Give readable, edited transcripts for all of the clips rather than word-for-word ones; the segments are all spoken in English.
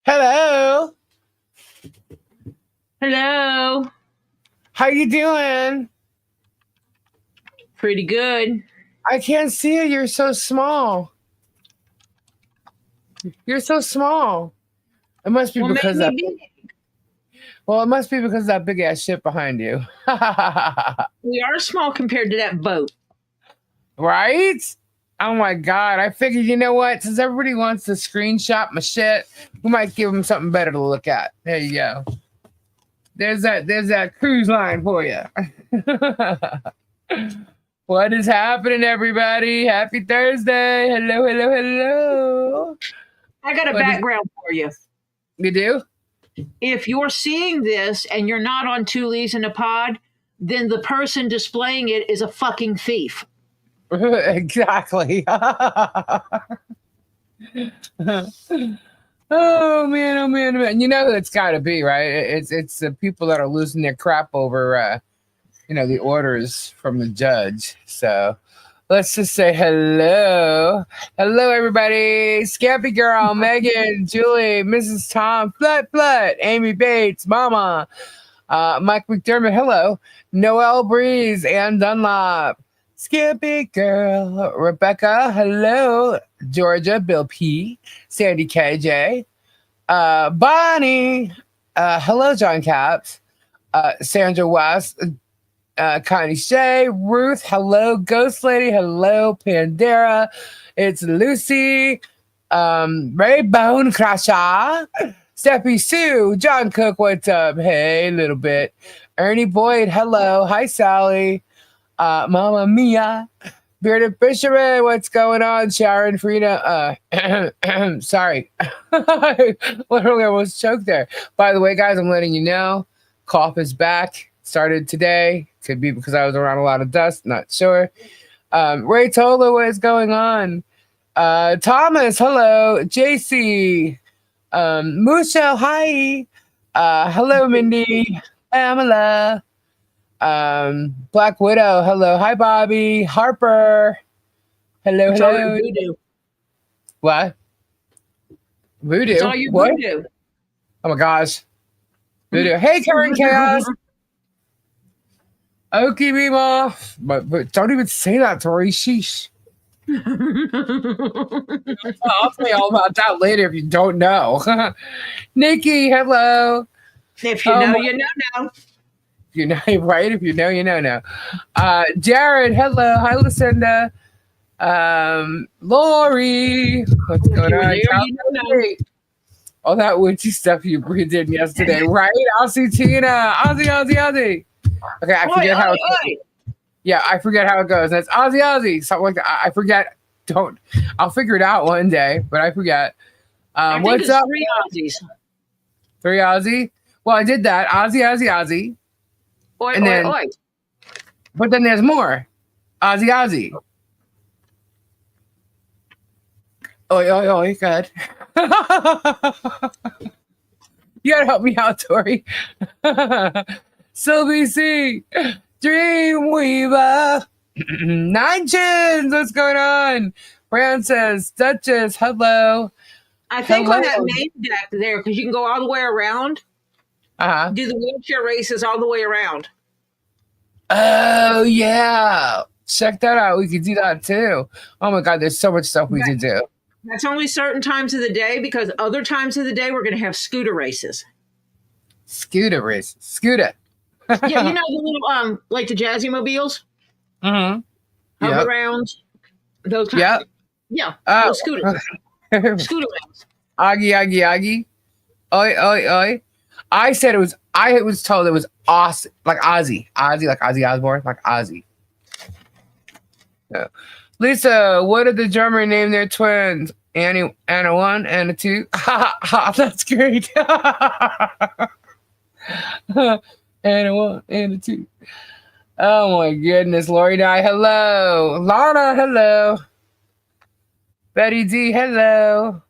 Hello. Hello. How you doing? Pretty good. I can't see you. You're so small. You're so small. It must be Well, because that. maybe Well, it must be because of that big ass shit behind you. we are small compared to that boat. Right? Oh my god! I figured, you know what? Since everybody wants to screenshot my shit, we might give them something better to look at. There you go. There's that cruise line for you. What is happening, everybody? Happy Thursday! Hello, hello, hello. I got a What is background for you. you do? If you're seeing this and you're not on Two Leaves in a Pod, then the person displaying it is a fucking thief. Exactly. Oh man, oh man, oh man. You know who it's got to be, right? It's the people that are losing their crap over, the orders from the judge. So let's just say hello, hello, everybody. Scampy Girl, Megan, Julie, Mrs. Tom, Flut, Amy Bates, Mama, Mike McDermott, hello, Noelle Breeze, Ann Dunlop. Skippy Girl, Rebecca, hello, Georgia, Bill P, Sandy KJ, Bonnie, hello, John Caps, Sandra West, Connie Shay, Ruth, hello, Ghost Lady, hello, Pandera, it's Lucy, Ray Bone Crashaw, Steppy Sue, John Cook, what's up? Hey, little bit. Ernie Boyd, hello, hi, Sally. Mama Mia, Bearded Fisherman, what's going on? Sharon Frida, sorry. Literally almost choked there. By the way, guys, I'm letting you know, cough is back. Started today. Could be because I was around a lot of dust, not sure. Ray Tola, what is going on? Thomas, hello. JC, Musho, hi. Hello, Mindy. Pamela. Black Widow, hello. Hi, Bobby. Harper, hello, It's all your hello. voodoo. What? Voodoo? It's all your What? voodoo. Oh my gosh. Voodoo. Hey, Karen Chaos. Okie Bima. But don't even say that, Tori. Sheesh. I'll tell you all about that later if you don't know. Nikki, hello. If you Oh know, my- you know now. You know, right? If you know, you know now. Jared, hello. Hi, Lucinda. Lori, what's If going you were on? there, you know now. All that witchy stuff you breathed in yesterday, right? Aussie Tina, Aussie. Okay, I forget how it goes. Yeah, I forget how it goes. That's Aussie, something like that. I forget. Don't. I'll figure it out one day, but I forget. I think What's it's up? 3 Aussies. 3 Aussie. Well, I did that. Aussie. Oi, And then- oi. But then there's more. Aussie. Oi, good. You gotta help me out, Tori. Sylvie C, Dreamweaver, Nine Chins, what's going on? Frances, Duchess, hello. I think Hello. on that main deck there, because you can go all the way around, do the wheelchair races all the way around. Oh, yeah. Check that out. We could do that too. Oh my God, there's so much stuff we could do. That's only certain times of the day, because other times of the day we're going to have scooter races. Scooter race. Scooter. Yeah, you know the little like the Jazzy mobiles, Mm-hmm. hover Yep. rounds, those kinds. Yep. Yeah, Oh. those scooters, scooter rounds. Aggie. Oi. I was told it was Ozzy, like Ozzy, like Ozzy Osbourne, like Ozzy. Yeah. Lisa, what did the drummer name their twins? Anna 1, Anna 2. That's great. Anna 1, Anna 2. Oh my goodness, Lori Nye, hello. Lana, hello. Betty D, hello.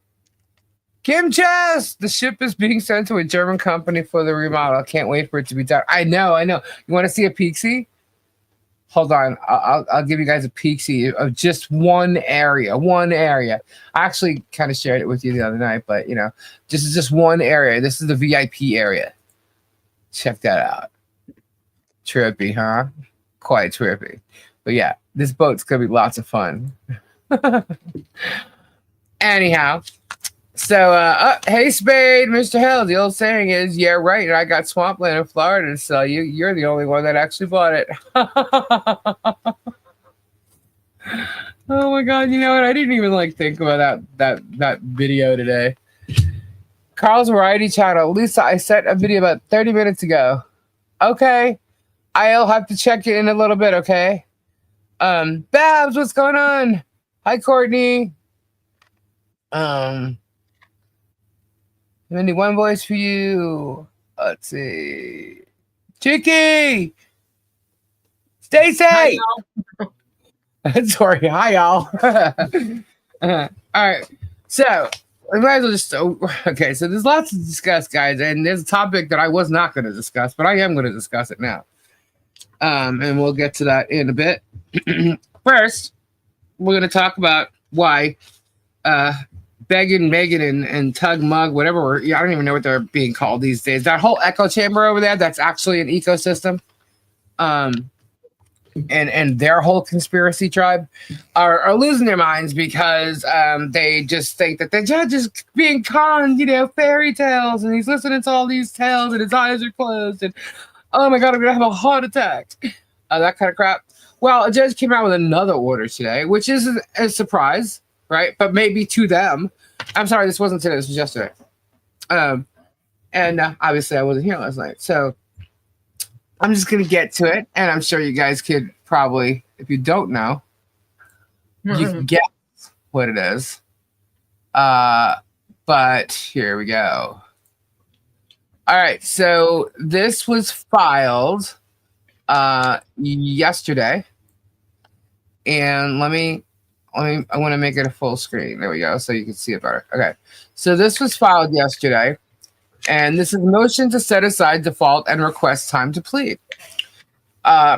Kim Chess, the ship is being sent to a German company for the remodel. I can't wait for it to be done. I know. You want to see a peek-see? hold on. I'll give you guys a peek see of just one area. One area. I actually kind of shared it with you the other night, but you know, this is just one area. This is the VIP area. Check that out. Trippy, huh? Quite trippy. But yeah, this boat's gonna be lots of fun. Anyhow, so hey Spade, Mr. Hales. The old saying is, yeah, right. I got swampland in Florida to sell you. You're the only one that actually bought it. Oh my god, you know what? I didn't even like think about that video today. Carl's Variety Channel. Lisa, I sent a video about 30 minutes ago. Okay. I'll have to check it in a little bit, okay? Babs, what's going on? Hi, Courtney. I need one voice for you. Let's see. Chicky! Stacy! Sorry, hi, y'all. All right. So, we might as well just. Okay, so there's lots to discuss, guys, and there's a topic that I was not going to discuss, but I am going to discuss it now. And we'll get to that in a bit. First, we're going to talk about why Beggin, Megan, and Tug Mug, whatever, I don't even know what they're being called these days. That whole echo chamber over there, that's actually an ecosystem. And their whole conspiracy tribe are losing their minds because they just think that the judge is being conned, you know, fairy tales, and he's listening to all these tales and his eyes are closed, and oh my god, I'm gonna have a heart attack. That kind of crap. Well, a judge came out with another order today, which is a surprise, right? But maybe to them. I'm sorry, this wasn't today, this was yesterday. And obviously I wasn't here last night. So I'm just going to get to it. And I'm sure you guys could probably, if you don't know, you can guess what it is. But here we go. All right. So this was filed yesterday. And I want to make it a full screen. There we go. So you can see it better. Okay. So this was filed yesterday. And this is a motion to set aside default and request time to plead.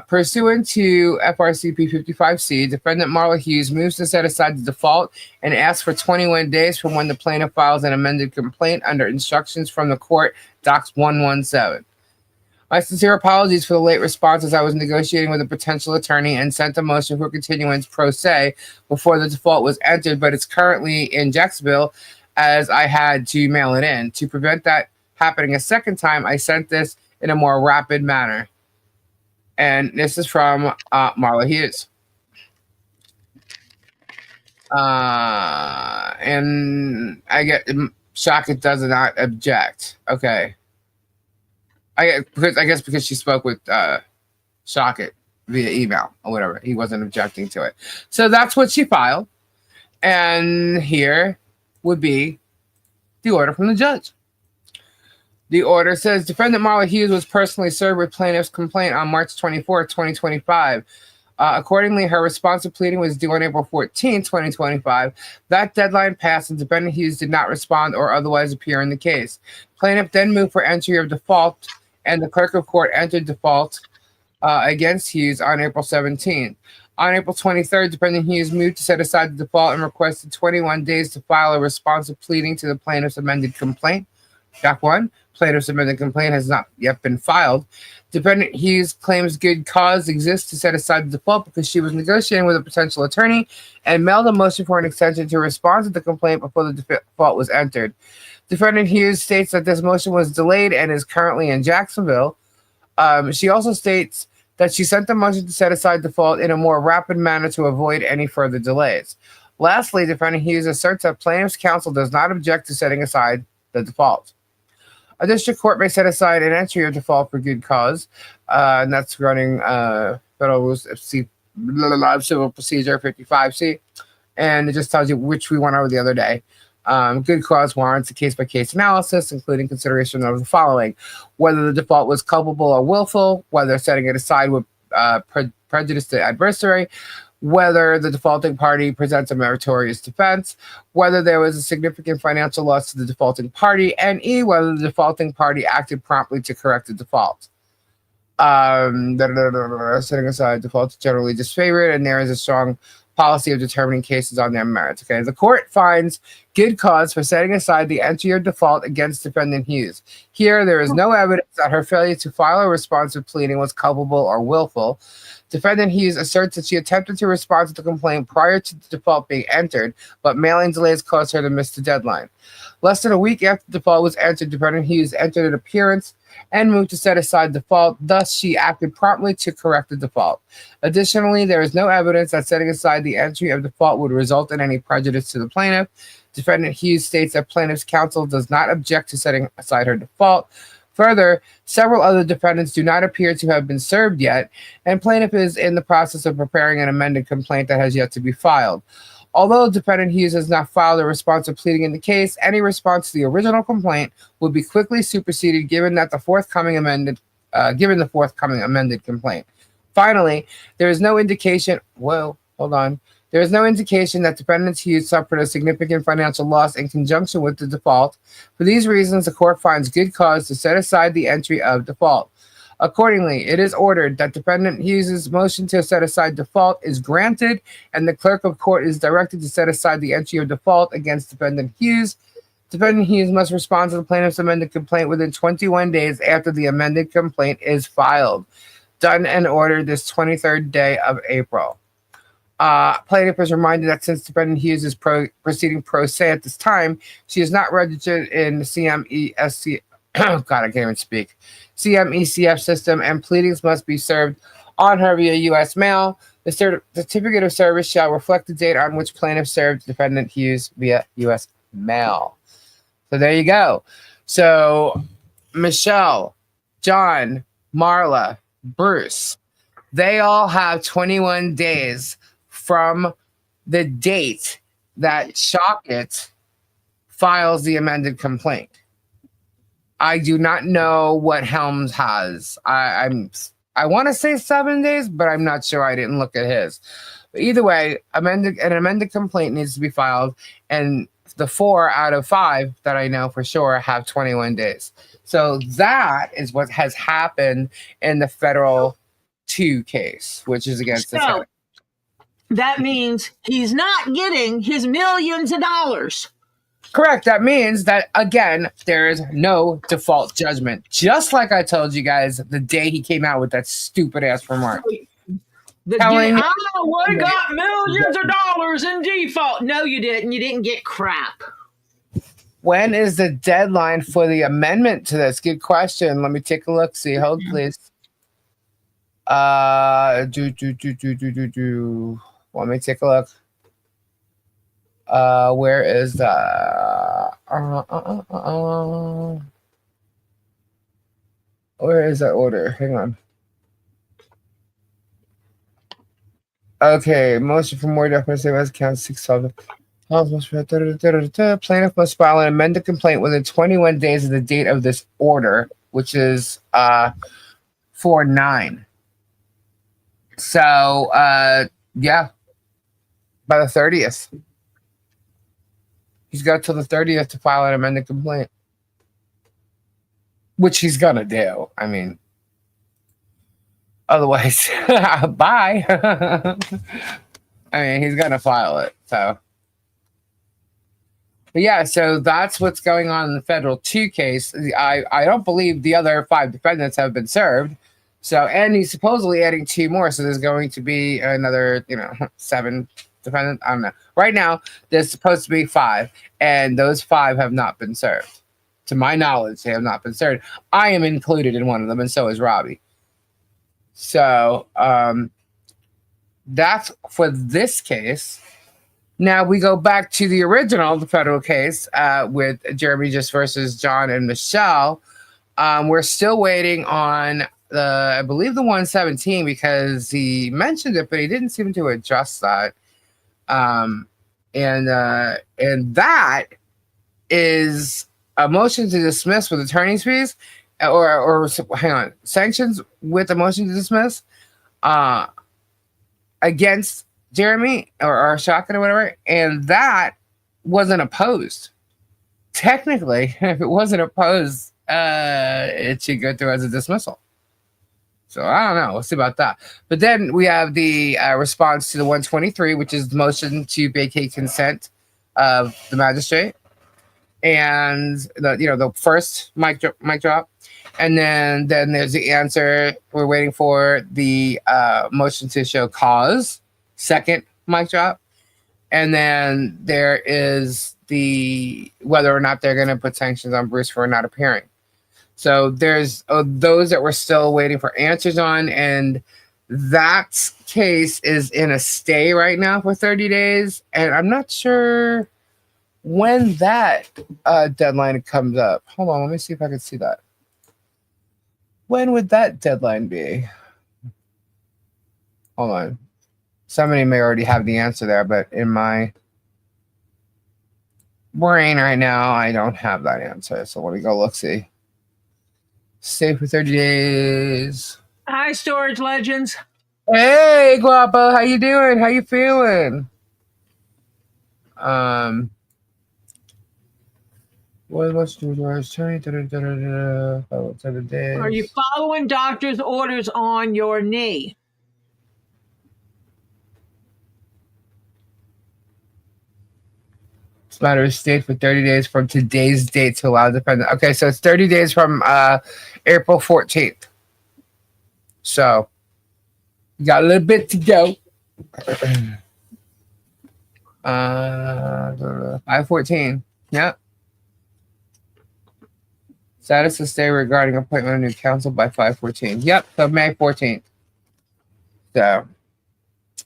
Pursuant to FRCP 55C, defendant Marla Hughes moves to set aside the default and asks for 21 days from when the plaintiff files an amended complaint under instructions from the court, Docs 117. My sincere apologies for the late response as I was negotiating with a potential attorney and sent a motion for continuance pro se before the default was entered, but it's currently in Jacksonville as I had to mail it in. To prevent that happening a second time, I sent this in a more rapid manner. And this is from Marla Hughes. And I get Shockett does not object. Okay. I guess because she spoke with Shockett via email or whatever. He wasn't objecting to it. So that's what she filed. And here would be the order from the judge. The order says, defendant Marla Hughes was personally served with plaintiff's complaint on March 24, 2025. Accordingly, her response to pleading was due on April 14, 2025. That deadline passed and defendant Hughes did not respond or otherwise appear in the case. Plaintiff then moved for entry of default, and the clerk of court entered default against Hughes on April 17. On April 23rd, defendant Hughes moved to set aside the default and requested 21 days to file a response of pleading to the plaintiff's amended complaint. Doc 1. Plaintiff's amended complaint has not yet been filed. Defendant Hughes claims good cause exists to set aside the default because she was negotiating with a potential attorney and mailed a motion for an extension to respond to the complaint before the default was entered. Defendant Hughes states that this motion was delayed and is currently in Jacksonville. She also states that she sent the motion to set aside default in a more rapid manner to avoid any further delays. Lastly, defendant Hughes asserts that plaintiff's counsel does not object to setting aside the default. A district court may set aside an entry of default for good cause, and that's running Federal Rules Civil Procedure 55C, and it just tells you which we went over the other day. Good cause warrants a case-by-case analysis, including consideration of the following: whether the default was culpable or willful, whether setting it aside would prejudice the adversary, whether the defaulting party presents a meritorious defense, whether there was a significant financial loss to the defaulting party, and whether the defaulting party acted promptly to correct the default. Setting aside default is generally disfavored, and there is a strong policy of determining cases on their merits. Okay, the court finds good cause for setting aside the entry of default against defendant Hughes. Here, there is no evidence that her failure to file a responsive pleading was culpable or willful. Defendant Hughes asserts that she attempted to respond to the complaint prior to the default being entered, but mailing delays caused her to miss the deadline. Less than a week after the default was entered, defendant Hughes entered an appearance and moved to set aside default. Thus, she acted promptly to correct the default. Additionally, there is no evidence that setting aside the entry of default would result in any prejudice to the plaintiff. Defendant Hughes states that plaintiff's counsel does not object to setting aside her default. Further, several other defendants do not appear to have been served yet, and plaintiff is in the process of preparing an amended complaint that has yet to be filed. Although defendant Hughes has not filed a responsive pleading in the case, any response to the original complaint would be quickly superseded given the forthcoming amended complaint. Finally, there is no indication. Whoa, hold on. There is no indication that defendant Hughes suffered a significant financial loss in conjunction with the default. For these reasons, the court finds good cause to set aside the entry of default. Accordingly, it is ordered that defendant Hughes' motion to set aside default is granted, and the clerk of court is directed to set aside the entry of default against defendant Hughes. Defendant Hughes must respond to the plaintiff's amended complaint within 21 days after the amended complaint is filed. Done and ordered this 23rd day of April. Plaintiff is reminded that since defendant Hughes is proceeding pro se at this time, she is not registered in the CMESC. God, I can't even speak. CMECF system, and pleadings must be served on her via U.S. mail. The certificate of service shall reflect the date on which plaintiff served defendant Hughes via U.S. mail. So there you go. So Michelle, John, Marla, Bruce, they all have 21 days from the date that Shockit files the amended complaint. I do not know what Helms has. I want to say 7 days, but I'm not sure. I didn't look at his. But either way, an amended complaint needs to be filed, and the 4 out of 5 that I know for sure have 21 days. So that is what has happened in the federal 2 case, which is against the Senate. That means he's not getting his millions of dollars. Correct. That means that, again, there is no default judgment. Just like I told you guys the day he came out with that stupid-ass remark. I got millions of dollars in default. No, you didn't. You didn't get crap. When is the deadline for the amendment to this? Good question. Let me take a look. See, hold, please. Let me take a look. Where is that? Where is that order? Hang on. Okay, motion for more definite statements count 612. Plaintiff must file an amended complaint within 21 days of the date of this order, which is 4/9. So yeah, by the 30th. He's got till the 30th to file an amended complaint, which he's gonna do. I mean, otherwise, bye. I mean, he's gonna file it. So, but yeah, so that's what's going on in the federal 2 case. I don't believe the other 5 defendants have been served. So, and he's supposedly adding 2 more. So there's going to be another, 7 defendants. I don't know. Right now, there's supposed to be 5, and those 5 have not been served. To my knowledge, they have not been served. I am included in one of them, and so is Robbie. So that's for this case. Now we go back to the original, the federal case with Jeremy just versus John and Michelle. We're still waiting on I believe the 117, because he mentioned it, but he didn't seem to address that. And that is a motion to dismiss with attorney's fees, or hang on, sanctions with a motion to dismiss against Jeremy or Shotgun or whatever, and that wasn't opposed. Technically, if it wasn't opposed, it should go through as a dismissal. So I don't know. We'll see about that. But then we have the response to the 123, which is the motion to vacate consent of the magistrate, and the first mic drop, and then there's the answer. We're waiting for the motion to show cause, second mic drop, and then there is the whether or not they're going to put sanctions on Bruce for not appearing. So there's those that we're still waiting for answers on, and that case is in a stay right now for 30 days, and I'm not sure when that deadline comes up. Hold on, let me see if I can see that. When would that deadline be? Hold on. Somebody may already have the answer there, but in my brain right now, I don't have that answer. So let me go look-see. Stay for 30 days. Hi, Storage Legends. Hey, Guapo, how you doing? How you feeling? What's attorney? 7 days. Are you following doctor's orders on your knee? This matter is stayed for 30 days from today's date to allow defendant. Okay, so it's 30 days from April 14th. So you got a little bit to go. 5/14. Yep. Status to stay regarding appointment of new counsel by 5/14. Yep, so May 14th. So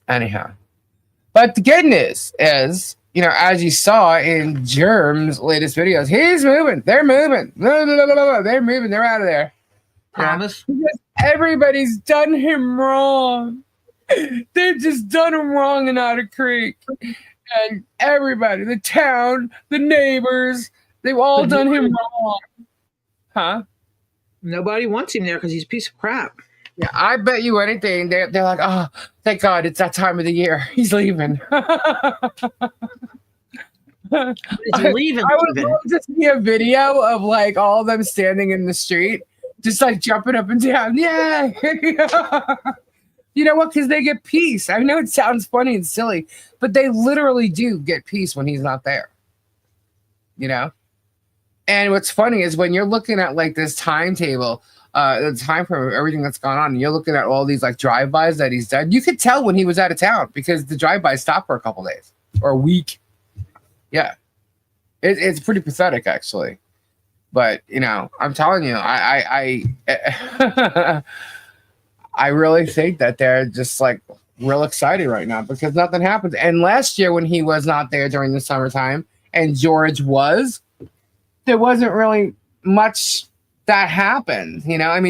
anyhow. But the good news is, as you saw in Germ's latest videos, he's moving. They're moving. They're moving. They're out of there. Promise. Because everybody's done him wrong. They've just done him wrong in Otter Creek. And everybody, the town, the neighbors, they've all done him wrong. Huh? Nobody wants him there because he's a piece of crap. Yeah, I bet you anything. They're like, oh, thank God, it's that time of the year. He's leaving. He's leaving. I would love to see a video of like all of them standing in the street, just like jumping up and down. Yeah. You know what? Because they get peace. I know it sounds funny and silly, but they literally do get peace when he's not there. And what's funny is when you're looking at like this timetable, the time for everything that's gone on, and you're looking at all these like drive-bys that he's done, you could tell when he was out of town because the drive-bys stopped for a couple days or a week. Yeah. It's pretty pathetic, actually. But, I'm telling you, I really think that they're just like real excited right now because nothing happens. And last year when he was not there during the summertime and George was, there wasn't really much that happened.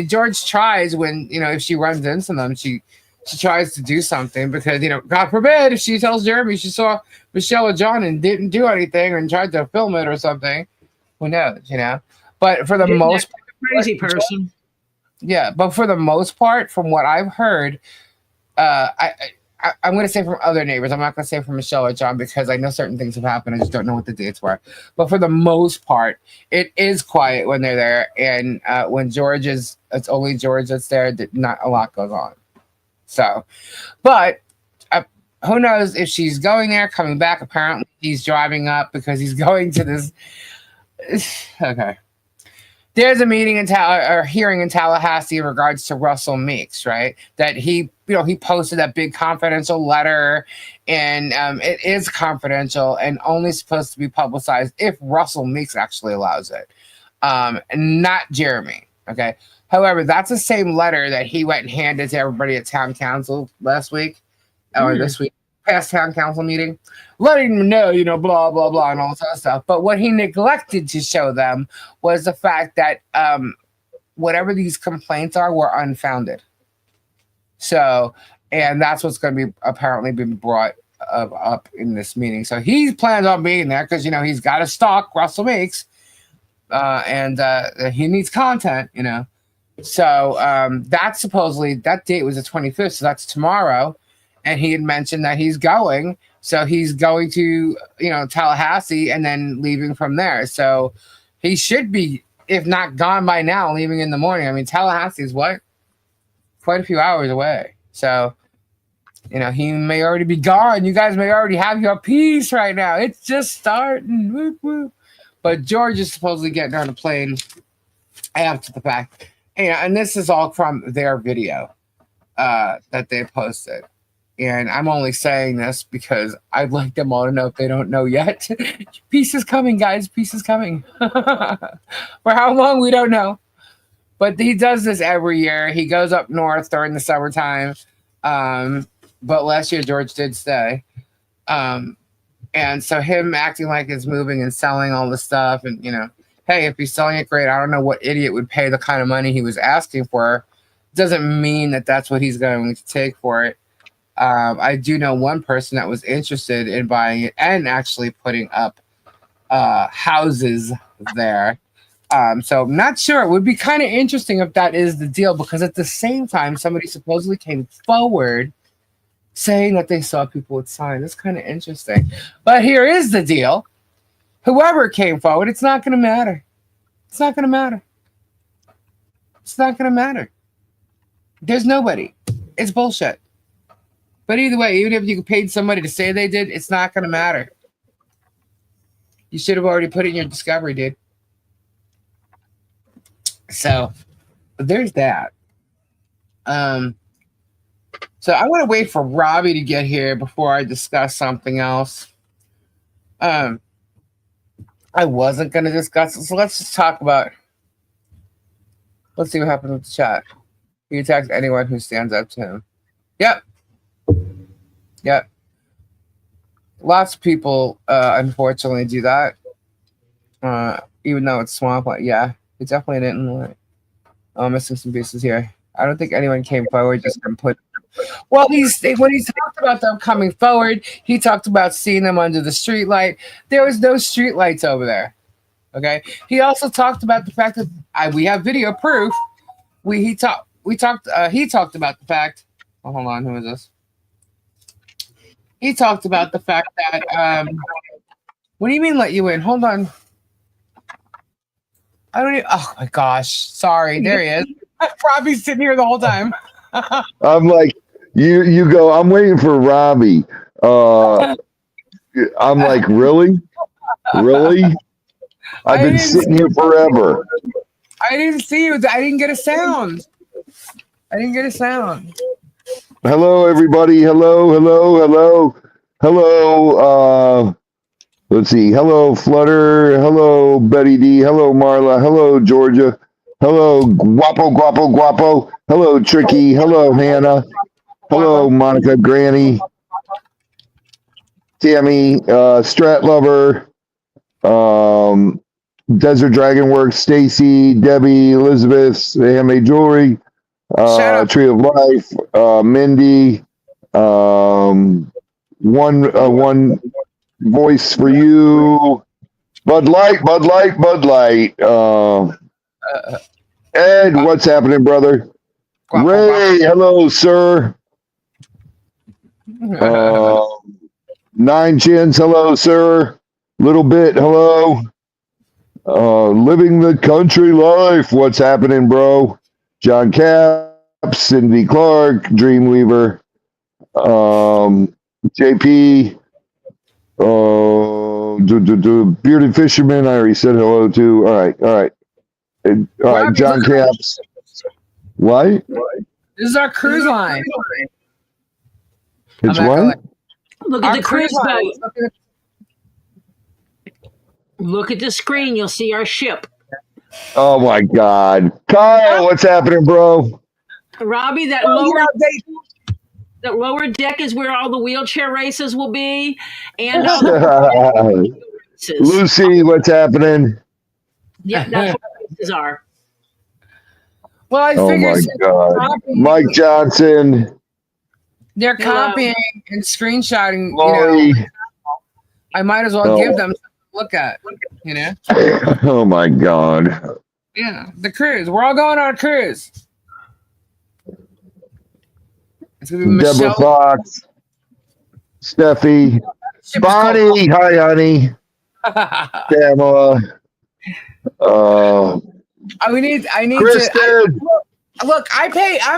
George tries when, if she runs into them, she tries to do something because, God forbid if she tells Jeremy she saw Michelle or John and didn't do anything and tried to film it or something. Who knows, But for the most part, crazy person. Yeah, but for the most part, from what I've heard, I'm going to say from other neighbors. I'm not going to say from Michelle or John because I know certain things have happened. I just don't know what the dates were. But for the most part, it is quiet when they're there. And when George is, it's only George that's there. Not a lot goes on. So, but who knows if she's going there, coming back. Apparently, he's driving up because he's going to this. Okay. There's a meeting or hearing in Tallahassee in regards to Russell Meeks, right? That he posted that big confidential letter, and it is confidential and only supposed to be publicized if Russell Meeks actually allows it, and not Jeremy. Okay. However, that's the same letter that he went and handed to everybody at town council last week or this week, past town council meeting, letting them know, blah, blah, blah, and all that stuff. But what he neglected to show them was the fact that whatever these complaints are were unfounded. So, and that's what's going to be apparently been brought up in this meeting. So he plans on being there because, he's got to stalk Russell Meeks and he needs content, So that's supposedly, that date was the 25th. So that's tomorrow. And he had mentioned that he's going. So he's going to, Tallahassee and then leaving from there. So he should be, if not gone by now, leaving in the morning. Tallahassee is what? quite a few hours away. So, he may already be gone. You guys may already have your peace right now. It's just starting. Whoop, whoop. But George is supposedly getting on a plane after the fact. And this is all from their video that they posted. And I'm only saying this because I'd like them all to know if they don't know yet. Peace is coming, guys. Peace is coming. For how long, we don't know. But he does this every year. He goes up north during the summertime. But last year, George did stay. And so him acting like he's moving and selling all the stuff. And, hey, if he's selling it, great. I don't know what idiot would pay the kind of money he was asking for. Doesn't mean that that's what he's going to take for it. I do know one person that was interested in buying it and actually putting up houses there. So I'm not sure. It would be kind of interesting if that is the deal, because at the same time, somebody supposedly came forward saying that they saw people with signs. That's kind of interesting. But here is the deal. Whoever came forward, it's not going to matter. It's not going to matter. It's not going to matter. There's nobody. It's bullshit. But either way, even if you paid somebody to say they did, it's not going to matter. You should have already put it in your discovery, dude. So there's that. So I want to wait for Robbie to get here before I discuss something else. I wasn't going to discuss it, so let's just talk about. Let's see what happens with the chat. He attacks anyone who stands up to him. Yep. Lots of people, unfortunately, do that. Even though it's swampland. Yeah, it definitely didn't. I'm missing some pieces here. I don't think anyone came forward just and put. Well, when he talked about them coming forward, he talked about seeing them under the street light. There was no street lights over there. Okay. He also talked about the fact that we have video proof. He talked about the fact. Oh, hold on, who is this? He talked about the fact that. What do you mean let you in? Hold on. I don't even. Oh my gosh! Sorry, there he is. Robbie's sitting here the whole time. I'm like, you go. I'm waiting for Robbie. I'm like, really? I've been sitting here forever. I didn't see you. I didn't get a sound. Hello, everybody. Hello. Let's see. Hello, Flutter. Hello, Betty D. Hello, Marla. Hello, Georgia. Hello, Guapo. Hello, Tricky. Hello, Hannah. Hello, Monica, Granny, Tammy, Strat Lover, Desert Dragon Works, Stacy, Debbie, Elizabeth, Handmade Jewelry, Tree of Life, Mindy, one voice for you, Bud Light. Ed, what's happening, brother? Ray, hello, sir. Nine Chins, hello, sir. Little Bit, hello. Living the country life, what's happening, bro? John Cap, Cindy Clark, Dreamweaver, JP, Bearded Fisherman, I already said hello to. All right, John Caps. What? This is our cruise line. It's what? Look at the cruise boat. Look at the screen. You'll see our ship. Oh my God, Kyle, what's happening, bro? Robbie, that lower deck is where all the wheelchair races will be, and all the races. Lucy, what's happening? Yeah, that's what the races are. Well, I figured. Oh my God, Mike Johnson. They're copying and screenshotting. Lori. I might as well give them something to look at. Oh my God. Yeah, the cruise. We're all going on a cruise. It's gonna be Deborah Michelle. Fox, Steffi, Bonnie. Hi, honey. Pamela. I need Kristen. Look, I'm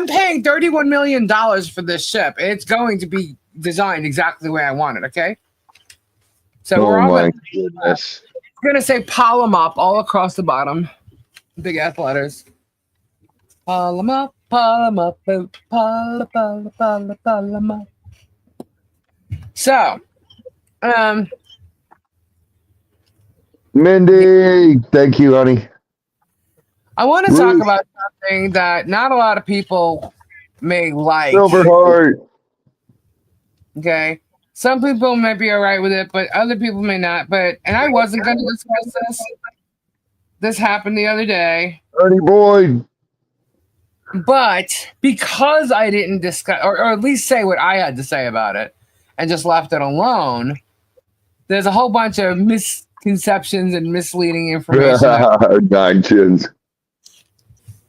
paying $31 million for this ship. It's going to be designed exactly the way I want it. Okay. So we're Oh all my gonna, goodness. we're gonna say Palomop all across the bottom, big F letters. Palomop, Palomop, Palomop. So, Mindy, thank you, honey. I want to talk Ruth, about something that not a lot of people may like. Silverheart. Okay. Some people may be all right with it, but other people may not. And I wasn't going to discuss this. This happened the other day. Ernie Boyd. But because I didn't discuss, or at least say what I had to say about it, and just left it alone, there's a whole bunch of misconceptions and misleading information. 9 chins.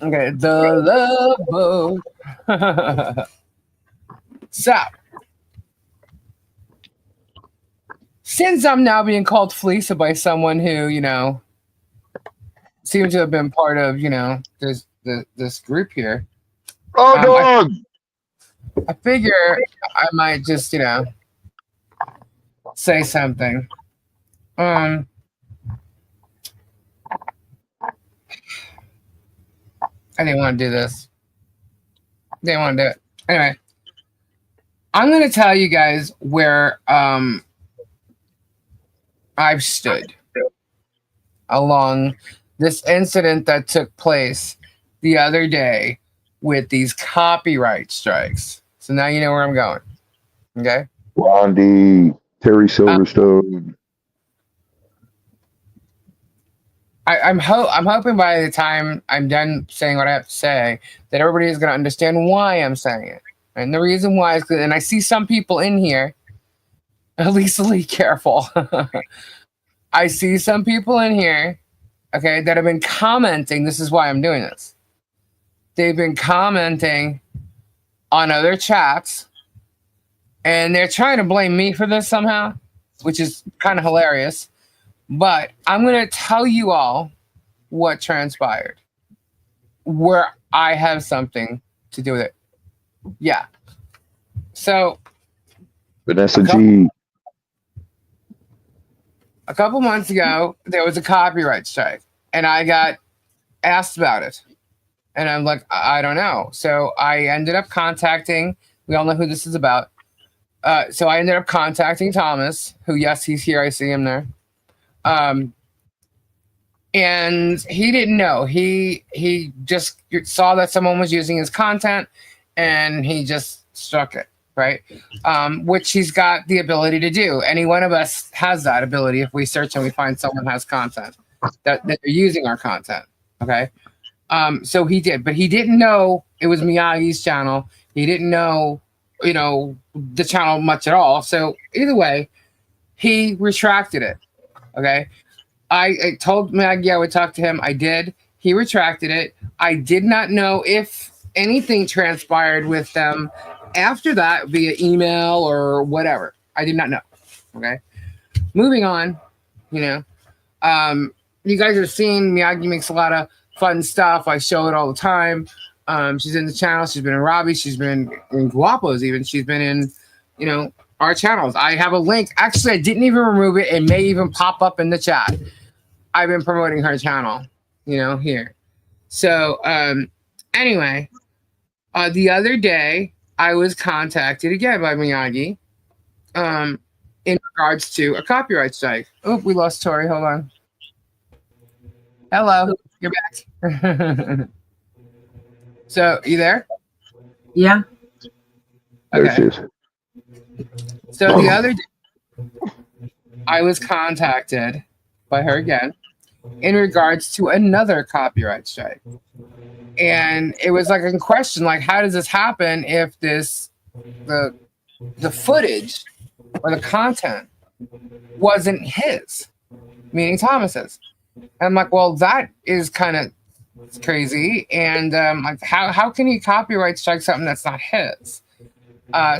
Okay, the love boat. So, since I'm now being called Fleece by someone who, seems to have been part of, this group here. Oh, dog! I figure I might just, say something. I didn't want to do this. Didn't want to do it. Anyway, I'm going to tell you guys where I've stood along this incident that took place the other day with these copyright strikes. So now you know where I'm going. Okay? Blondie, Terry Silverstone. I'm hoping by the time I'm done saying what I have to say that everybody is going to understand why I'm saying it. And the reason why is, and I see some people in here, Lisa Lee, careful. I see some people in here, okay, that have been commenting. This is why I'm doing this. They've been commenting on other chats, and they're trying to blame me for this somehow, which is kind of hilarious. But I'm going to tell you all what transpired, where I have something to do with it. Yeah. So, Vanessa G. A couple months ago, there was a copyright strike, and I got asked about it. And I'm like, I don't know. So I ended up contacting, we all know who this is about. So I ended up contacting Thomas, who, yes, he's here. I see him there. And he didn't know. He just saw that someone was using his content, and he just struck it, right? Which he's got the ability to do. Any one of us has that ability if we search and we find someone has content that they're using our content, okay? So he did, but he didn't know it was Miyagi's channel. He didn't know, the channel much at all. So either way, he retracted it, okay? I told Maggie I would talk to him. I did. He retracted it. I did not know if anything transpired with them after that via email or whatever. I did not know. Okay. Moving on, you guys are seeing Miyagi makes a lot of fun stuff. I show it all the time. She's in the channel. She's been in Robbie. She's been in Guapos even. She's been in, our channels. I have a link. Actually, I didn't even remove it. It may even pop up in the chat. I've been promoting her channel, here. So, anyway, the other day I was contacted again by Miyagi, in regards to a copyright strike. Oh, we lost Tori. Hold on. Hello, you're back. So, you there? Yeah. There Okay. she is. So the other day, I was contacted by her again in regards to another copyright strike. And it was like a question, like, how does this happen if the footage or the content wasn't his, meaning Thomas's? And I'm like, well, that is kind of crazy. And like, how can he copyright strike something that's not his?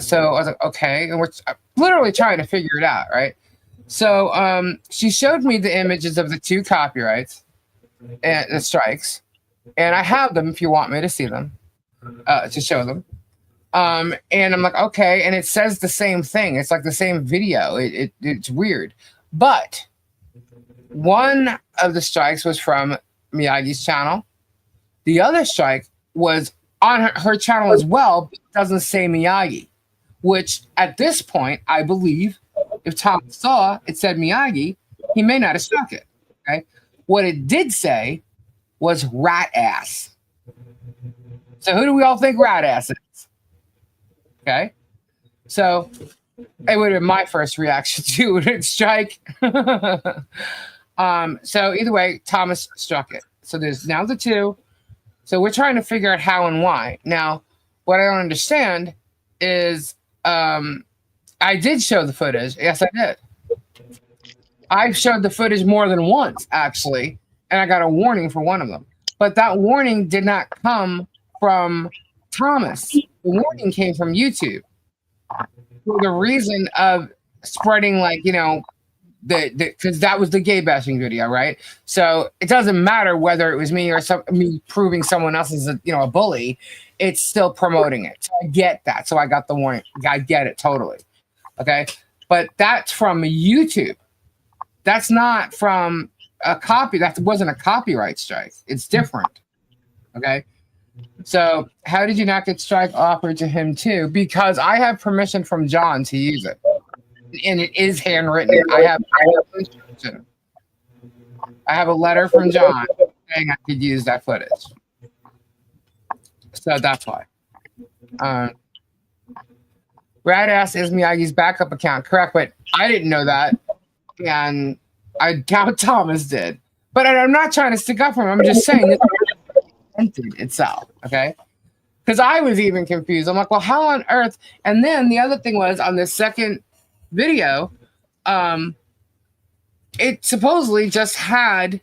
So I was like, okay, and we're literally trying to figure it out, right? So she showed me the images of the two copyrights and the strikes, And I have them if you want me to see them, to show them. And I'm like, okay. And it says the same thing. It's like the same video. It's weird. But one of the strikes was from Miyagi's channel. The other strike was on her channel as well, but it doesn't say Miyagi, which at this point, I believe if Tom saw it said Miyagi, he may not have struck it. Okay. What it did say was rat ass. So who do we all think rat ass is? Okay. So it would have been my first reaction to it. Strike. So either way, Thomas struck it. So there's now the two. So we're trying to figure out how and why. Now, what I don't understand is I did show the footage. Yes, I did. I showed the footage more than once, actually, and I got a warning for one of them. But that warning did not come from Thomas. The warning came from YouTube. For the reason of spreading, like, because that was the gay bashing video, right? So it doesn't matter whether it was me or me proving someone else is a bully. It's still promoting it. So I get that. So I got the warning. I get it totally. Okay, but that's from YouTube. That's not from a copy. That wasn't a copyright strike. It's different. Okay. So how did you not get strike offered to him too? Because I have permission from John to use it. And it is handwritten. I have a letter from John saying I could use that footage. So that's why. Radass is Miyagi's backup account, correct? But I didn't know that, and I doubt Thomas did. But I'm not trying to stick up for him. I'm just saying it entered itself, okay? Because I was even confused. I'm like, well, how on earth? And then the other thing was on the second video, it supposedly just had.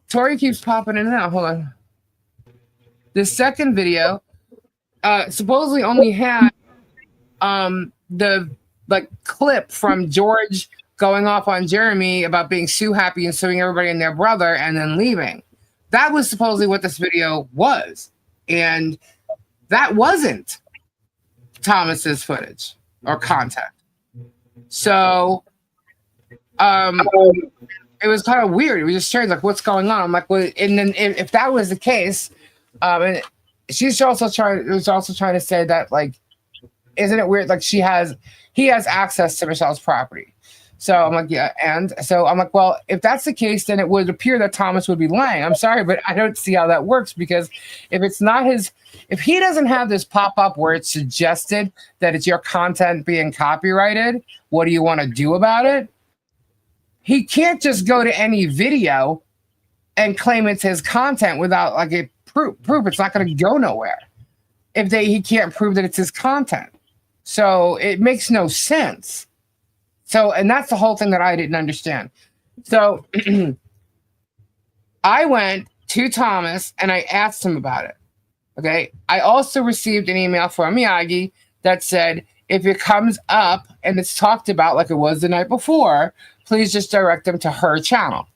Tori keeps popping in and out. Hold on. The second video supposedly only had the clip from George going off on Jeremy about being Sue happy and suing everybody and their brother and then leaving. That was supposedly what this video was. And that wasn't Thomas's footage or content. So it was kind of weird. It was just strange, like, what's going on? I'm like, well, and then if that was the case, and she's also trying to say that, like, isn't it weird? Like, he has access to Michelle's property. So I'm like, yeah. And so I'm like, well, if that's the case, then it would appear that Thomas would be lying. I'm sorry, but I don't see how that works, because if it's not if he doesn't have this pop up where it's suggested that it's your content being copyrighted, what do you want to do about it? He can't just go to any video and claim it's his content without like a proof. It's not going to go nowhere if he can't prove that it's his content. So it makes no sense. So, and that's the whole thing that I didn't understand. So I went to Thomas and I asked him about it. Okay. I also received an email from Miyagi that said, if it comes up and it's talked about like it was the night before, please just direct them to her channel.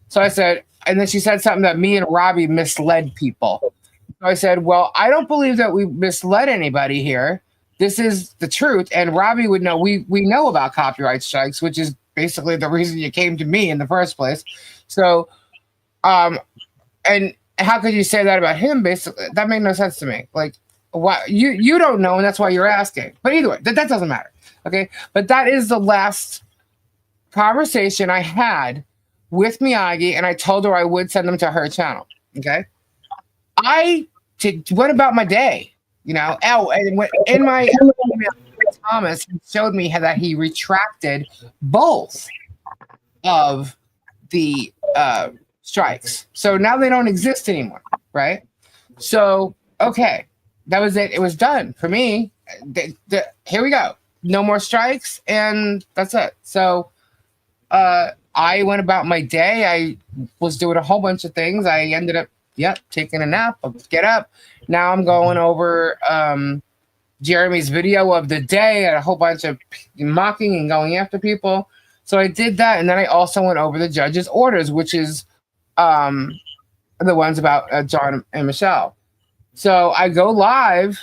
So I said, and then she said something that me and Robbie misled people. So I said, well, I don't believe that we misled anybody here. This is the truth. And Robbie would know, we know about copyright strikes, which is basically the reason you came to me in the first place. So, and how could you say that about him? Basically, that made no sense to me. Like, why you don't know, and that's why you're asking. But either way, that doesn't matter. Okay. But that is the last conversation I had with Miyagi, and I told her I would send them to her channel. Okay. I went about my day. And in my email, Thomas showed me that he retracted both of the strikes. So now they don't exist anymore, right? So, okay, that was it. It was done for me. Here we go. No more strikes, and that's it. So I went about my day. I was doing a whole bunch of things. I ended up taking a nap. I'll get up. Now I'm going over Jeremy's video of the day and a whole bunch of mocking and going after people. So I did that, and then I also went over the judge's orders, which is the ones about John and Michelle. So I go live,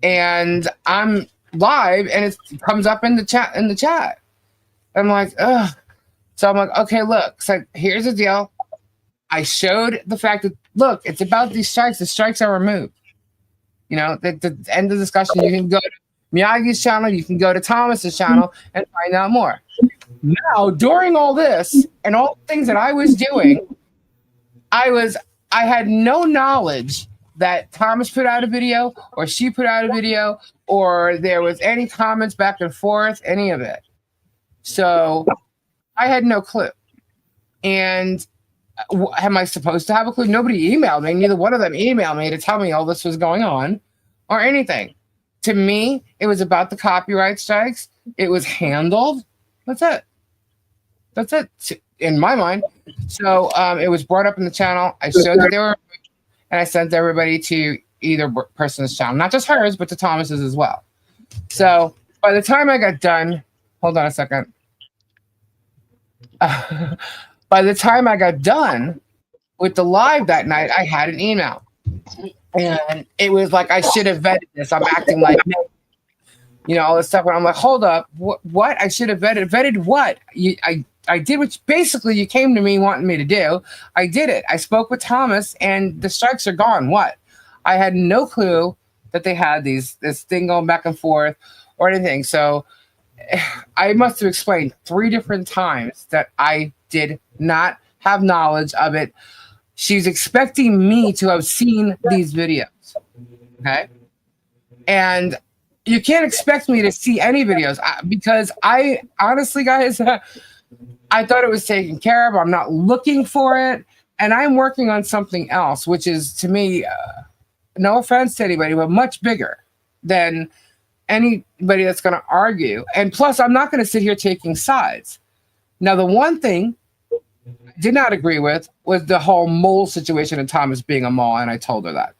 and I'm live, and it comes up in the chat. I'm like, ugh. So I'm like, okay, look. So here's the deal. I showed the fact that, look, it's about these strikes. The strikes are removed. You know, the end of the discussion. You can go to Miyagi's channel. You can go to Thomas's channel and find out more. Now, during all this and all the things that I was doing, I had no knowledge that Thomas put out a video or she put out a video or there was any comments back and forth, any of it. So I had no clue. And am I supposed to have a clue? Nobody emailed me. Neither one of them emailed me to tell me all this was going on or anything. To me, it was about the copyright strikes. It was handled. That's it. That's it in my mind. So it was brought up in the channel. I showed that they were, and I sent everybody to either person's channel, not just hers, but to Thomas's as well. So by the time I got done, hold on a second. By the time I got done with the live that night, I had an email. And it was like, I should have vetted this. I'm acting like, you know, all this stuff. And I'm like, hold up. What? I should have vetted. Vetted what? I did what basically you came to me wanting me to do. I did it. I spoke with Thomas and the strikes are gone. What? I had no clue that they had this thing going back and forth or anything. So I must have explained 3 different times that I did not have knowledge of it. She's expecting me to have seen these videos. Okay. And you can't expect me to see any videos because I honestly, guys, I thought it was taken care of. I'm not looking for it. And I'm working on something else, which is to me, no offense to anybody, but much bigger than anybody that's going to argue. And plus, I'm not going to sit here taking sides. Now, the one thing I did not agree with was the whole mole situation and Thomas being a mole, and I told her that.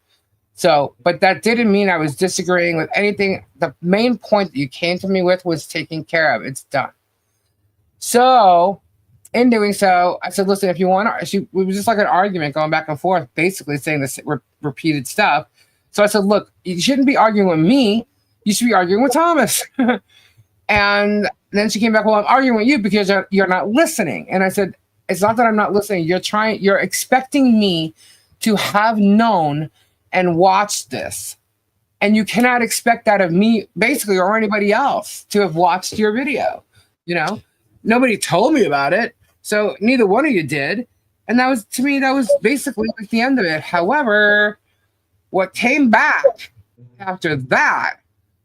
So, but that didn't mean I was disagreeing with anything. The main point that you came to me with was taken care of. It's done. So, in doing so, I said, listen, if you want to, it was just like an argument going back and forth, basically saying this repeated stuff. So I said, look, you shouldn't be arguing with me. You should be arguing with Thomas. And then she came back, well, I'm arguing with you because you're not listening. And I said, it's not that I'm not listening. You're expecting me to have known and watched this. And you cannot expect that of me, basically, or anybody else to have watched your video. You know, nobody told me about it. So neither one of you did. And that was, to me, that was basically like the end of it. However, what came back after that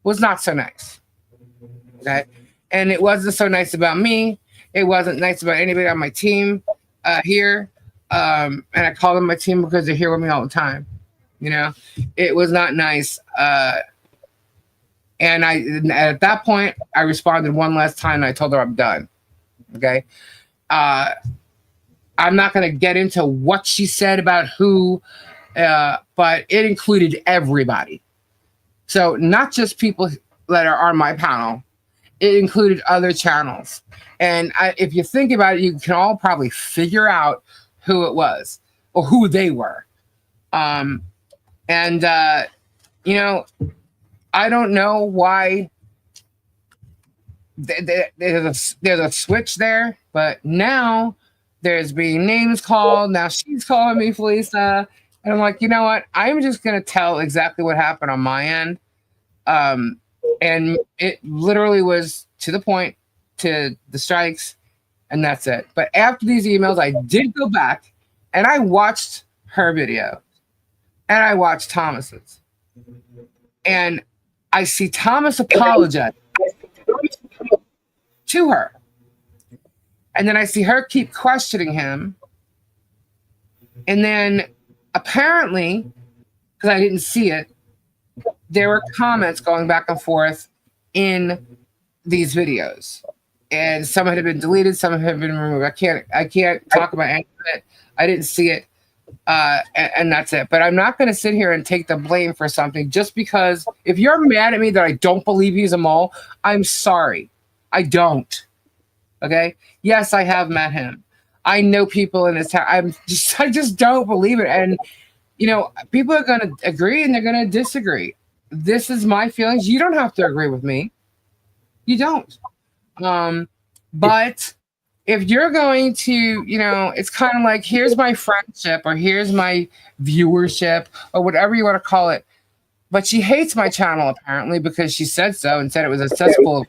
was not so nice. Okay. And it wasn't so nice about me. It wasn't nice about anybody on my team here. And I call them my team because they're here with me all the time. You know, it was not nice. And at that point, I responded one last time and I told her I'm done. Okay. I'm not going to get into what she said about who, but it included everybody. So not just people that are on my panel, it included other channels. And if you think about it, you can all probably figure out who it was or who they were. You know, I don't know why there's a switch there, but now there's being names called. Now she's calling me Felisa. And I'm like, you know what? I'm just going to tell exactly what happened on my end. And it literally was to the point, to the strikes, and that's it. But after these emails, I did go back and I watched her video and I watched Thomas's. And I see Thomas apologize to her. And then I see her keep questioning him. And then apparently, because I didn't see it, there were comments going back and forth in these videos. And some had been deleted, some had been removed. I can't talk about any of it. I didn't see it. And that's it. But I'm not going to sit here and take the blame for something just because if you're mad at me that I don't believe he's a mole, I'm sorry. I don't. Okay? Yes, I have met him. I know people in this town. I just don't believe it. And people are going to agree and they're going to disagree. This is my feelings. You don't have to agree with me. You don't. But if you're going to, it's kind of like, here's my friendship or here's my viewership or whatever you want to call it. But she hates my channel apparently because she said so and said it was a cesspool.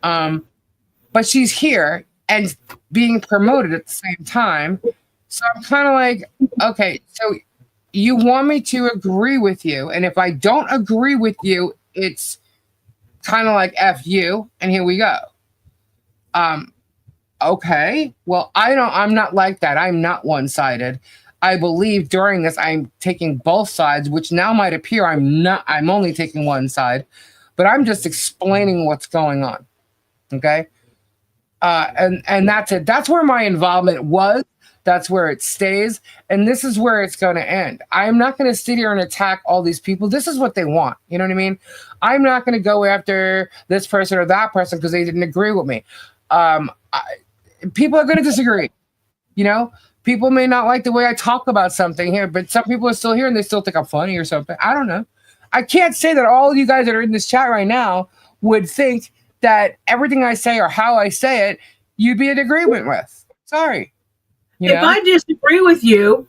But she's here and being promoted at the same time. So I'm kind of like, okay, so you want me to agree with you. And if I don't agree with you, it's kind of like F you, and here we go. Okay, well, I'm not like that. I'm not one-sided. I believe during this, I'm taking both sides, which now might appear I'm only taking one side, but I'm just explaining what's going on. Okay. And that's it. That's where my involvement was. That's where it stays. And this is where it's going to end. I'm not going to sit here and attack all these people. This is what they want. You know what I mean? I'm not going to go after this person or that person because they didn't agree with me. People are going to disagree. People may not like the way I talk about something here, but some people are still here and they still think I'm funny or something. I don't know. I can't say that all you guys that are in this chat right now would think that everything I say or how I say it, you'd be in agreement with. Sorry. If I disagree with you,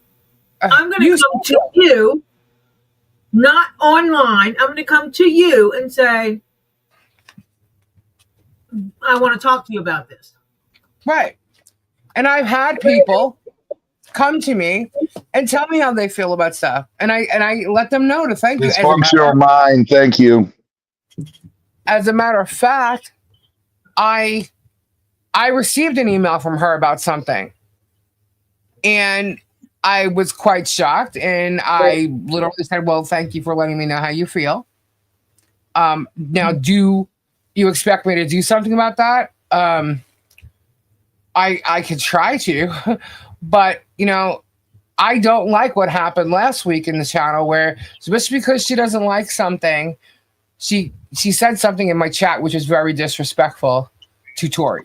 I'm going to come to you, not online. I'm going to come to you and say, I want to talk to you about this. Right. And I've had people come to me and tell me how they feel about stuff. And I let them know to thank you. Dysfunctional mind. Thank you. As a matter of fact, I received an email from her about something. And I was quite shocked. And I literally said, well, thank you for letting me know how you feel. Now, do you expect me to do something about that? I could try to, but I don't like what happened last week in the channel where just because she doesn't like something, she said something in my chat which is very disrespectful to Tori.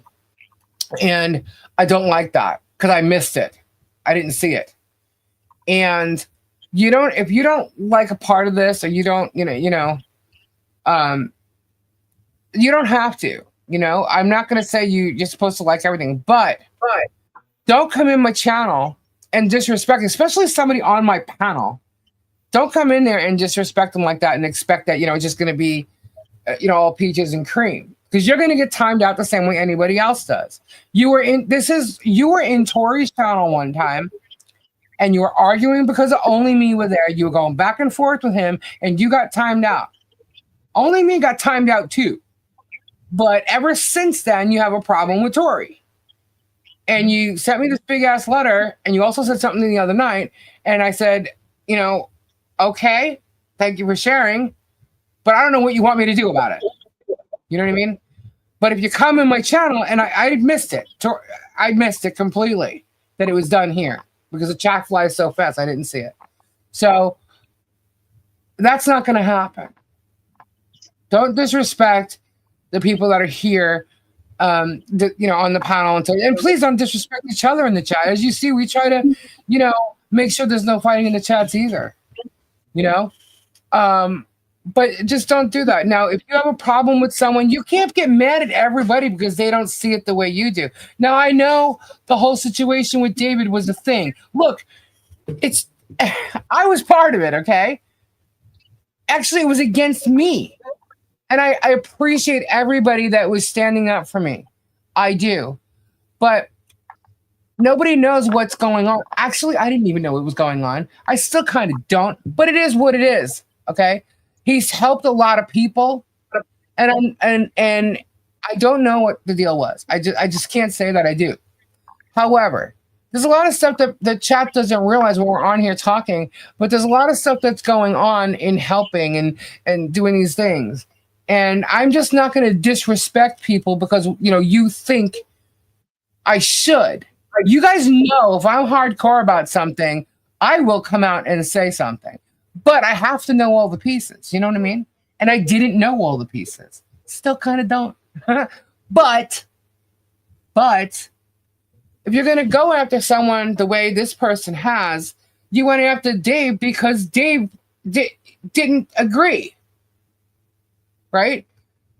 And I don't like that because I missed it. I didn't see it. And if you don't like a part of this or you don't, you don't have to. I'm not going to say you're supposed to like everything, but don't come in my channel and disrespect, especially somebody on my panel. Don't come in there and disrespect them like that and expect that, it's just going to be, all peaches and cream, because you're going to get timed out the same way anybody else does. You were in Tori's channel one time and you were arguing because only me were there. You were going back and forth with him and you got timed out. Only me got timed out too. But ever since then, you have a problem with Tori. And you sent me this big ass letter, and you also said something the other night. And I said, okay, thank you for sharing, but I don't know what you want me to do about it. You know what I mean? But if you come in my channel, and I missed it. I missed it completely that it was done here because the chat flies so fast. I didn't see it. So that's not going to happen. Don't disrespect the people that are here, on the panel. And please don't disrespect each other in the chat. As you see, we try to, make sure there's no fighting in the chats either, but just don't do that. Now, if you have a problem with someone, you can't get mad at everybody because they don't see it the way you do. Now, I know the whole situation with David was a thing. Look, I was part of it, okay? Actually, it was against me. And I appreciate everybody that was standing up for me. I do. But nobody knows what's going on. Actually, I didn't even know what was going on. I still kind of don't. But it is what it is. Okay? He's helped a lot of people. And I don't know what the deal was. I just can't say that I do. However, there's a lot of stuff that the chat doesn't realize when we're on here talking. But there's a lot of stuff that's going on in helping and doing these things. And I'm just not going to disrespect people because, you think I should. You guys know if I'm hardcore about something, I will come out and say something. But I have to know all the pieces. You know what I mean? And I didn't know all the pieces. Still kind of don't. But if if you're going to go after someone the way this person has, you went after Dave because Dave didn't agree, right?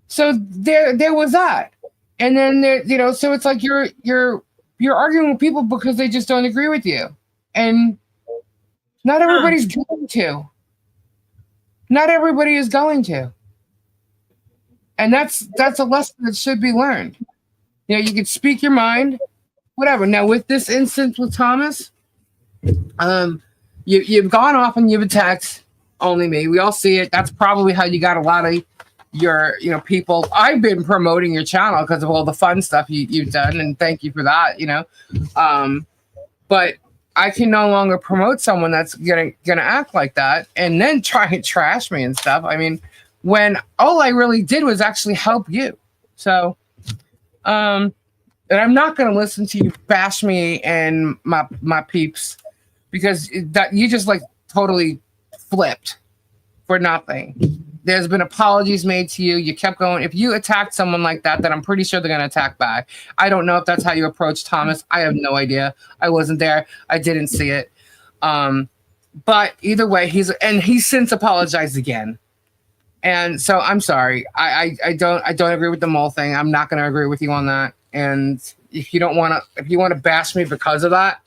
So there was that, and then there, so it's like you're arguing with people because they just don't agree with you, and not everybody's going to. Not everybody is going to, and that's a lesson that should be learned. You can speak your mind, whatever. Now, with this instance with Thomas, you've gone off and you've attacked only me. We all see it. That's probably how you got a lot of your people. I've been promoting your channel because of all the fun stuff you've done, and thank you for that. But I can no longer promote someone that's gonna act like that and then try and trash me and stuff. I mean, when all I really did was actually help you. So, and I'm not gonna listen to you bash me and my peeps because that you just like totally flipped for nothing. There's been apologies made to you. You kept going. If you attacked someone like that, then I'm pretty sure they're going to attack back. I don't know if that's how you approach Thomas. I have no idea. I wasn't there. I didn't see it. But either way, he's since apologized again. And so I'm sorry. I don't agree with the mole thing. I'm not going to agree with you on that. And if you want to bash me because of that,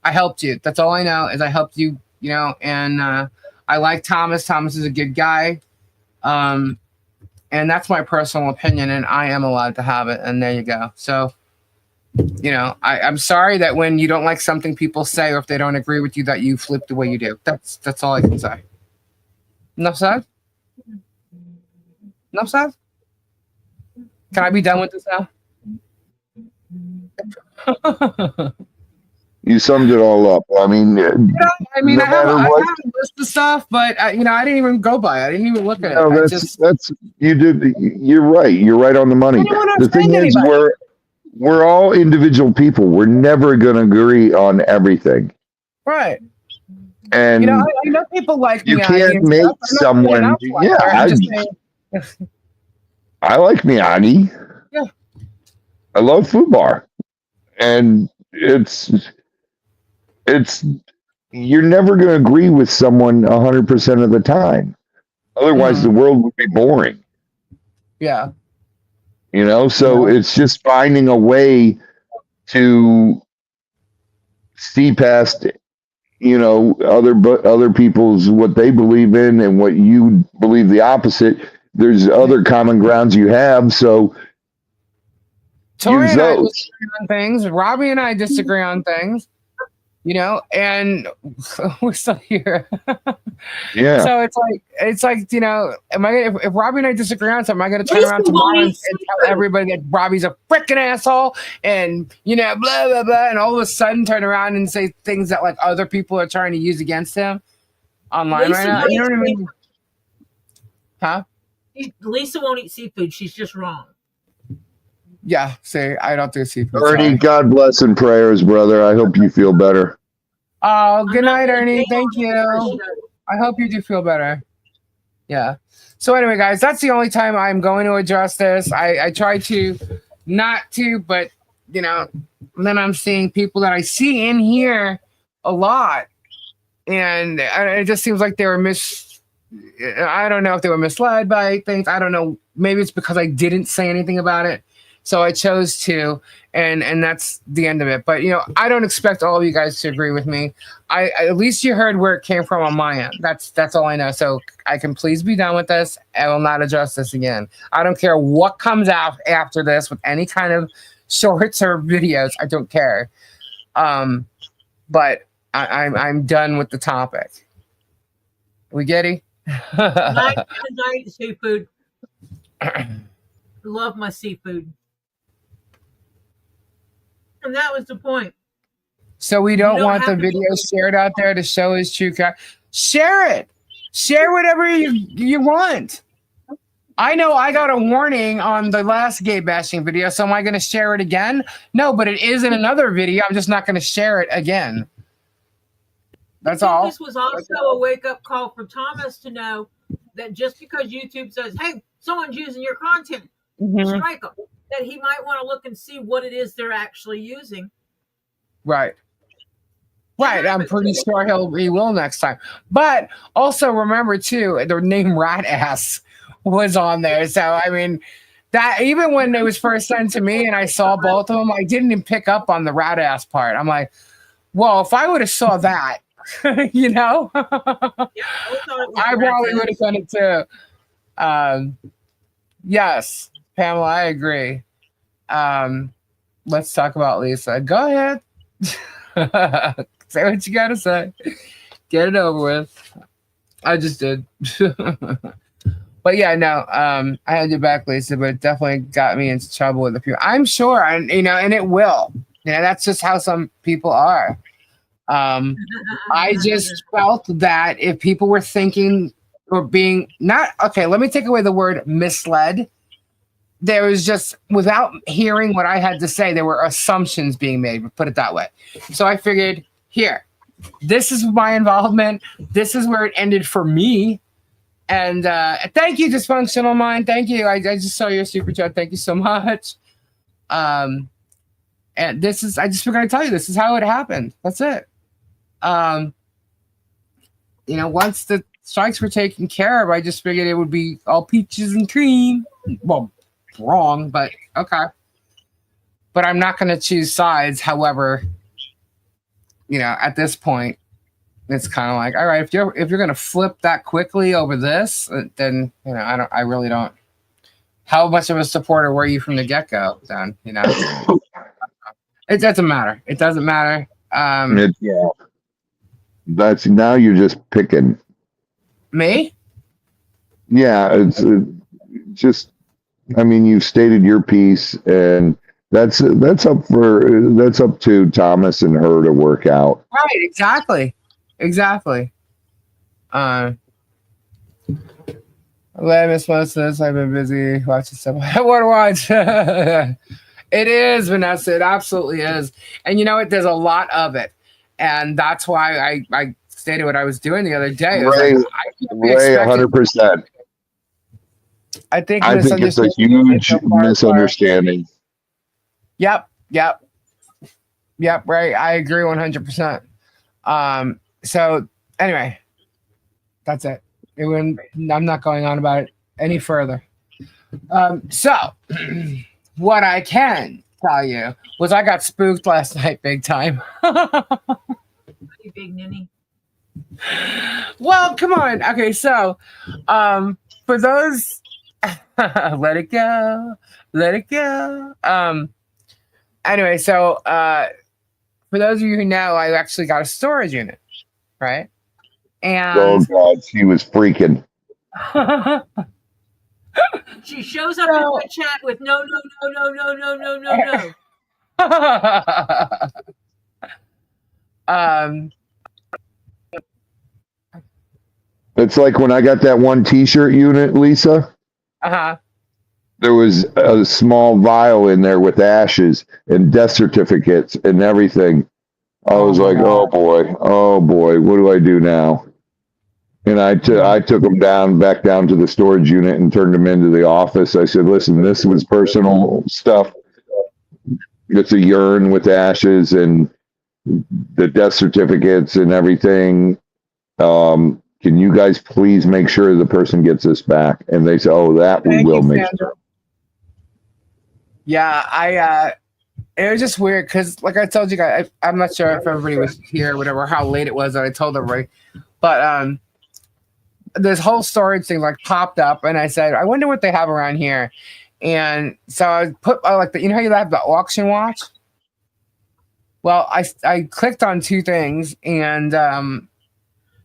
I helped you. That's all I know is I helped you, and I like Thomas. Thomas is a good guy. And that's my personal opinion, and I am allowed to have it. And there you go. So, I'm sorry that when you don't like something people say, or if they don't agree with you, that you flip the way you do. That's all I can say. Enough said? Enough said? Can I be done with this now? You summed it all up. I mean, I have a list of stuff, but I didn't even go by it. I didn't even look at it. That's you did. You're right. You're right on the money. The thing is, we're all individual people. We're never going to agree on everything. Right. And I know people like you can't make someone. Yeah, I like Miani. Yeah. I love Fubar, and it's you're never going to agree with someone 100% of the time. Otherwise, the world would be boring. Yeah. So it's just finding a way to see past, other people's what they believe in and what you believe the opposite. There's other common grounds you have, so Tori and I disagree on things. Robbie and I disagree on things. And we're still here. Yeah. So it's like, am I gonna, if Robbie and I disagree on something, am I gonna turn around tomorrow and tell everybody that Robbie's a freaking asshole and blah blah blah, and all of a sudden turn around and say things that like other people are trying to use against him online right now? You know what I mean? Huh? Lisa won't eat seafood. She's just wrong. Yeah, say I don't do seafood. Ernie, God bless and prayers, brother. I hope you feel better. Oh, good night, Ernie. Thank you. I hope you do feel better. Yeah. So anyway, guys, that's the only time I'm going to address this. I try to not to, but then I'm seeing people that I see in here a lot, and it just seems like they were I don't know if they were misled by things. I don't know. Maybe it's because I didn't say anything about it. So I chose to, and that's the end of it. But, I don't expect all of you guys to agree with me. At least you heard where it came from on my end. That's all I know. So I can please be done with this. I will not address this again. I don't care what comes out after this with any kind of shorts or videos. I don't care. But I'm done with the topic. We get it? I eat seafood. Love my seafood. And that was the point. So we don't want the video shared out there to show his true character. Share it. Share whatever you want. I know I got a warning on the last gay bashing video, so am I going to share it again? No, but it is in another video. I'm just not going to share it again. That's all. This was also a wake-up call for Thomas to know that just because YouTube says, hey, someone's using your content, strike them. That he might want to look and see what it is they're actually using Right. Right. I'm pretty sure he will next time. But also remember too, the name Rat Ass was on there. So I mean, that even when it was first sent to me and I saw both of them, I didn't even pick up on the Rat Ass part. I'm like, well, if I would have saw that, you know, I probably would have done it too. Yes, Pamela, I agree. Let's talk about Lisa. Go ahead. Say what you gotta say. Get it over with. I just did. But yeah, no, I had your back, Lisa, but it definitely got me into trouble with the people. I'm sure, and and it will. That's just how some people are. I just felt that if people were thinking or being not okay, let me take away the word misled. There was just, without hearing what I had to say, there were assumptions being made, put it that way. So I figured, here, this is my involvement. This is where it ended for me. And thank you, Dysfunctional Mind. Thank you. I just saw your super chat. Thank you so much. And this is, I just forgot to tell you, this is how it happened. That's it. Once the strikes were taken care of, I just figured it would be all peaches and cream. Well, wrong, but okay. But I'm not going to choose sides. However, at this point, it's kind of like, all right, if you're going to flip that quickly over this, then I really don't. How much of a supporter were you from the get-go? Then it doesn't matter. It doesn't matter. That's now you're just picking me. Yeah, it's just. I mean, you've stated your piece, and that's up to Thomas and her to work out. Right, exactly. I miss most of this. I've been busy watching stuff. I want to watch. It is, Vanessa. It absolutely is. And you know what? There's a lot of it, and that's why I stated what I was doing the other day. Ray, 100%. I think it's a huge misunderstanding. Yep. Right. I agree 100%. So anyway, that's it. I'm not going on about it any further. So what I can tell you was I got spooked last night big time. You big ninny. Well, come on. Okay, so for those let it go. Anyway, so for those of you who know, I actually got a storage unit, right? And oh God, she was freaking. She shows up in the chat with no. It's like when I got that one T-shirt unit, Lisa. There was a small vial in there with ashes and death certificates and everything. I was like, oh boy, what do I do now? And I took them back down to the storage unit and turned them into the office. I said, listen, this was personal stuff. It's a urn with ashes and the death certificates and everything. Can you guys please make sure the person gets this back? And they said, oh, that we will make sure. Yeah, it was just weird because, like I told you guys, I'm not sure if everybody was here or whatever, how late it was that I told everybody. But this whole storage thing popped up, and I said, I wonder what they have around here. And so I put how you have the auction watch? Well, I clicked on two things, and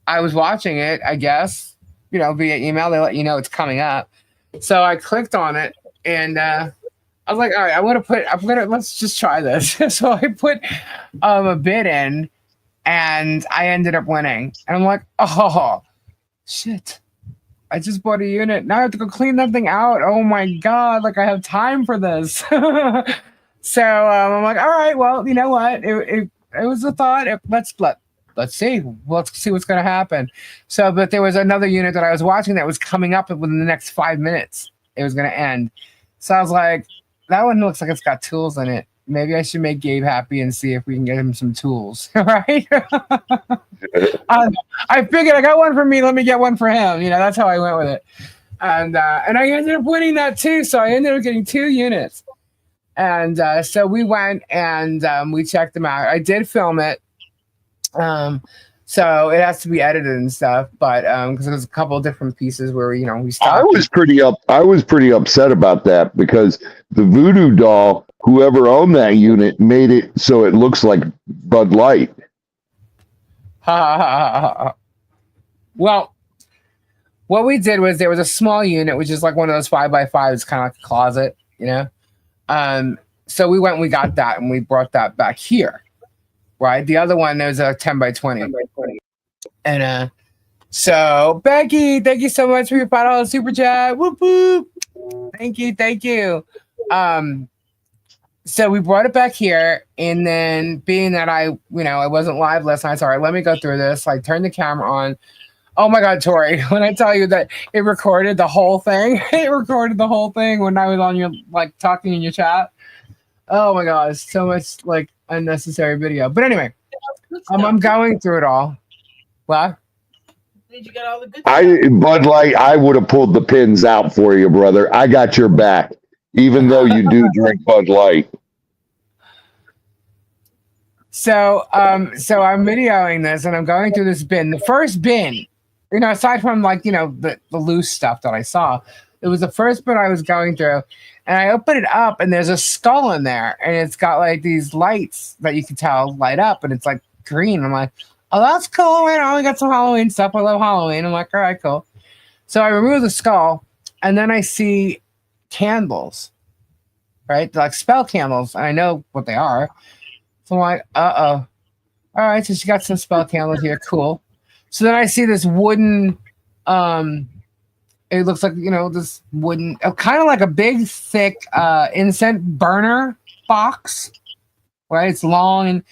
I was watching it, I guess, via email. They let you know it's coming up. So I clicked on it, and I was like, all right, let's just try this. So I put a bid in, and I ended up winning. And I'm like, oh, shit. I just bought a unit. Now I have to go clean that thing out. Oh, my God. I have time for this. So I'm like, all right, well, you know what? It was a thought. Let's see. Let's see what's going to happen. So, but there was another unit that I was watching that was coming up within the next 5 minutes. It was going to end. So I was like, that one looks like it's got tools in it. maybe I should make Gabe happy and see if we can get him some tools. Right? I figured I got one for me. Let me get one for him. That's how I went with it. And I ended up winning that too. So I ended up getting 2 units. And so we went and we checked them out. I did film it. So it has to be edited and stuff, but because there's a couple of different pieces where we stopped. I was pretty upset about that because the voodoo doll, whoever owned that unit, made it so it looks like Bud Light. Well, what we did was there was a small unit, which is like one of those 5x5. It's kind of like a closet, So we went and we got that and we brought that back here. Right. The other one, there's a 10x20. And so Becky, thank you so much for your $5 super chat. Whoop whoop. Thank you. So we brought it back here, and then being that I wasn't live last night, so all right, let me go through this. I turned the camera on. Oh my God, Tori, when I tell you that it recorded the whole thing, when I was on your talking in your chat. Oh my gosh, so much unnecessary video. But anyway, I'm going through it all. What? Did you get all the good stuff? Bud Light, I would have pulled the pins out for you, brother. I got your back, even though you do drink Bud Light. So I'm videoing this and I'm going through this bin. The first bin, aside from the loose stuff that I saw, it was the first bin I was going through. And I open it up, and there's a skull in there, and it's got these lights that you can tell light up, and it's green. I'm like, oh, that's cool. We got some Halloween stuff. I love Halloween. I'm like, all right, cool. So I remove the skull, and then I see candles, right? They're spell candles, and I know what they are. So I'm like, all right, so she got some spell candles here. Cool. So then I see this wooden, it looks like, this wooden, kind of like a big, thick incense burner box, right? It's long. And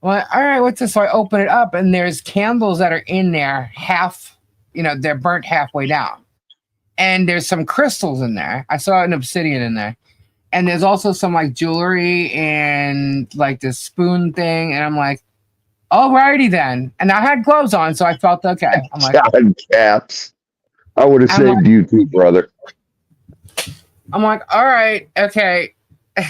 I'm like, all right, what's this? So I open it up, and there's candles that are in there half, they're burnt halfway down. And there's some crystals in there. I saw an obsidian in there. And there's also some jewelry and this spoon thing. And I'm like, alrighty then. And I had gloves on, so I felt okay. I'm like, God, cats. I would have saved you too, brother. I'm like, all right, okay.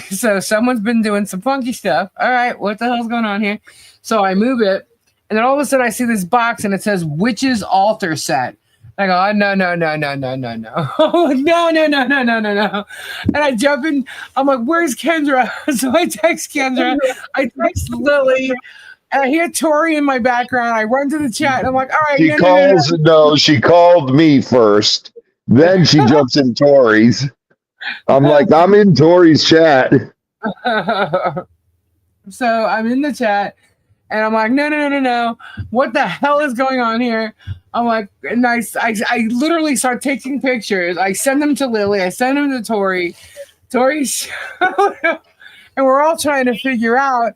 So someone's been doing some funky stuff. All right, what the hell's going on here? So I move it, and then all of a sudden I see this box, and it says Witch's Altar Set. I go, oh, no. Oh, no. And I jump in. I'm like, where's Kendra? So I text Kendra. I text Lily. And I hear Tori in my background. I run to the chat. And I'm like, all right. She called me first. Then she jumps in Tori's. I'm like, I'm in Tori's chat. So I'm in the chat. And I'm like, no. What the hell is going on here? I'm like, and I literally start taking pictures. I send them to Lily. I send them to Tori. And we're all trying to figure out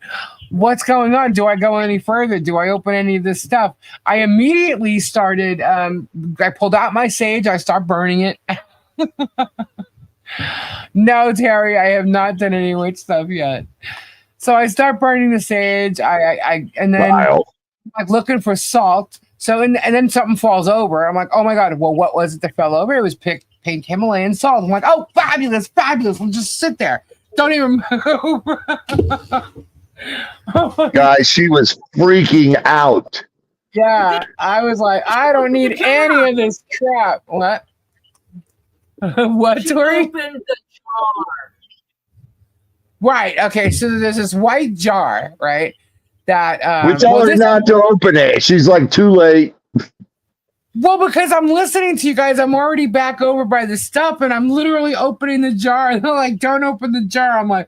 what's going on. Do I go any further? Do I open any of this stuff? I immediately started, I pulled out my sage. I start burning it. No, Terry, I have not done any witch stuff yet. So I start burning the sage. And then I'm looking for salt. So, and then something falls over. I'm like, oh my God, well, what was it that fell over? It was pink Himalayan salt. I'm like, oh, fabulous. We'll just sit there. Don't even move. Guys, she was freaking out. Yeah, I was like, I don't need any of this crap. What? What, Tori? Opened the jar. Right. Okay. So there's this white jar, right? That we told her not to open it. She's like, too late. Well, because I'm listening to you guys, I'm already back over by the stuff, and I'm literally opening the jar, and they're like, "Don't open the jar." I'm like,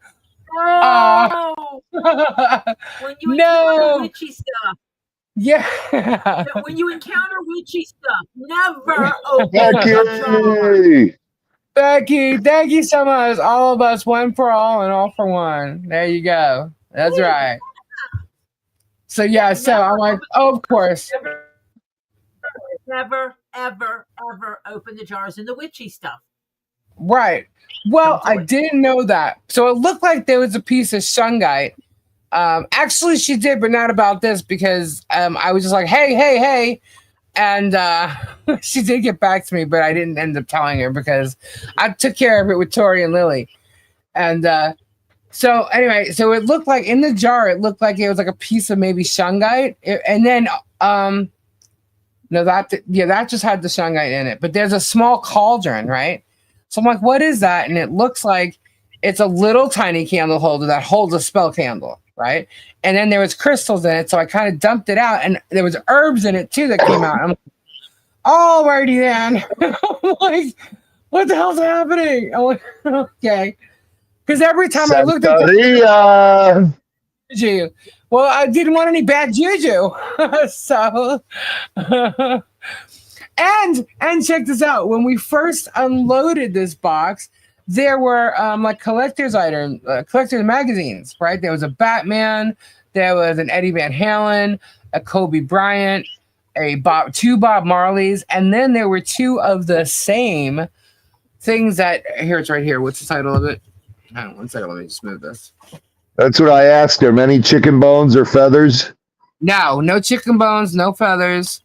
"Oh." When you encounter witchy stuff. Yeah. When you encounter witchy stuff, never open the jar. Becky, thank you so much. All of us, one for all and all for one. There you go. That's right. So yeah, so I'm like, oh, of course. Never, ever, ever open the jars in the witchy stuff. Right. Well, I didn't know that. So it looked like there was a piece of shungite. Actually, she did, but not about this because I was just like, hey. And she did get back to me, but I didn't end up telling her because I took care of it with Tori and Lily. And so anyway, so it looked like in the jar, it looked like it was like a piece of maybe shungite. And then, no, that just had the shungite in it. But there's a small cauldron, right? So I'm like, what is that? And it looks like it's a little tiny candle holder that holds a spell candle, right? And then there was crystals in it. So I kind of dumped it out. And there was herbs in it too that came out. I'm like, alrighty then. I'm like, what the hell's happening? I'm like, okay. Because every time I looked at juju, well, I didn't want any bad juju. So... And check this out. When we first unloaded this box, there were like collector's magazines, right? There was a Batman, there was an Eddie Van Halen, a Kobe Bryant, two Bob Marleys, and then there were two of the same things that here it's right here. What's the title of it? Hang on 1 second, let me just move this. That's what I asked her. Many chicken bones or feathers? No chicken bones, no feathers.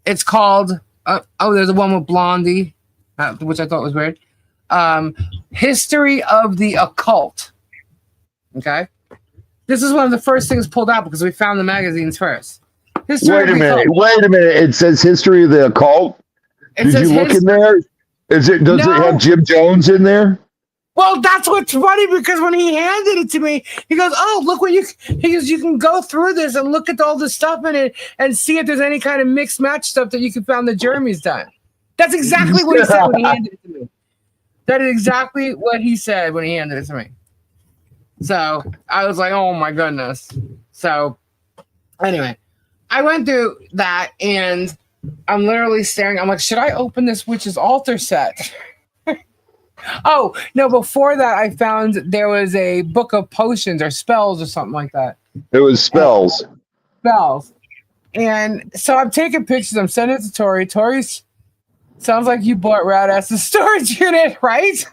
It's called there's a one with Blondie, which I thought was weird. History of the Occult. Okay, this is one of the first things pulled out because we found the magazines first. Wait a minute. It says History of the Occult. Did you look in there? Does it have Jim Jones in there? Well, that's what's funny because when he handed it to me, he goes, "Oh, look what you can go through this and look at all the stuff in it and see if there's any kind of mixed match stuff that you can find that Jeremy's done." That's exactly what he said when he handed it to me. That is exactly what he said when he handed it to me. So I was like, "Oh my goodness!" So anyway, I went through that and I'm literally staring. I'm like, "Should I open this witch's altar set?" Oh, no, before that, I found there was a book of potions or spells or something like that. It was spells. Spells. And so I'm taking pictures. I'm sending it to Tori. Tori's sounds like you bought Rad Ass's storage unit, right?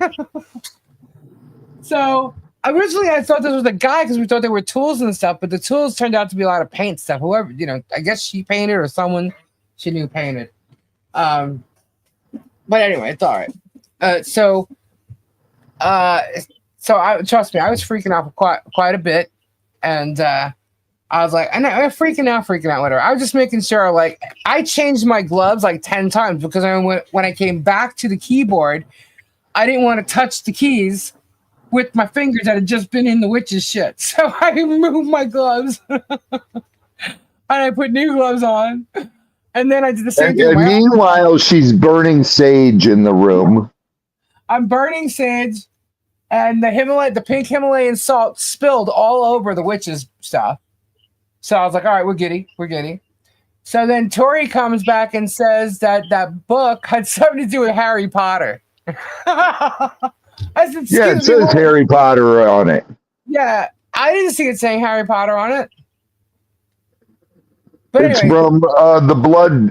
So originally I thought this was a guy because we thought they were tools and stuff, but the tools turned out to be a lot of paint stuff. Whoever, I guess she painted or someone she knew painted. But anyway, it's all right. So trust me, I was freaking out for quite a bit, and I was like, I'm freaking out, whatever. I was just making sure, like, I changed my gloves like 10 times because when I came back to the keyboard, I didn't want to touch the keys with my fingers that had just been in the witch's shit. So I removed my gloves and I put new gloves on, and then I did the same thing. And meanwhile, she's burning sage in the room. I'm burning sage, and the pink Himalayan salt spilled all over the witch's stuff. So I was like, all right, we're giddy. So then Tori comes back and says that book had something to do with Harry Potter. I said, it says Harry Potter on it. Yeah, I didn't see it saying Harry Potter on it. But it's anyway, from the blood.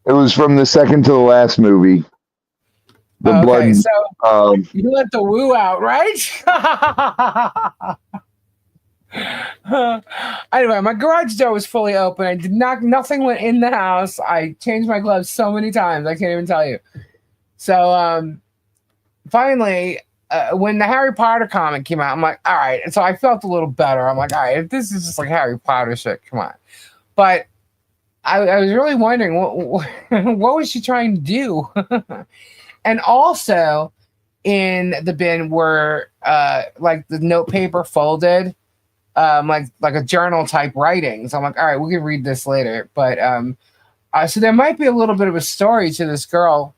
It was from the second to the last movie. The blood. So you let the woo out, right? Anyway, my garage door was fully open. I did nothing went in the house. I changed my gloves so many times. I can't even tell you. So finally, when the Harry Potter comic came out, I'm like, all right. And so I felt a little better. I'm like, all right, if this is just like Harry Potter shit, come on. But I was really wondering what was she trying to do? And also in the bin were like the note paper folded, like a journal type writing. So I'm like, all right, we can read this later. But so there might be a little bit of a story to this girl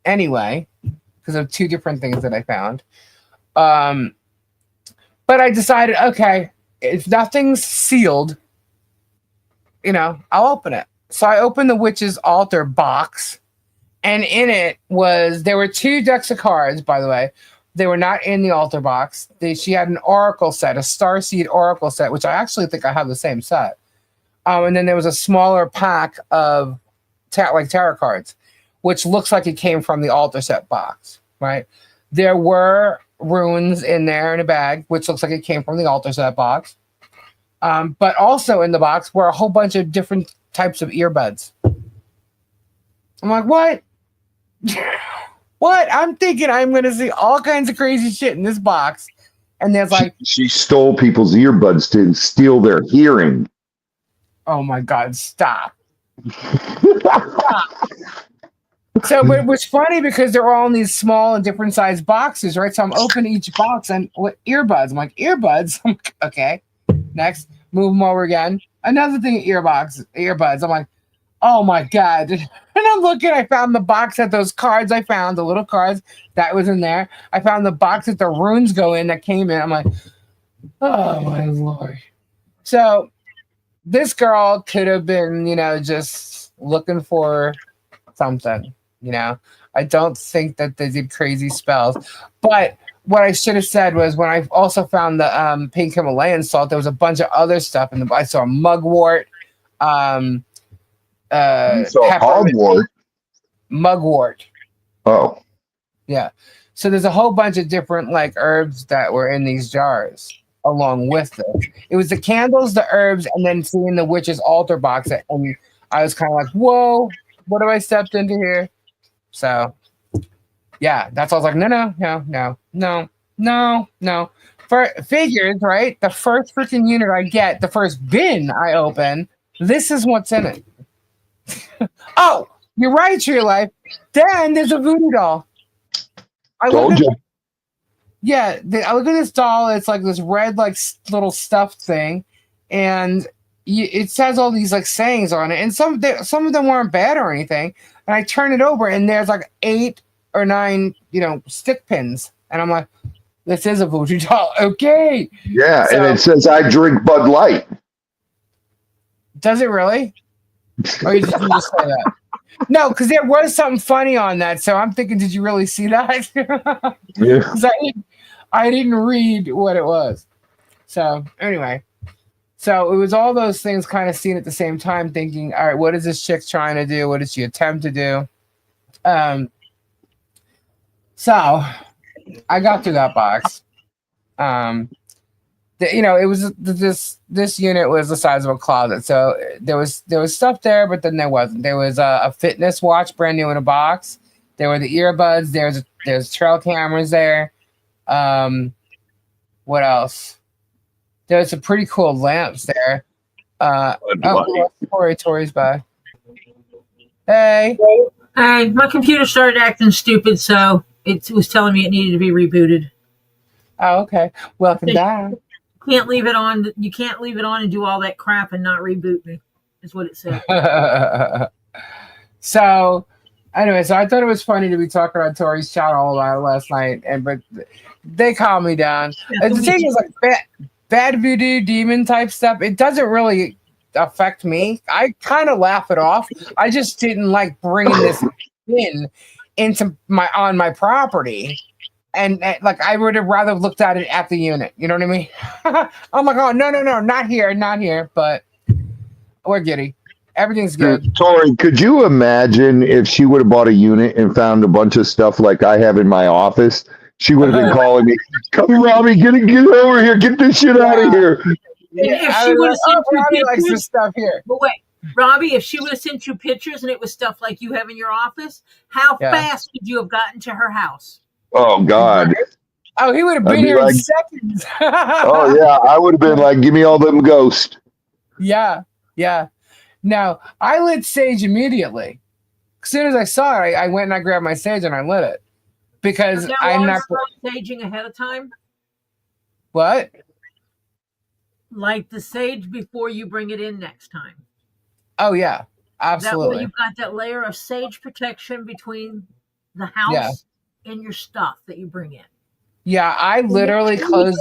anyway, because of two different things that I found. But I decided, okay, if nothing's sealed, I'll open it. So I opened the witch's altar box. And in it there were 2 decks of cards, by the way. They were not in the altar box. She had an oracle set, a Starseed oracle set, which I actually think I have the same set. And then there was a smaller pack of tarot cards, which looks like it came from the altar set box, right? There were runes in there in a bag, which looks like it came from the altar set box. But also in the box were a whole bunch of different types of earbuds. I'm like, what? What? I'm thinking I'm going to see all kinds of crazy shit in this box. And there's like... She stole people's earbuds to steal their hearing. Oh my God, stop. Stop. So, but it was funny because they're all in these small and different sized boxes, right? So I'm opening each box and what earbuds? I'm like, earbuds? I'm like, okay. Next, move them over again. Another thing, earbuds. I'm like, oh my God. And I'm looking, I found the box that those cards I found, the little cards that was in there. I found the box that the runes go in that came in. I'm like, oh my Lord. So this girl could have been, just looking for something, I don't think that they did crazy spells. But what I should have said was when I also found the pink Himalayan salt, there was a bunch of other stuff in the. I saw mugwort, so hogwort, mugwort. Oh, yeah. So there's a whole bunch of different herbs that were in these jars along with it. It was the candles, the herbs, and then seeing the witch's altar box, and I was kind of like, whoa, what have I stepped into here? So, yeah, that's all. I was like, no. For figures, right? The first freaking unit I get, the first bin I open, this is what's in it. Oh, you're right, Tree Life. Then there's a voodoo doll. Told you. Yeah, I look at this doll. It's like this red, little stuffed thing, and it says all these sayings on it, and some of them weren't bad or anything. And I turn it over, and there's 8 or 9, stick pins, and I'm like, "This is a voodoo doll." Okay. Yeah, so, and it says, "I drink Bud Light." Does it really? Or you just say that? No, because there was something funny on that, so I'm thinking, did you really see that? Yeah. Because I didn't read what it was. So anyway. So it was all those things kind of seen at the same time, thinking, all right, what is this chick trying to do? What did she attempt to do? So I got through that box. It was this unit was the size of a closet. So there was stuff there, but then there wasn't. There was a fitness watch, brand new in a box. There were the earbuds. There's trail cameras there. What else? There's some pretty cool lamps there. Tori's by. Hey. Hey, my computer started acting stupid, so it was telling me it needed to be rebooted. Oh, okay. Welcome back. You can't leave it on. You can't leave it on and do all that crap and not reboot me. Is what it said. So, anyway, I thought it was funny to be talking about Tori's channel about it last night, but they calmed me down. Yeah, the thing is, bad voodoo demon type stuff, it doesn't really affect me. I kind of laugh it off. I just didn't like bringing this into my property, and I would have rather looked at it at the unit. You know what I mean? I'm like, oh no, not here. But we're giddy. Everything's good. Tori, could you imagine if she would have bought a unit and found a bunch of stuff like I have in my office? She would have been calling me, "Come, Robbie, get over here, get this shit out of here." Yeah, if she would have sent you Robbie likes this stuff here. But wait, Robbie, if she would have sent you pictures and it was stuff like you have in your office, how fast could you have gotten to her house? Oh God! Oh, he would have been here in seconds. Oh yeah, I would have been like, "Give me all them ghosts." Yeah. Now I lit sage immediately. As soon as I saw it, I went and I grabbed my sage and I lit it. Because I'm not saging ahead of time. What? Like the sage before you bring it in next time. Oh yeah, absolutely. That way you've got that layer of sage protection between the house and your stuff that you bring in. Yeah, I literally closed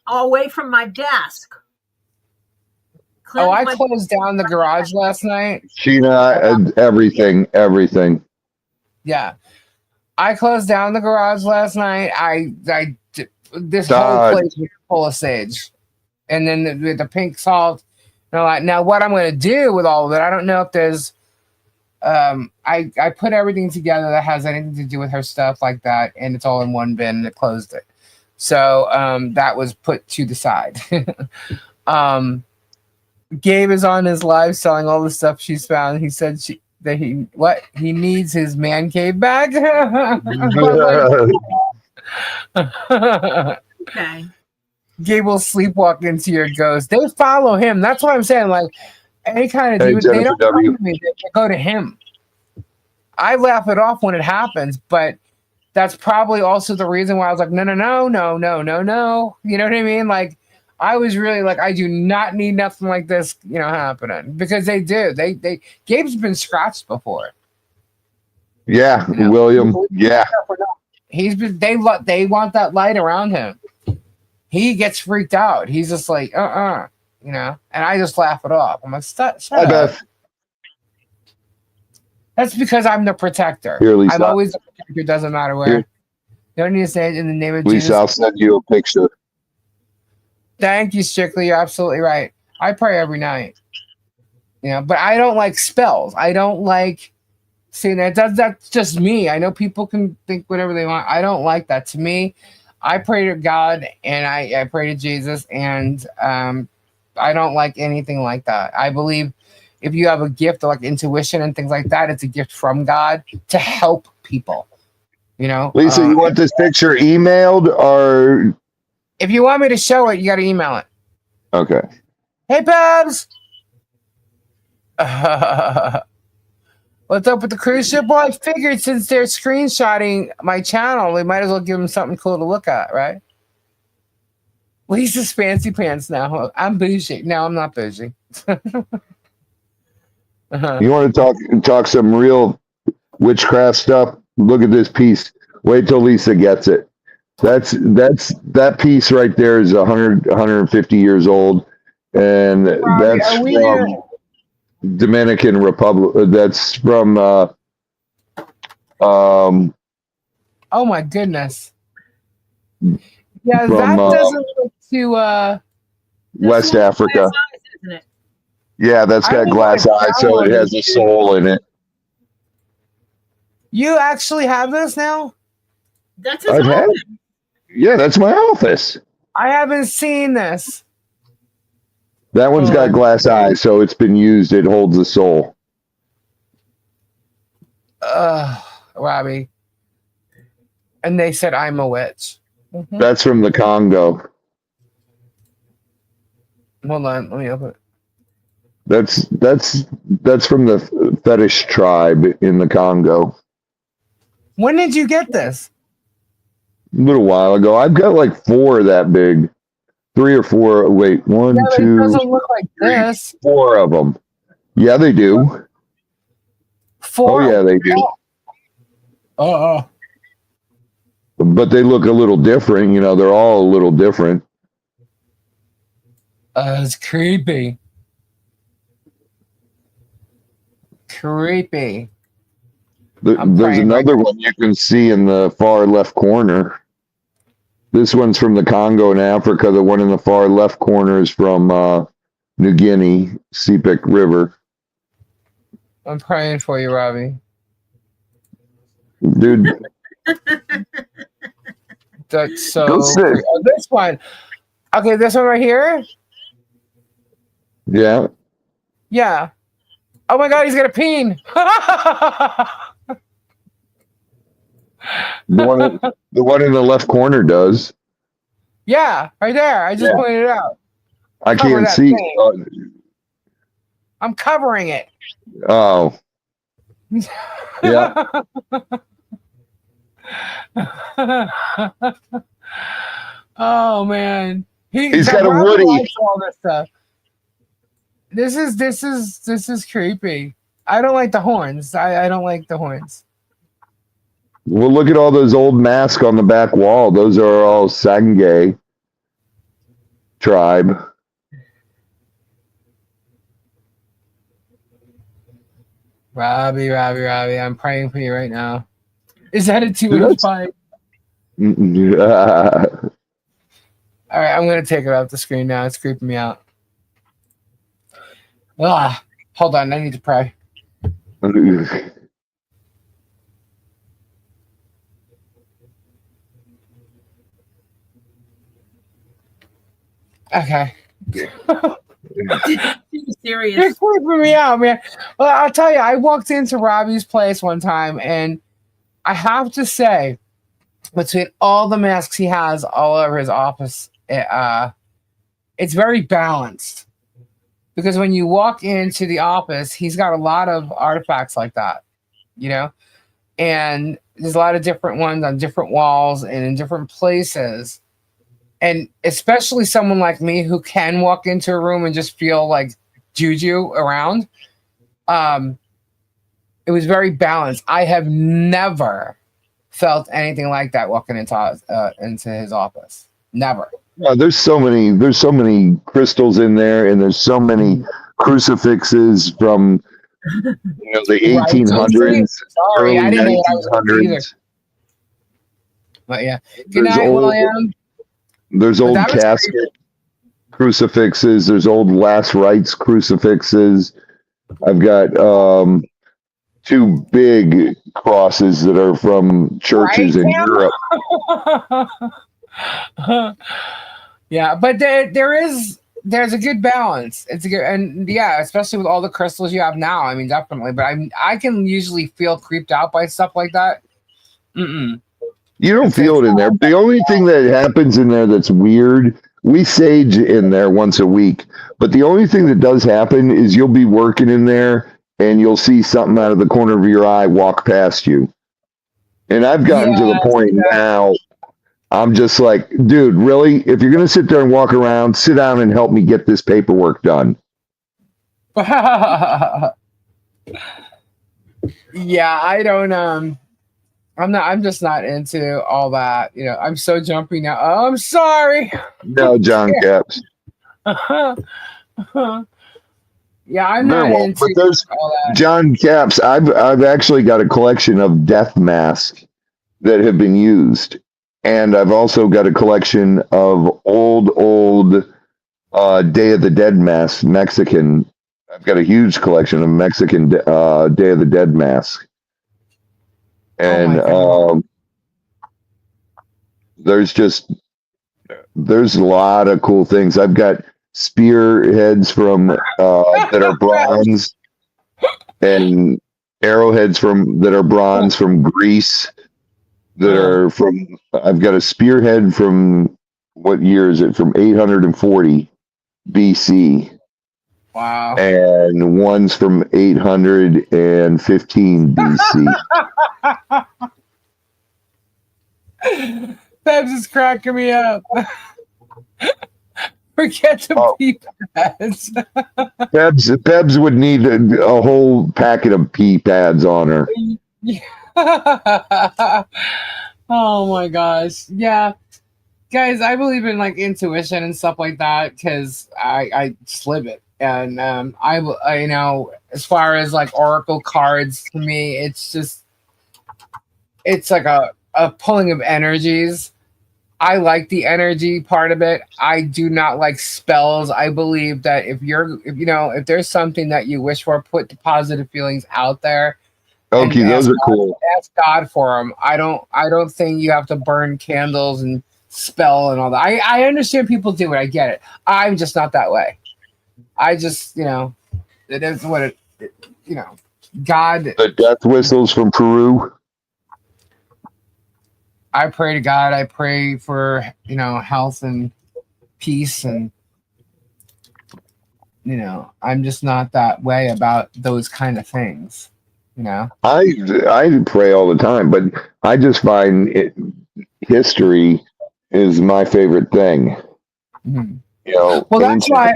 away from my desk. I closed down the garage last night. Sheena, everything. Yeah. I closed down the garage last night. This whole place was full of sage, and then the pink salt. Now what I'm going to do with all of it, I don't know if there's I put everything together that has anything to do with her stuff like that, and it's all in one bin and it closed it. So that was put to the side. Gabe is on his live selling all the stuff she's found. He said he needs his man cave bag. Okay. Gabe will sleepwalk into your ghost. They follow him. That's what I'm saying. Like any kind of dude, they don't come to me. They go to him. I laugh it off when it happens, but that's probably also the reason why I was like, no. You know what I mean? Like I was really like, I do not need nothing like this, happening, because they do. They Gabe's been scratched before. Yeah, William. Yeah, he's been. They want that light around him. He gets freaked out. He's just like, and I just laugh it off. I'm like, shut up. Beth. That's because I'm the protector. Here, Lisa. I'm always the protector. Doesn't matter where. You don't need to say it in the name of Lisa, Jesus. I'll send you a picture. Thank you, Strictly. You're absolutely right. I pray every night. But I don't like spells. I don't like seeing that. That's just me. I know people can think whatever they want. I don't like that. To me, I pray to God and I pray to Jesus, and I don't like anything like that. I believe if you have a gift of like intuition and things like that, it's a gift from God to help people. Lisa, you want this picture emailed or? If you want me to show it, you got to email it. Okay. Hey, Babs. What's up with the cruise ship? Well, I figured since they're screenshotting my channel, we might as well give them something cool to look at, right? Lisa's fancy pants now. I'm bougie. No, I'm not bougie. You want to talk some real witchcraft stuff? Look at this piece. Wait till Lisa gets it. That piece right there is 150 years old, and that's from Dominican Republic. That's from oh my goodness. Yeah, from, that doesn't look too West Africa. Eyes, isn't it? Yeah, that's got glass eyes, so it has a soul in it. You actually have this now? That's his office. Yeah, that's my office. I haven't seen this. That one's got glass eyes, so it's been used. It holds the soul. Robbie. And they said I'm a witch. Mm-hmm. That's from the Congo. Hold on, let me open it. That's from the fetish tribe in the Congo. When did you get this? A little while ago. I've got like 4 that big. 3 or 4. Wait, 1, 2. It doesn't look like this. 4 of them. Yeah, they do. 4? Oh, yeah, they do. But they look a little different. They're all a little different. It's creepy. Creepy. There's another one you can see in the far left corner. This one's from the Congo in Africa. The one in the far left corner is from New Guinea, Sepik River. I'm praying for you, Robbie. Dude. That's so... Oh, this one. Okay, this one right here? Yeah. Yeah. Oh my God, he's got a peen. The one in the left corner does. Yeah, right there. I just pointed it out. I can't see. I'm covering it. Oh. Yeah. Oh man. He's got a Woody. All this stuff. This is creepy. I don't like the horns. I don't like the horns. Well, look at all those old masks on the back wall. Those are all Sangay tribe. Robbie, I'm praying for you right now. Is that a 2-inch pipe? All right, I'm gonna take it off the screen now. It's creeping me out. Hold on, I need to pray. Okay. Serious. You're creeping me out, man. Well, I'll tell you, I walked into Robbie's place one time, and I have to say, between all the masks he has all over his office, it's very balanced. Because when you walk into the office, he's got a lot of artifacts like that, you know? And there's a lot of different ones on different walls and in different places. And especially someone like me who can walk into a room and just feel like juju around. It was very balanced. I have never felt anything like that walking into his office. Never. There's so many crystals in there, and there's so many crucifixes from the 1800s, Sorry, I early didn't know what I was gonna do either. 1900s. But yeah. Good night, William. There's old casket crucifixes. There's old last rites crucifixes. I've got two big crosses that are from churches in Europe. Yeah, but there's a good balance. It's a good, and yeah, especially with all the crystals you have now. I mean, definitely. But I can usually feel creeped out by stuff like that. Mm-mm. You don't feel it in there. The only thing that happens in there that's weird, we sage in there once a week. But the only thing that does happen is you'll be working in there and you'll see something out of the corner of your eye walk past you. And I've gotten to the point now, I'm just like, dude, really? If you're going to sit there and walk around, sit down and help me get this paperwork done. Yeah, I don't, I'm just not into all that. I'm so jumpy now. Oh, I'm sorry. No, John Caps. Yeah, I'm not into all that. John Caps, I've actually got a collection of death masks that have been used. And I've also got a collection of old Day of the Dead masks, Mexican. I've got a huge collection of Mexican Day of the Dead masks. And there's a lot of cool things. I've got spearheads from that are bronze, and arrowheads that are bronze from Greece. I've got a spearhead from, what year is it? From 840 BC. Wow. And one's from 815 BC. Babs is cracking me up. Forget the pee pads. Babs would need a whole packet of pee pads on her. Oh my gosh. Yeah. Guys, I believe in like intuition and stuff like that because I just live it. And I as far as like oracle cards, to me, it's like a pulling of energies. I like the energy part of it. I do not like spells. I believe that if there's something that you wish for, put the positive feelings out there. Okay, those are cool. Ask God for them. I don't think you have to burn candles and spell and all that. I understand people do it. I get it. I'm just not that way. I just, it is what it God. The death whistles from Peru. I pray to God. I pray for, health and peace. And, I'm just not that way about those kind of things, I pray all the time, but I just find history is my favorite thing. Mm-hmm. Well, that's why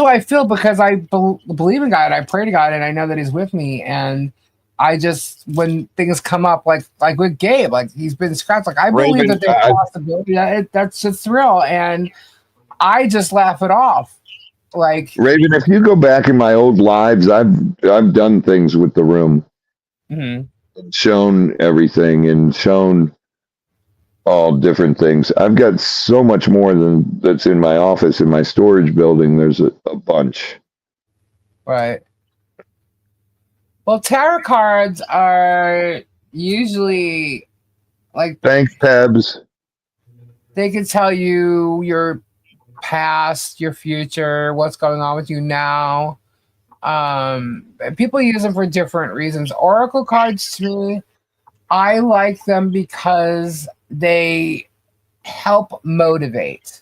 I feel, because I believe in God. I pray to God, and I know that He's with me. And I just, when things come up, like with Gabe, like he's been scratched, like I believe that there's a possibility that's just real, and I just laugh it off. Like Raven, if you go back in my old lives, I've done things with the room, mm-hmm. and shown everything, and shown all different things. I've got so much more than that's in my office, in my storage building. There's a bunch. Right. Well, tarot cards are usually like Thanks, Pebs. they can tell you your past, your future, what's going on with you now. People use them for different reasons. Oracle cards to me, I like them because they help motivate.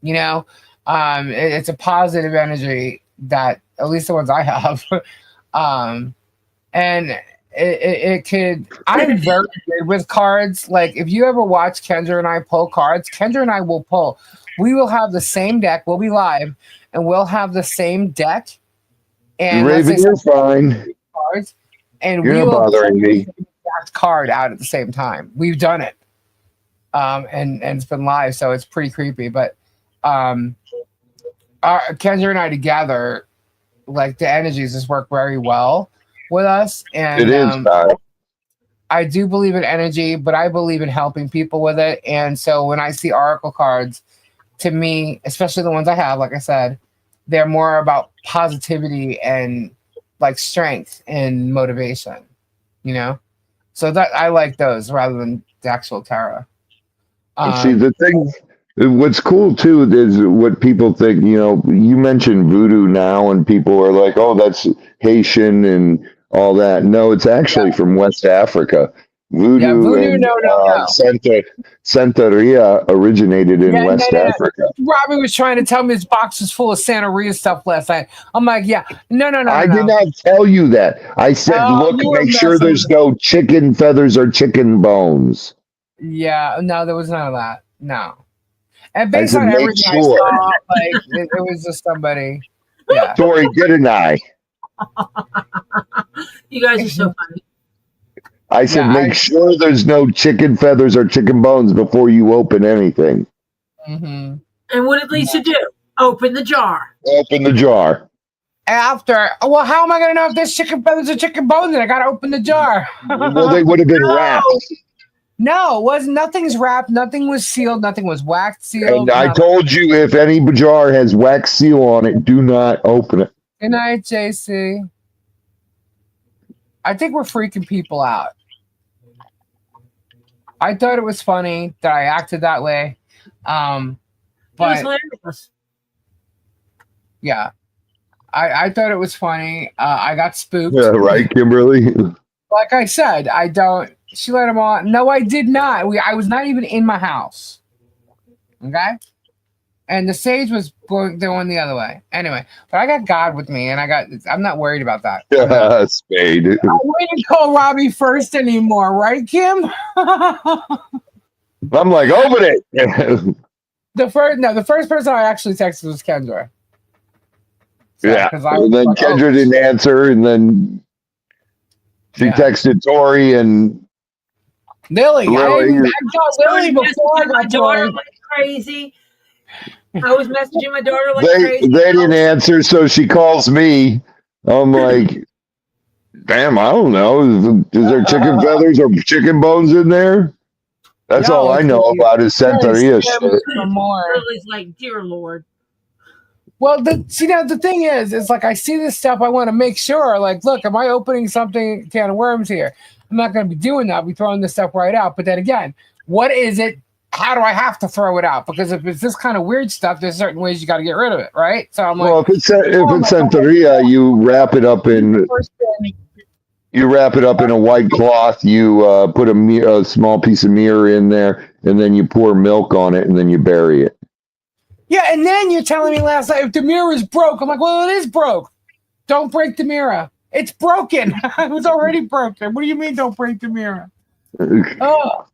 You know, it's a positive energy that at least the ones I have. And it could. I'm very good with cards. Like if you ever watch Kendra and I pull cards, Kendra and I will pull. We will have the same deck. We'll be live, and we'll have the same deck. And Raven, you're fine. Cards, and You're we not will bothering me. pull the exact card out at the same time. We've done it, and it's been live, so it's pretty creepy. But Kendra and I together, like the energies just work very well with us, and It is bad. I do believe in energy, but I believe in helping people with it. And so when I see oracle cards, to me, especially the ones I have, like I said, they're more about positivity and like strength and motivation, you know? So that I like those rather than the actual tarot. See, the thing, what's cool too is what people think, you know, you mentioned voodoo now, and people are like, oh, that's Haitian and all that. No, it's actually from West Africa. Voodoo and Santeria originated in West Africa. Robbie was trying to tell me his box was full of Santeria stuff last night. I'm like, yeah, no. I did not tell you that. I said, look, make sure there's no chicken feathers or chicken bones. Yeah, no, there was none of that. No. And based on everything I saw, like it was just somebody. Yeah. Tori, get an eye. You guys are so funny. I said, make sure there's no chicken feathers or chicken bones before you open anything. Mm-hmm. And what did Lisa do? Open the jar. Open the jar. After, well, how am I going to know if there's chicken feathers or chicken bones? And I got to open the jar. Well, they would have been wrapped. No, nothing's wrapped. Nothing was sealed. Nothing was wax sealed. And I told you, if any jar has wax seal on it, do not open it. Good night, JC. I think we're freaking people out. I thought it was funny that I acted that way. But it was hilarious. Yeah. I thought it was funny. I got spooked. Yeah, right, Kimberly? Like I said, I don't. She let him on. No, I did not. I was not even in my house. Okay? And the sage was going the other way. Anyway, but I got God with me, and I'm not worried about that. Yeah, Spade. I wouldn't call Robbie first anymore, right, Kim? I'm like, open it. The first person I actually texted was Kendra. So, yeah. And then Kendra didn't answer, and then she texted Tori and Lily. I got Lily before I got Tori. Like crazy. I was messaging my daughter like crazy. They didn't answer, so she calls me. I'm like, damn, I don't know. Is there chicken feathers or chicken bones in there? That's all I know about is Santeria shit. Lily's like, dear Lord. Well, the thing is like I see this stuff. I want to make sure. Like, look, am I opening something can of worms here? I'm not going to be doing that. I'll be throwing this stuff right out. But then again, what is it? How do I have to throw it out? Because if it's this kind of weird stuff, there's certain ways you got to get rid of it, right? So I'm like, well, if it's Santeria, you wrap it up in a white cloth. You put a small piece of mirror in there, and then you pour milk on it, and then you bury it. Yeah, and then you're telling me last night if the mirror is broke. I'm like, well, it is broke. Don't break the mirror. It's broken. It was already broken. What do you mean don't break the mirror? Oh.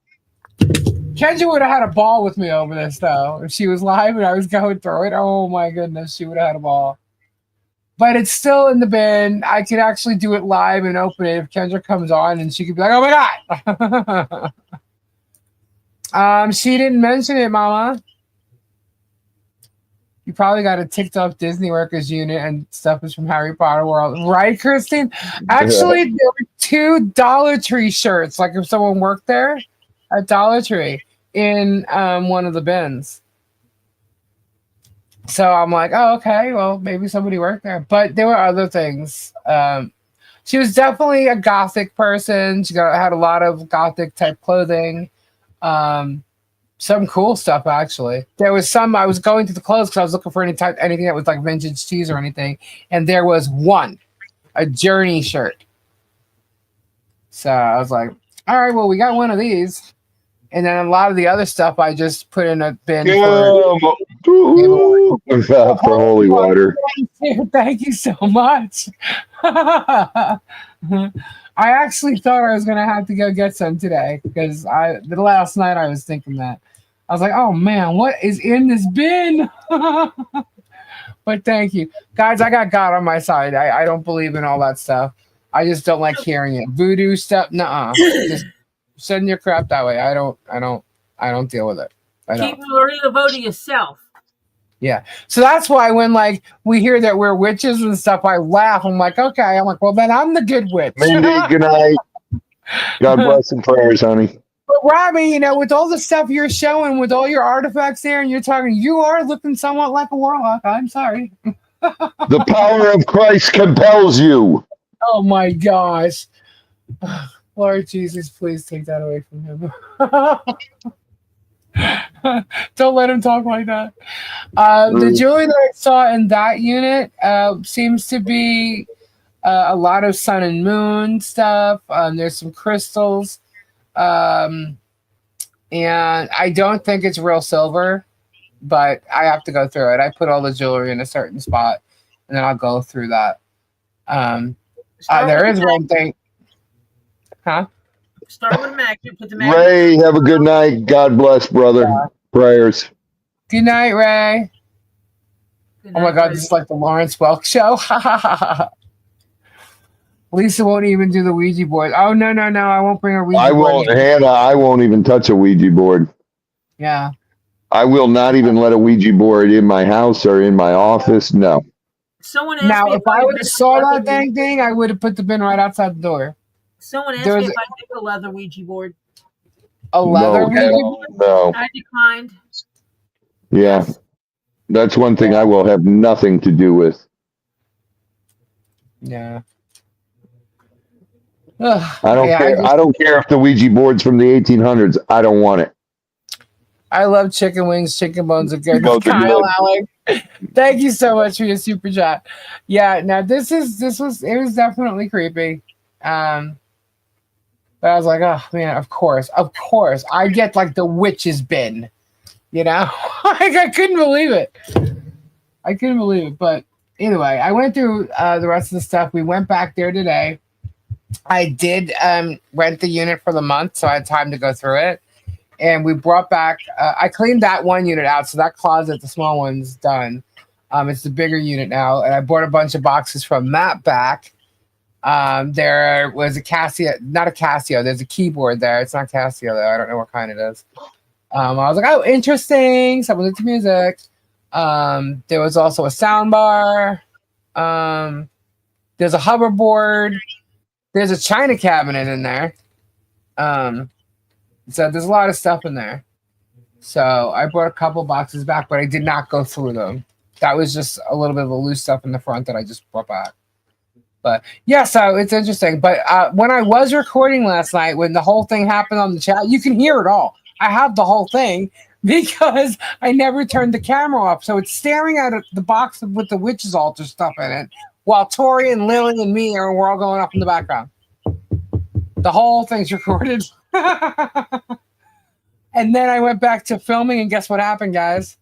Kendra would have had a ball with me over this, though. If she was live and I was going through it, oh my goodness, she would have had a ball. But it's still in the bin. I could actually do it live and open it if Kendra comes on, and she could be like, oh my God. She didn't mention it, Mama. You probably got a ticked off Disney workers unit and stuff is from Harry Potter World. Right, Christine? Actually, there were 2 Dollar Tree shirts. Like if someone worked there at Dollar Tree in one of the bins. So I'm like, oh, okay. Well, maybe somebody worked there. But there were other things. She was definitely a gothic person. She had a lot of gothic type clothing. Some cool stuff actually. There was some. I was going to the clothes because I was looking for anything that was like vintage tees or anything, and there was a Journey shirt. So I was like, all right, well, we got one of these. And then a lot of the other stuff I just put in a bin for holy water. Thank you so much. I actually thought I was going to have to go get some today because the last night I was thinking that. I was like, oh man, what is in this bin? But thank you. Guys, I got God on my side. I don't believe in all that stuff. I just don't like hearing it. Voodoo stuff, nuh-uh. Just send your crap that way. I don't deal with it. Keep learning to vote yourself. Yeah. So that's why when like we hear that we're witches and stuff, I laugh. I'm like, okay. I'm like, well then I'm the good witch. Mindy, good night. God bless and prayers, honey. But Robbie, with all the stuff you're showing, with all your artifacts there, and you're talking, you are looking somewhat like a warlock. I'm sorry. The power of Christ compels you. Oh my gosh. Lord Jesus, please take that away from him. Don't let him talk like that. The jewelry that I saw in that unit seems to be a lot of sun and moon stuff. There's some crystals. And I don't think it's real silver, but I have to go through it. I put all the jewelry in a certain spot, and then I'll go through that. There is one thing. Huh? Start with magnet. Put the magnet. Ray, have a good night. God bless, brother. Yeah. Prayers. Good night, Ray. Good night, oh my God, this is like the Lawrence Welk show. Lisa won't even do the Ouija board. Oh no, I won't bring a Ouija board. I won't, Hannah. I won't even touch a Ouija board. Yeah. I will not even let a Ouija board in my house or in my office. No. Someone asked me if I would have saw that dang thing, I would have put the bin right outside the door. Someone asked me if I took a leather Ouija board. A leather Ouija board? No. I declined. Yeah. That's one thing I will have nothing to do with. Yeah. I don't care. I don't care if the Ouija board's from the 1800s. I don't want it. I love chicken wings. Chicken bones are good. Kyle Alec. Thank you so much for your super chat. Yeah, now it was definitely creepy. But I was like, oh man, of course. I get like the witch's bin. I couldn't believe it. But anyway, I went through the rest of the stuff. We went back there today. I did rent the unit for the month, so I had time to go through it. And we brought back, I cleaned that one unit out, so that closet, the small one's done. It's the bigger unit now, and I brought a bunch of boxes from that back. There was a Casio, not a Casio, there's a keyboard there. It's not Casio, though. I don't know what kind it is. I was like, oh, interesting. Someone into music. There was also a sound bar. There's a hoverboard. There's a china cabinet in there. So there's a lot of stuff in there. So I brought a couple boxes back, but I did not go through them. That was just a little bit of the loose stuff in the front that I just brought back. But yeah, so it's interesting. But when I was recording last night, when the whole thing happened on the chat, you can hear it all. I have the whole thing because I never turned the camera off. So it's staring at the box with the witch's altar stuff in it, while Tori and Lily and me we're all going up in the background. The whole thing's recorded. And then I went back to filming, and guess what happened, guys?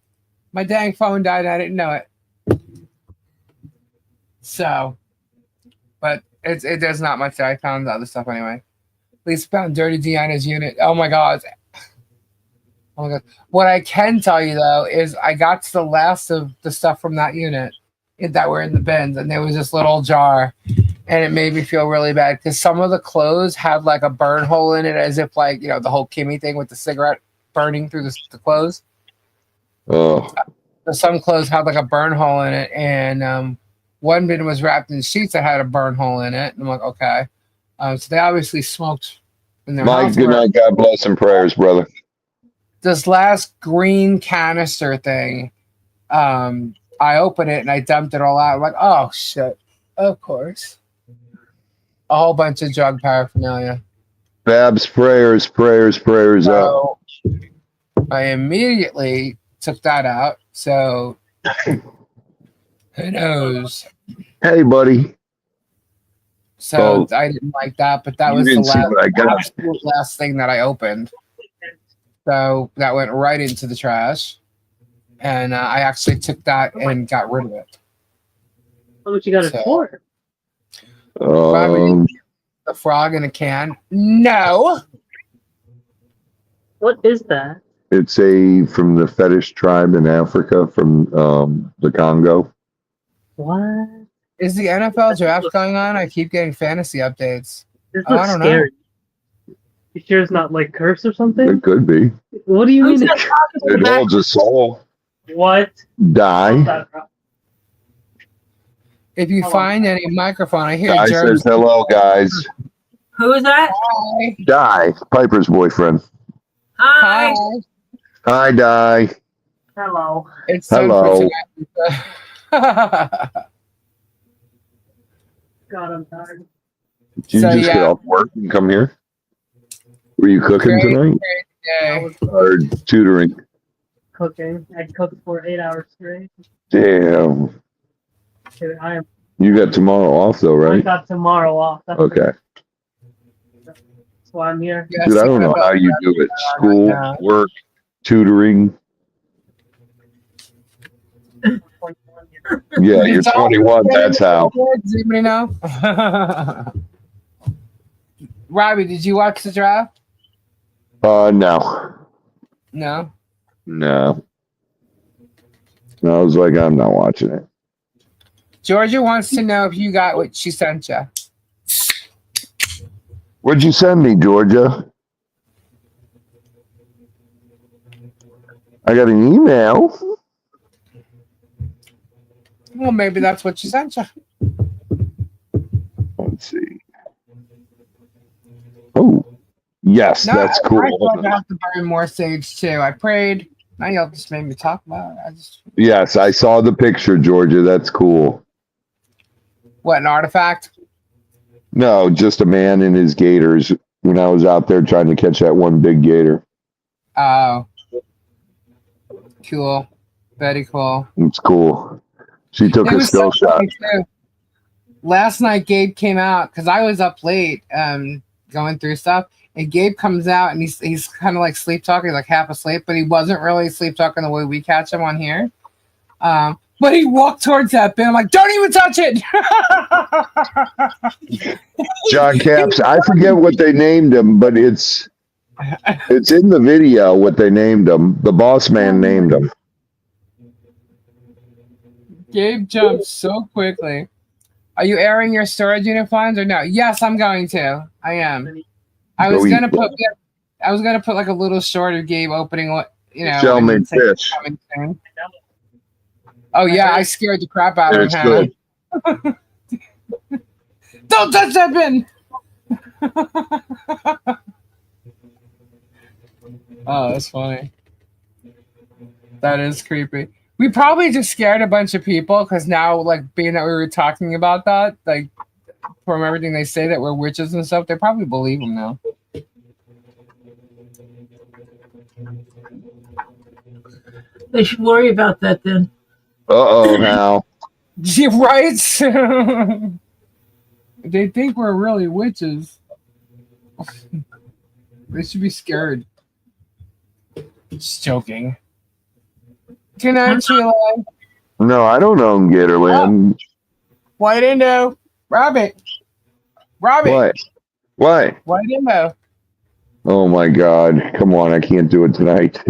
My dang phone died, and I didn't know it. So, but there's not much that I found the other stuff anyway. Lisa found Dirty Deanna's unit. Oh my god. Oh my god. What I can tell you though is I got to the last of the stuff from that unit that were in the bins, and there was this little jar, and it made me feel really bad because some of the clothes had like a burn hole in it, as if like, the whole Kimmy thing with the cigarette burning through the clothes. Oh. So some clothes had like a burn hole in it, and one bin was wrapped in sheets that had a burn hole in it. And I'm like, okay. So they obviously smoked in their house. Mike, good night. God bless and prayers, brother. This last green canister thing, I opened it and I dumped it all out. I'm like, oh shit, of course. a whole bunch of drug paraphernalia. Babs, prayers up. So I immediately took that out. So who knows? Hey, buddy. So I didn't like that, but that was the absolute last thing that I opened. So that went right into the trash. And I actually took that and got rid of it. How much you got it for? The frog in a can? No. What is that? It's from the fetish tribe in Africa, from the Congo. What? Is the NFL draft going on? I keep getting fantasy updates. This looks scary. You sure it's not like curse or something? It could be. What do you mean? It holds a soul. What? Die. If you find any microphone, I hear Guy says hello, guys. Who is that? Hi. Die, Piper's boyfriend. Hi. Hi, Die. Hello. It's hello. God, I'm tired. Did you just get off work and come here? Were you cooking tonight? Or tutoring? Cooking. I cooked for 8 hours straight. Damn. You got tomorrow off, though, right? I got tomorrow off. Okay. That's why I'm here. Dude, I don't know how you do it. School, work, tutoring. Yeah, you're 21. That's how. Does anybody know? Robbie, did you watch the draft? No. No. No. I was like, I'm not watching it. Georgia wants to know if you got what she sent you. What'd you send me, Georgia? I got an email. Well, maybe that's what she sent you. Let's see. Oh, yes, that's cool. I thought I have to burn more sage too. I prayed. Now y'all just made me talk about it. Yes, I saw the picture, Georgia. That's cool. What, an artifact? No, just a man in his gators when I was out there trying to catch that one big gator. Oh. Cool. Very cool. It's cool. She took a still shot. Last night, Gabe came out because I was up late going through stuff. And Gabe comes out and he's kind of like sleep talking, like half asleep, but he wasn't really sleep talking the way we catch him on here. But he walked towards that bin. I'm like, don't even touch it. John Caps, I forget what they named him, but it's in the video what they named him. The boss man named him. Gabe jumped so quickly. Are you airing your storage unit finds or no? Yes, I'm going to. I am. I was gonna put like a little short of Gabe opening what Shell made fish. Oh yeah, I scared the crap out of him. Don't touch that bin. Oh, that's funny. That is creepy. We probably just scared a bunch of people because now, like, being that we were talking about that, like, from everything they say that we're witches and stuff, they probably believe them now. They should worry about that then. Uh-oh, now. Yeah, right? They think we're really witches. They should be scared. Just joking. Good night, Sheila. No, I don't own Gatorland. White Indo. Rabbit. What? White Indo. Oh my God. Come on, I can't do it tonight.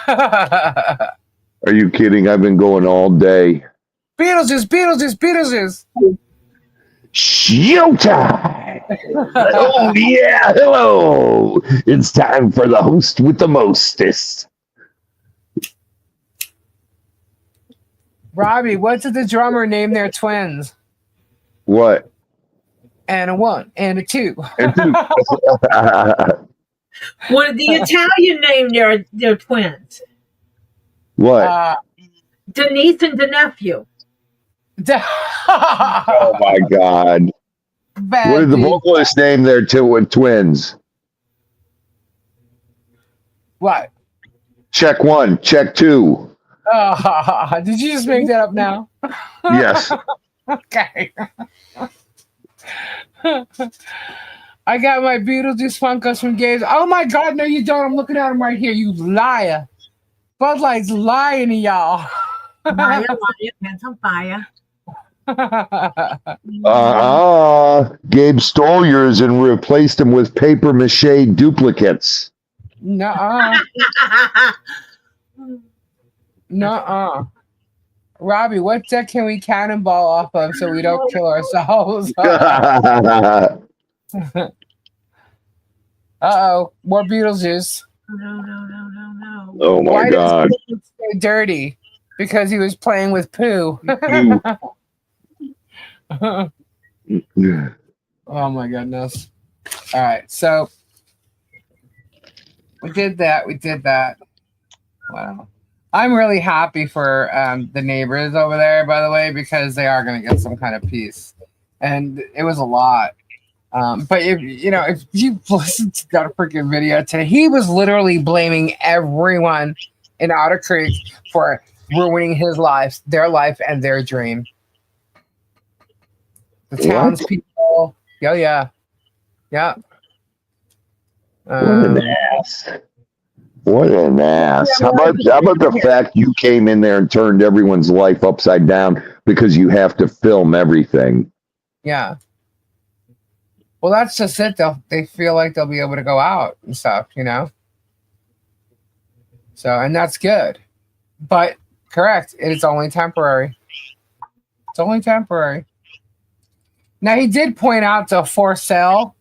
Are you kidding? I've been going all day. Beetlejuice. Showtime! Oh yeah, hello! It's time for the host with the mostest. Robbie, what did the drummer name their twins? What? And a 1 and a 2. And 2. What did the Italian name their twins? What? Denise and the nephew. Oh my God. bad. What did the dude. vocalist name their twins? What? Check 1, check 2. Oh, did you just make that up now? Yes. Okay. I got my Beetlejuice Funkos from Gabe's. Oh my God, no, you don't. I'm looking at them right here. You liar. Bud Light's lying to y'all. Liar, pants on fire. Gabe stole yours and replaced them with paper mache duplicates. Nuh-uh. Nuh-uh. Robbie, what deck can we cannonball off of so we don't kill ourselves? Uh-oh. More Beetlejuice. No. Oh my Why God. does he stay dirty? Because he was playing with poo. Oh my goodness. All right, so we did that. Wow. I'm really happy for the neighbors over there, by the way, because they are going to get some kind of peace. And it was a lot. But if you listen to that freaking video today, he was literally blaming everyone in Otter Creek for ruining his life, their life, and their dream. The townspeople. Yeah. What an ass. What an ass. How about the fact you came in there and turned everyone's life upside down because you have to film everything? Yeah. Well, that's just it. They feel like they'll be able to go out and stuff, So, and that's good. But, correct, it is only temporary. It's only temporary. Now, he did point out the for sale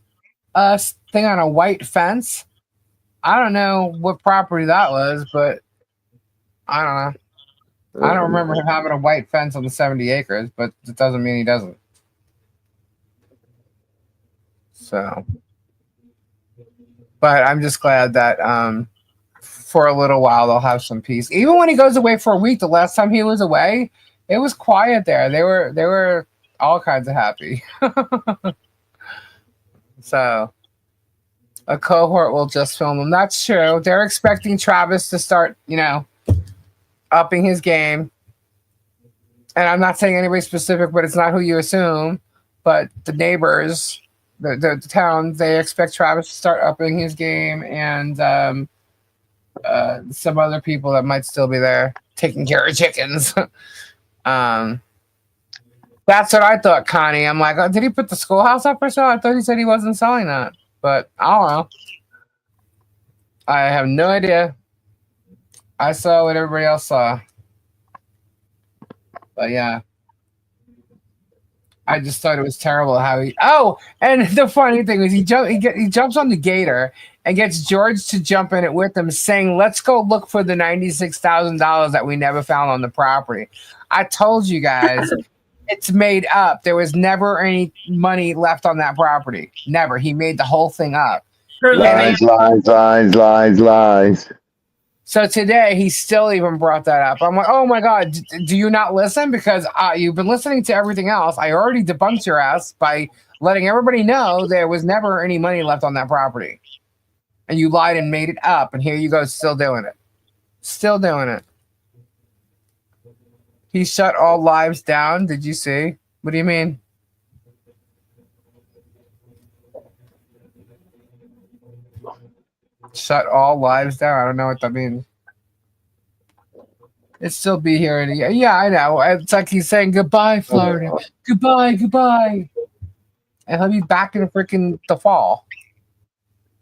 thing on a white fence. I don't know what property that was, but I don't know. I don't remember him having a white fence on the 70 acres, but it doesn't mean he doesn't. So, but I'm just glad that for a little while they'll have some peace. Even when he goes away for a week, the last time he was away, it was quiet there. They were all kinds of happy. So a cohort will just film them. That's true. They're expecting Travis to start, upping his game. And I'm not saying anybody specific, but it's not who you assume. But the neighbors, the town, they expect Travis to start upping his game, and some other people that might still be there taking care of chickens. That's what I thought, Connie. I'm like, oh, did he put the schoolhouse up for sale? I thought he said he wasn't selling that. But I don't know. I have no idea. I saw what everybody else saw. But yeah. I just thought it was terrible how he... Oh, and the funny thing is he jumps on the gator and gets George to jump in it with him, saying, let's go look for the $96,000 that we never found on the property. I told you guys... It's made up. There was never any money left on that property. Never. He made the whole thing up. Lies. So today, he still even brought that up. I'm like, oh my God, do you not listen? Because you've been listening to everything else. I already debunked your ass by letting everybody know there was never any money left on that property. And you lied and made it up. And here you go, still doing it. Still doing it. He shut all lives down. Did you see? What do you mean? Shut all lives down. I don't know what that means. It'd still be here. Yeah, I know. It's like he's saying goodbye, Florida. Goodbye. And he'll be back in freaking the fall.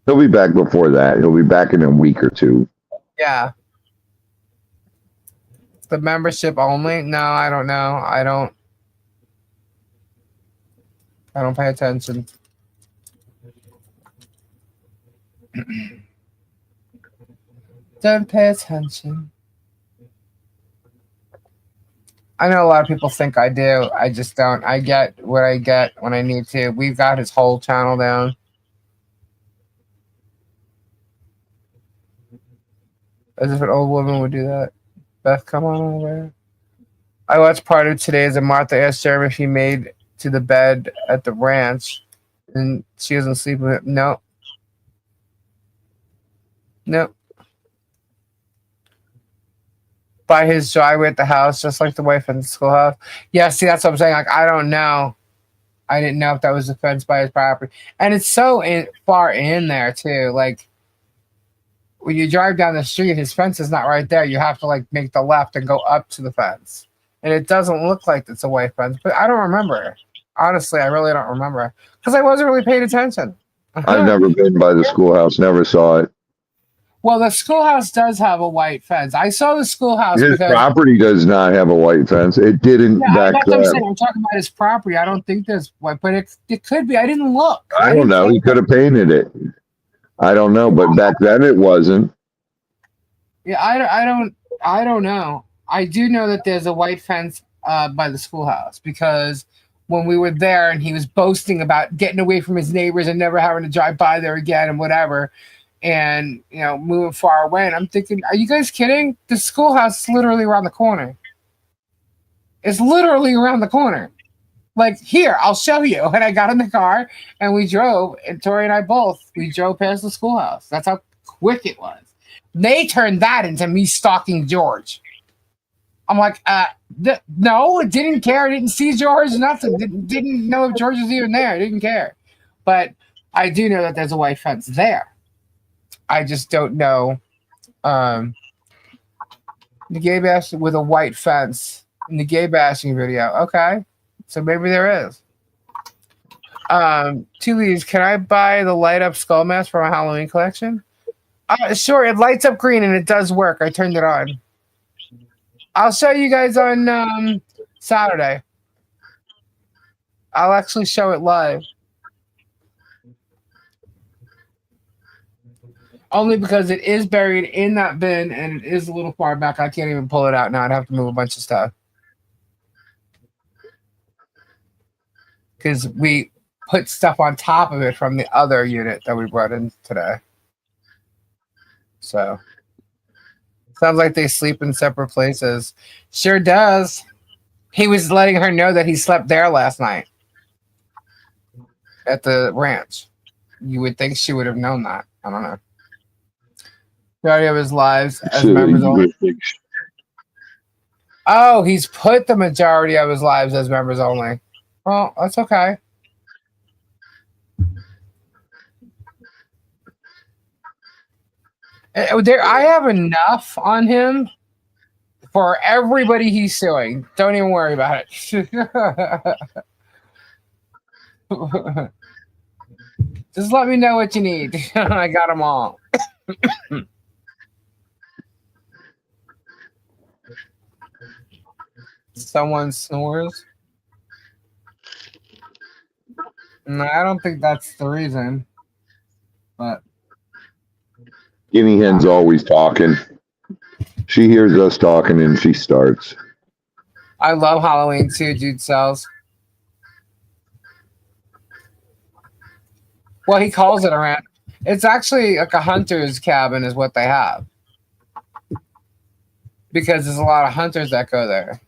He'll be back before that. He'll be back in a week or two. Yeah. The membership only? No, I don't know. I don't pay attention. Don't pay attention. I know a lot of people think I do. I just don't. I get what I get when I need to. We've got his whole channel down. As if an old woman would do that. Beth, come on over. I watched part of today's and Martha asked Jeremy if he made to the bed at the ranch. And she doesn't sleep with him. No. Nope. By his driveway at the house, just like the wife in the schoolhouse. Yeah, see, that's what I'm saying. Like, I don't know. I didn't know if that was a fence by his property. And it's so far in there, too. Like, when you drive down the street, his fence is not right there. You have to, like, make the left and go up to the fence. And it doesn't look like it's a white fence. But I don't remember. Honestly, I really don't remember. Because I wasn't really paying attention. I've never been by the schoolhouse, never saw it. Well, the schoolhouse does have a white fence. I saw the schoolhouse His because property does not have a white fence. It didn't back that's what I'm then. saying. I'm talking about his property. I don't think there's white, but it could be. I didn't look. I don't know. He could have painted it. I don't know, but back then it wasn't. Yeah, I don't know. I do know that there's a white fence by the schoolhouse because when we were there and he was boasting about getting away from his neighbors and never having to drive by there again and whatever, and moving far away, and I'm thinking, are you guys kidding? The schoolhouse is literally around the corner. It's literally around the corner. Like, here, I'll show you. And I got in the car and we drove, and Tori and I we drove past the schoolhouse. That's how quick it was. They turned that into me stalking George. I'm like, no, didn't care. Didn't see George, nothing. Didn't know if George was even there. Didn't care. But I do know that there's a white fence there. I just don't know. The gay bash with a white fence in the gay bashing video. Okay. So maybe there is. Two leads. Can I buy the light up skull mask for my Halloween collection? Sure. It lights up green and it does work. I turned it on. I'll show you guys on Saturday. I'll actually show it live. Only because it is buried in that bin and it is a little far back. I can't even pull it out now. I'd have to move a bunch of stuff. Because we put stuff on top of it from the other unit that we brought in today. So, sounds like they sleep in separate places. Sure does. He was letting her know that he slept there last night at the ranch. You would think she would have known that. I don't know. Majority of his lives as members only. Oh, he's put the majority of his lives as members only. Well, that's okay. I have enough on him for everybody he's suing. Don't even worry about it. Just let me know what you need. I got them all. Someone snores. No, I don't think that's the reason. But Guinea hen's always talking. She hears us talking and she starts. I love Halloween too, dude. Sells. Well, he calls it a ranch. It's actually like a hunter's cabin, is what they have. Because there's a lot of hunters that go there.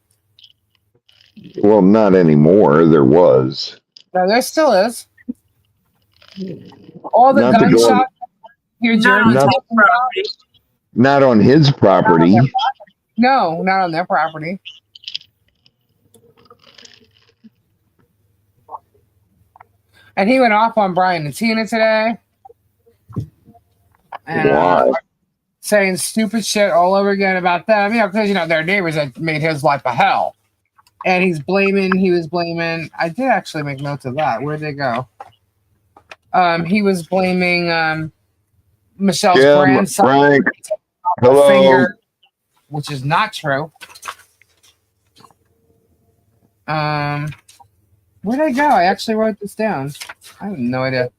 Well, not anymore. There was. No, there still is. All the Not to gun go- shops here, Not on Jordan. his property. Not on his property. No, not on their property. And he went off on Brian and Tina today. And, Why? saying stupid shit all over again about them, because their neighbors that made his life a hell. And he was blaming. I did actually make notes of that. Where'd they go? He was blaming Michelle's Jim, grandson. Frank, hello. Finger, which is not true. Where'd I go? I actually wrote this down. I have no idea.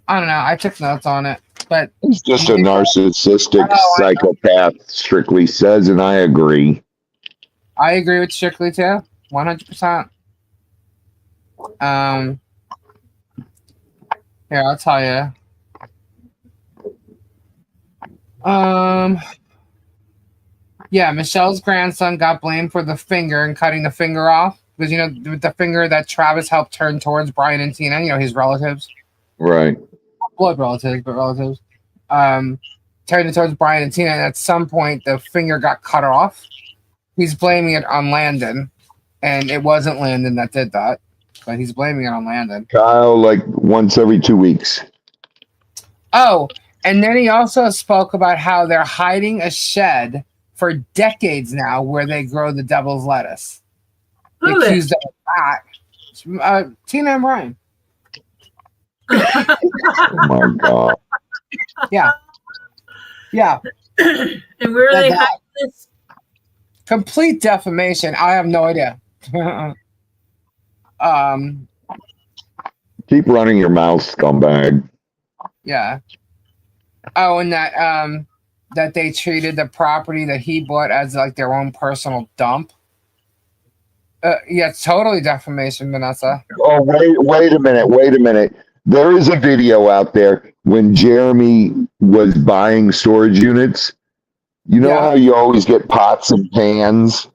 I don't know. I took notes on it, but He's just a narcissistic psychopath, Strictly says, and I agree. I agree with Strictly too, 100%. Here, I'll tell you. Yeah, Michelle's grandson got blamed for the finger and cutting the finger off. because with the finger that Travis helped turn towards Brian and Tina, his relatives, Right. blood relatives, but relatives, turned it towards Brian and Tina, and at some point the finger got cut off. He's blaming it on Landon, and it wasn't Landon that did that, but he's blaming it on Landon. Kyle, like once every 2 weeks. Oh, and then he also spoke about how they're hiding a shed for decades now where they grow the devil's lettuce. Who They is? accused them of that. Tina and Brian. Oh my God. Yeah. Yeah. And where are they hiding this? Complete defamation. I have no idea. Keep running your mouth, scumbag. Yeah. Oh, and that they treated the property that he bought as like their own personal dump. Yeah, it's totally defamation, Vanessa. Oh, wait a minute. There is a video out there when Jeremy was buying storage units. You know how you always get pots and pans?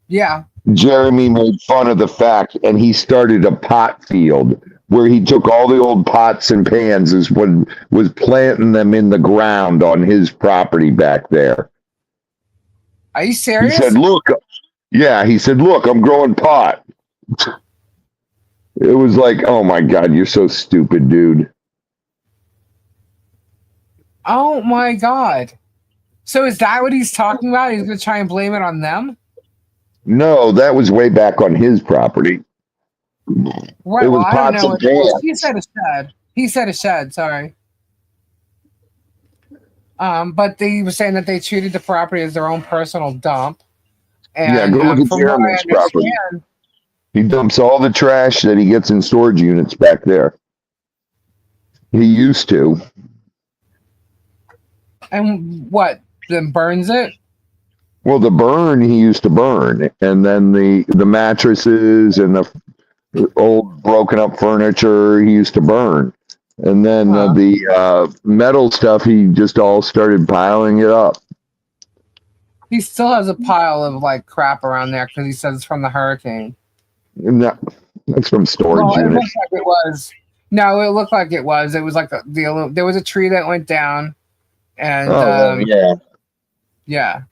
Yeah. Jeremy made fun of the fact, and he started a pot field where he took all the old pots and pans and was planting them in the ground on his property back there. Are you serious? He said, look, I'm growing pot. It was like, oh my God, you're so stupid, dude. Oh my God. So is that what he's talking about? He's going to try and blame it on them? No, that was way back on his property. Right, It was I don't pots know. and pans. He said a shed. He said a shed, sorry. But he was saying that they treated the property as their own personal dump. And, Yeah, go look at from what I Jeremy's property. understand, He dumps all the trash that he gets in storage units back there. He used to. and what, then burns it? Well, the burn he used to burn, and then the mattresses and the old broken up furniture he used to burn, and then the metal stuff he just all started piling it up. He still has a pile of like crap around there because he says it's from the hurricane. And that's from storage Well, it units. looked like it was. No, it looked like it was. It was like there was a tree that went down, and yeah.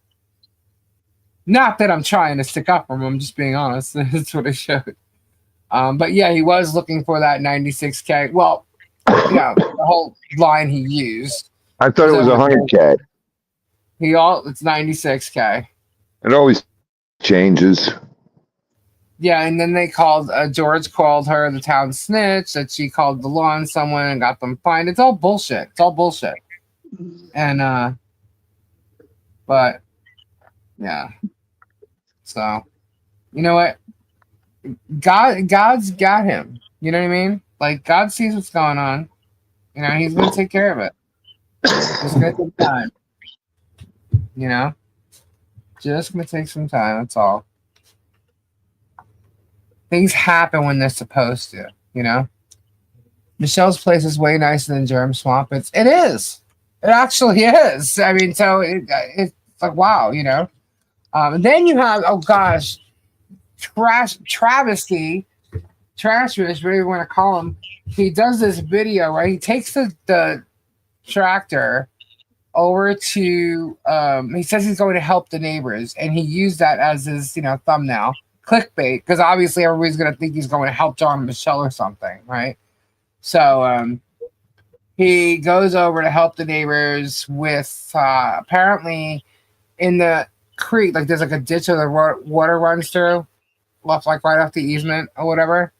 Not that I'm trying to stick up for him. I'm just being honest. That's what it showed. But yeah, he was looking for that 96K. Well, the whole line he used. I thought it was 100K. It's 96K. It always changes. Yeah, and then they called George called her the town snitch, that she called the law on someone and got them fined. It's all bullshit. And but yeah. So you know what? God's got him. You know what I mean? Like God sees what's going on. He's gonna take care of it. Just gonna take time. Just gonna take some time, that's all. Things happen when they're supposed to, Michelle's place is way nicer than Germ Swamp. It is. It actually is. I mean, so it's like wow, And then you have travesty, Trashwish, whatever you want to call him. He does this video, right? He takes the tractor over to he says he's going to help the neighbors, and he used that as his thumbnail clickbait, because obviously everybody's going to think he's going to help John and Michelle or something, right? So he goes over to help the neighbors with apparently in the creek, like there's like a ditch where the water runs through, left like right off the easement or whatever,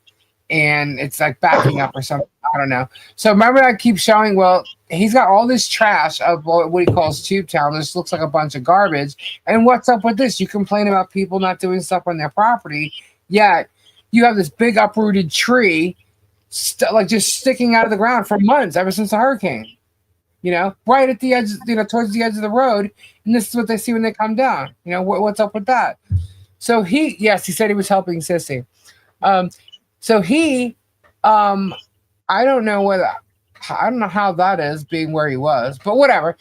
and it's like backing up or something. I don't know. So remember, I keep showing. Well, he's got all this trash of what he calls Tube Town. This looks like a bunch of garbage. And what's up with this? You complain about people not doing stuff on their property, yet you have this big uprooted tree, like just sticking out of the ground for months, ever since the hurricane. Right at the edge, towards the edge of the road. And this is what they see when they come down. What's up with that? So he said he was helping Sissy. So he, I don't know how that is being where he was, but whatever.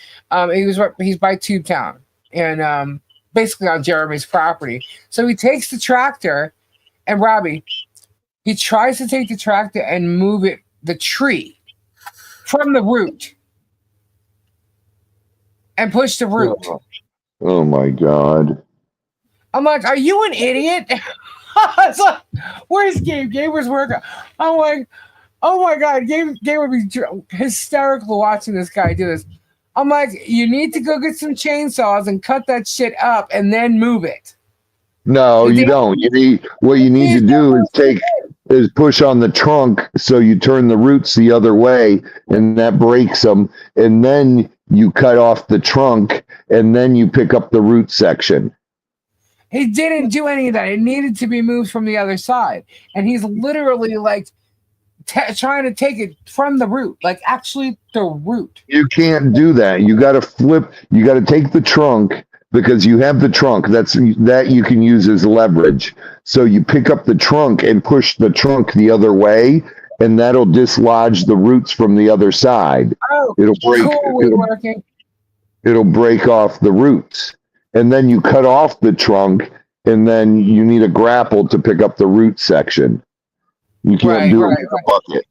He's by Tube Town and basically on Jeremy's property. So he takes the tractor And Robbie, he tries to take the tractor and move the tree from the root and push the root. Oh my God. I'm like, are you an idiot? It's like, where's Gabe? Gabe was working. I'm like, oh my God, Gabe would be hysterical watching this guy do this. I'm like, you need to go get some chainsaws and cut that shit up and then move it. No, you don't. What you need to do is push on the trunk so you turn the roots the other way, and that breaks them. And then you cut off the trunk, and then you pick up the root section. He didn't do any of that. It needed to be moved from the other side, and he's literally like trying to take it from the root, like actually the root. You can't do that. You got to flip. You got to take the trunk. Because you have the trunk, that you can use as leverage. So you pick up the trunk and push the trunk the other way, and that'll dislodge the roots from the other side. Oh, it'll break off the roots. And then you cut off the trunk, and then you need a grapple to pick up the root section. You can't do it with a bucket.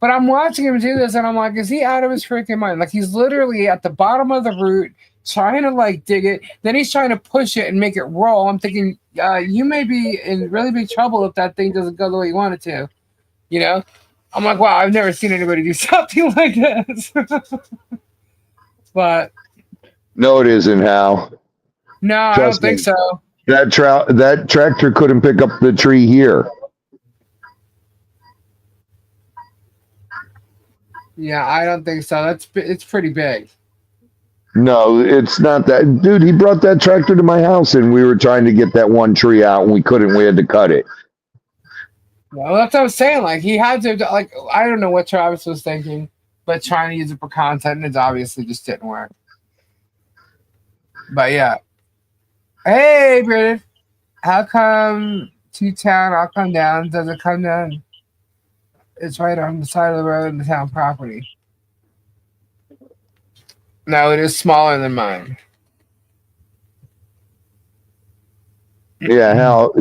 But I'm watching him do this, and I'm like, is he out of his freaking mind? Like, he's literally at the bottom of the root, trying to like dig it, then he's trying to push it and make it roll. I'm thinking, you may be in really big trouble if that thing doesn't go the way you want it to. You know? I'm like, wow, I've never seen anybody do something like this. But no, it isn't, Hal. No, I don't think so. That tractor couldn't pick up the tree here. Yeah, I don't think so. It's pretty big. No, it's not that. Dude, he brought that tractor to my house, and we were trying to get that one tree out, and we couldn't. We had to cut it. Well, that's what I'm saying. Like, he had to, like, I don't know what Travis was thinking, but trying to use it for content, and it obviously just didn't work. But, yeah. Hey, Brandon. How come to town? I'll come down. Does it come down? It's right on the side of the road in the town property. No, it is smaller than mine. Yeah, Hal,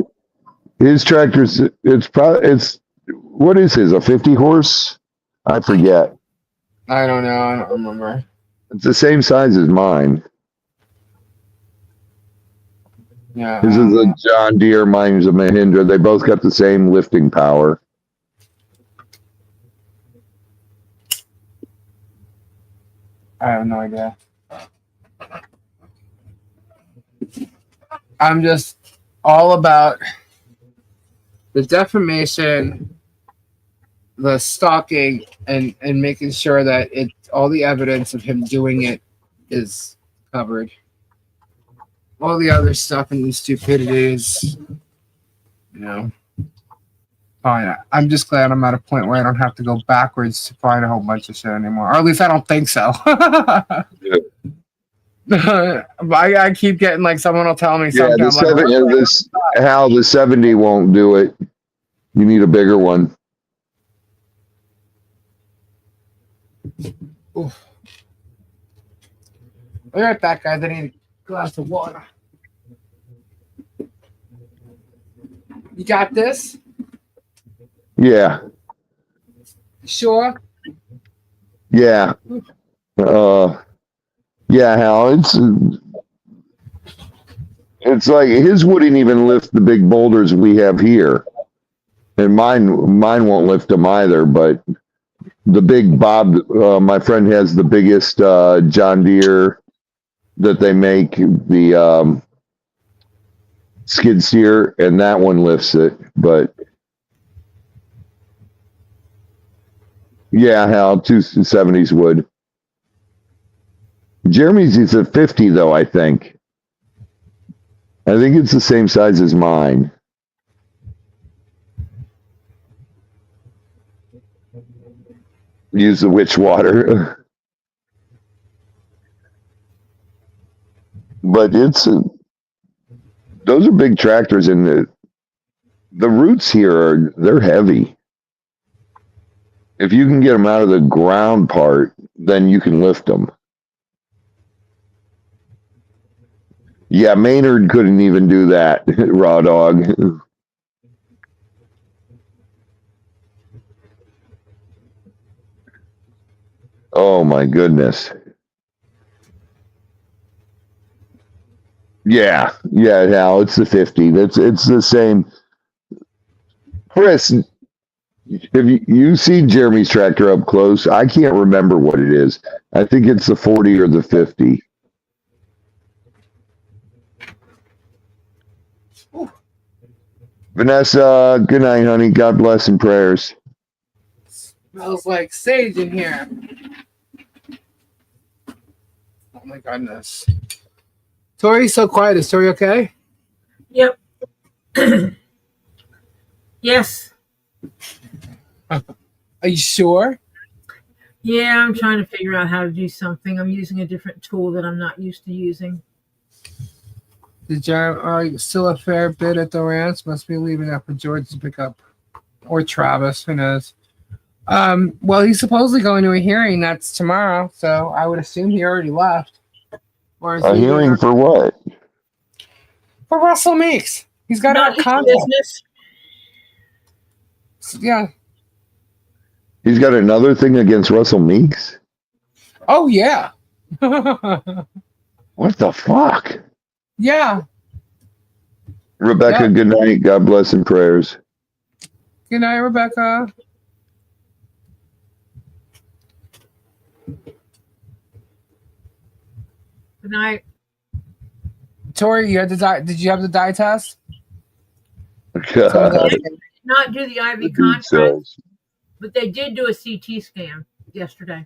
his tractor's, what is his, a 50 horse? I forget. I don't know. I don't remember. It's the same size as mine. Yeah. His is a John Deere, mine's a Mahindra. They both got the same lifting power. I have no idea. I'm just all about the defamation, the stalking, and making sure that all the evidence of him doing it is covered. All the other stuff and the stupidities, you know. Fine. I'm just glad I'm at a point where I don't have to go backwards to find a whole bunch of shit anymore. Or at least I don't think so. I keep getting like someone will tell me something. Yeah, the 70 won't do it. You need a bigger one. Oof. Be right back, guys. I need a glass of water. You got this? Yeah. Sure? Yeah. Yeah, Hal, it's like his wouldn't even lift the big boulders we have here. And mine won't lift them either, but the big Bob, my friend has the biggest John Deere that they make, the skid steer, and that one lifts it, but yeah, Hal, 270s would. Jeremy's is a 50 though, I think. I think it's the same size as mine. Use the witch water. But those are big tractors, and the roots here they're heavy. If you can get them out of the ground part, then you can lift them. Yeah, Maynard couldn't even do that, raw dog. Oh my goodness. Yeah, Hal, it's the 50. It's the same. Chris, have you seen Jeremy's tractor up close? I can't remember what it is. I think it's the 40 or the 50. Ooh. Vanessa, good night, honey. God bless and prayers. Smells like sage in here. Oh my goodness. Tori's so quiet. Is Tori okay? Yep. Yes. Are you sure? Yeah, I'm trying to figure out how to do something. I'm using a different tool that I'm not used to using. Are you still a fair bit at the ranch? Must be leaving after George to pick up. Or Travis, who knows? Well, he's supposedly going to a hearing. That's tomorrow, so I would assume he already left. Or is A he hearing for what? For Russell Meeks. He's got Not a his contract. business. Yeah. He's got another thing against Russell Meeks? Oh, yeah. What the fuck? Yeah. Rebecca, Yeah. good night. God bless and prayers. Good night, Rebecca. Good night. Tori, you had the did you have the dye test? God. Not do the IV contrast, but they did do a CT scan yesterday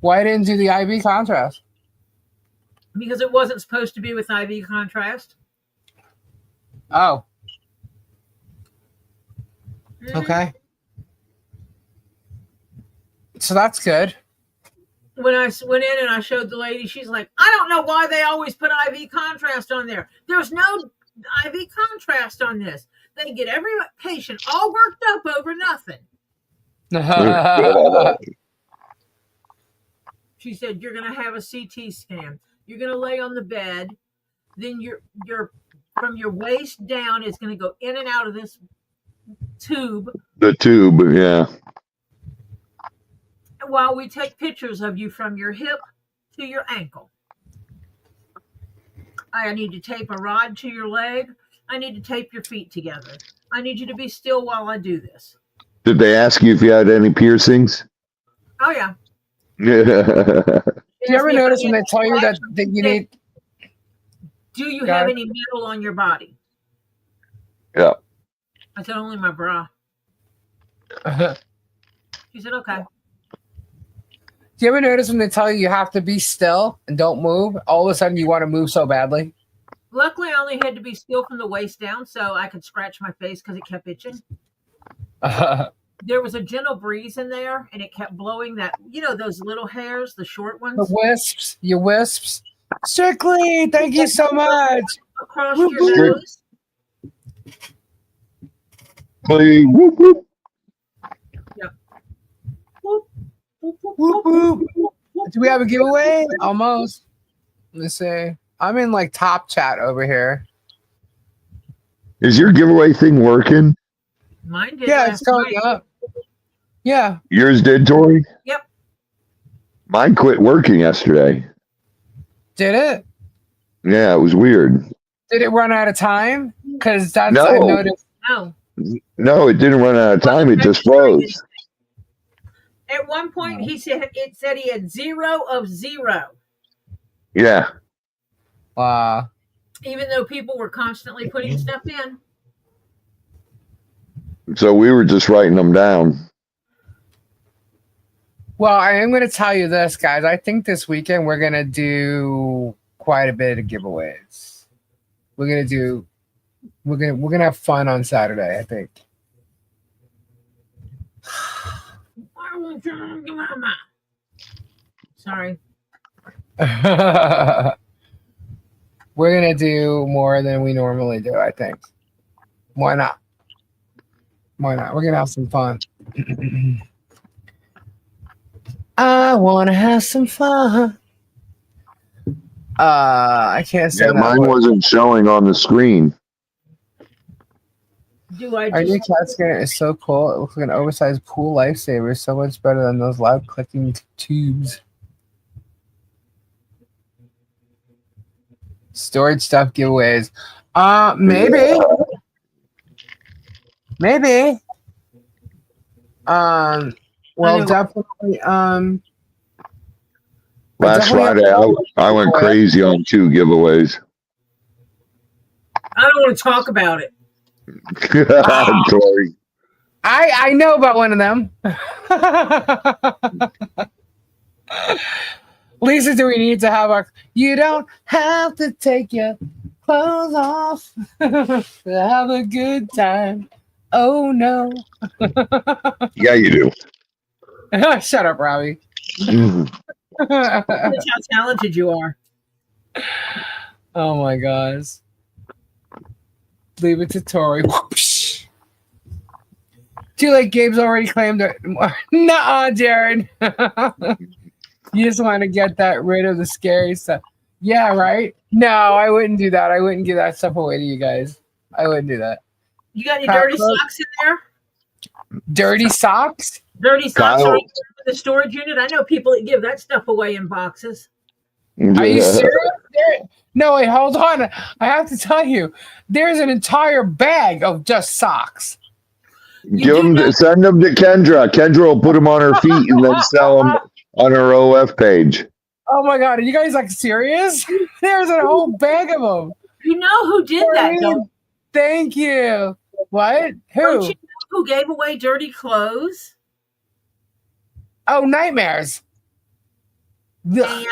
Why didn't do the IV contrast? because it wasn't supposed to be with IV contrast. Oh, Mhm. okay. So that's good. When I went in and I showed the lady, she's like, I don't know why they always put IV contrast on there. There's no IV contrast on this. They get every patient all worked up over nothing. She said, you're going to have a CT scan. You're going to lay on the bed. Then you're from your waist down, it's going to go in and out of this tube. The tube, yeah. While we take pictures of you from your hip to your ankle. I need to tape a rod to your leg. I need to tape your feet together. I need you to be still while I do this. Did they ask you if you had any piercings? Oh, yeah. Yeah. Do you ever notice when they tell you that you need? Do you have any metal on your body? Yeah. I said, only my bra. She said, okay. Do you ever notice when they tell you have to be still and don't move? All of a sudden you want to move so badly. Luckily, I only had to be still from the waist down so I could scratch my face because it kept itching. There was a gentle breeze in there and it kept blowing that, those little hairs, the short ones. The wisps, your wisps. Strictly, thank you so much. Across your nose. Whoop, whoop. Yep. Whoop, whoop. Do we have a giveaway? Almost. Let me see. I'm in like top chat over here. Is your giveaway thing working? Mine did. Yeah, it's going up. Yeah. Yours did, Tori? Yep. Mine quit working yesterday. Did it? Yeah, it was weird. Did it run out of time? Because that's No. I noticed. No. No, it didn't run out of time. It just froze. At one point, it said he had 0 of 0. Yeah. Wow. Even though people were constantly putting stuff in. So we were just writing them down. Well, I am going to tell you this, guys. I think this weekend we're going to do quite a bit of giveaways. We're going to have fun on Saturday, I think. Sorry. We're going to do more than we normally do, I think. Why not? Why not? We're going to have some fun. I want to have some fun. I can't say Yeah, that mine word. wasn't showing on the screen. Do I Our new just cat scanner is so cool. It looks like an oversized pool lifesaver. So much better than those loud clicking tubes. Storage stuff giveaways. Maybe. Maybe. Well, know. definitely. Last definitely Friday, I went crazy on 2 giveaways. I don't want to talk about it. Sorry. I know about one of them. Lisa, do we need to have our? You don't have to take your clothes off to have a good time. Oh no. Yeah, you do. Shut up, Robbie. That's how talented you are. Oh my gosh. Leave it to Tori. Too late, Gabe's already claimed it. Nuh-uh, Jared. You just want to get that rid of the scary stuff. Yeah, right? No, I wouldn't do that. I wouldn't give that stuff away to you guys. I wouldn't do that. You got any dirty socks in there? Dirty socks? Dirty socks Kyle. are in the storage unit. I know people that give that stuff away in boxes. Are you serious? No, wait, hold on. I have to tell you, there's an entire bag of just socks. Send them to Kendra. Kendra will put them on her feet and then sell them on her OF page. Oh my God, are you guys like serious? There's a whole bag of them. You know who did that, though? Thank you. What? Who? Don't you know who gave away dirty clothes? Oh, nightmares. Ugh.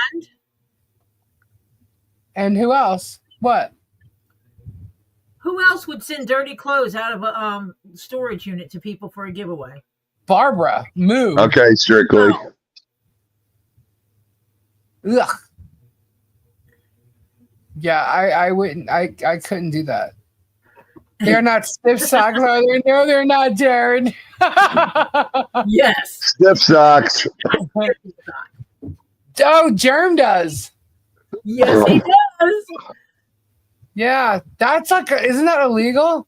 And who else? What? Who else would send dirty clothes out of a storage unit to people for a giveaway? Barbara. Moo. Okay, Strictly. No. Ugh. Yeah, I wouldn't. I couldn't do that. They're not stiff socks, are they? No, they're not, Jared. Yes. Stiff socks. Oh, Germ does. Yes, he does. Yeah, that's like, isn't that illegal?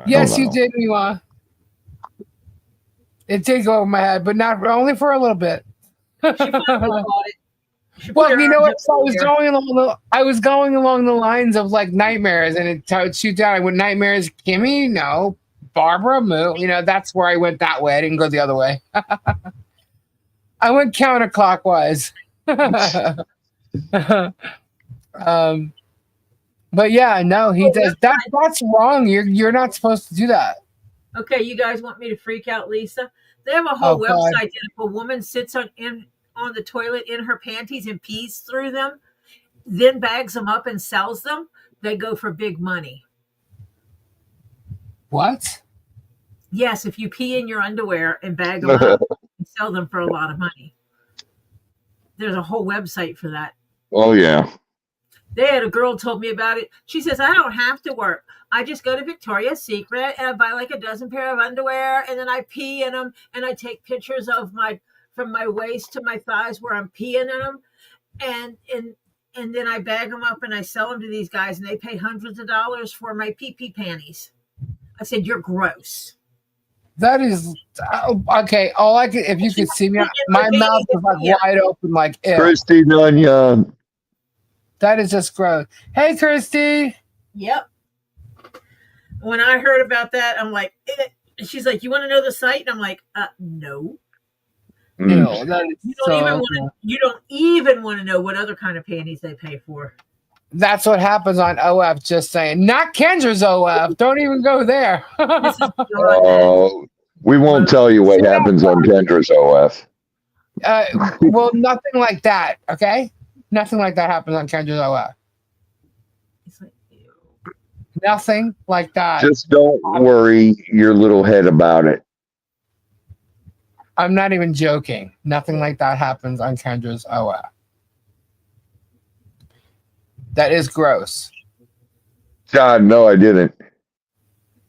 Yes, you did, Miwa. It did go over my head, but not only for a little bit. She finally bought it. Well, you know what? So I was going along the lines of like nightmares, and it shoots out. I went nightmares. Kimmy, no. Barbara, Moo. You know, that's where I went that way. I didn't go the other way. I went counterclockwise. But yeah, no, he does. That's wrong. You're not supposed to do that. Okay, you guys want me to freak out, Lisa? They have a whole website that if a woman sits on the toilet in her panties and pees through them, then bags them up and sells them, they go for big money. What? Yes, if you pee in your underwear and bag them up and sell them for a lot of money. There's a whole website for that. Oh, yeah. They had a girl told me about it. She says, I don't have to work. I just go to Victoria's Secret and I buy like a dozen pair of underwear and then I pee in them and I take pictures of from my waist to my thighs where I'm peeing in them and then I bag them up and I sell them to these guys and they pay hundreds of dollars for my pee-pee panties. I said, you're gross. That is okay. All I could, if you could see me, my mouth is like wide open, like ew. Christy Dunya. That is just gross. Hey, Christy. Yep. When I heard about that, I'm like, she's like, you want to know the site? And I'm like, no. No, that is you don't even want to know what other kind of panties they pay for. That's what happens on OF. Just saying, not Kendra's OF. Don't even go there. We won't tell you what happens on Kendra's OF. Well, nothing like that. Okay, nothing like that happens on Kendra's OF. Nothing like that. Just don't worry your little head about it. I'm not even joking. Nothing like that happens on Kendra's OF. That is gross. God, no, I didn't.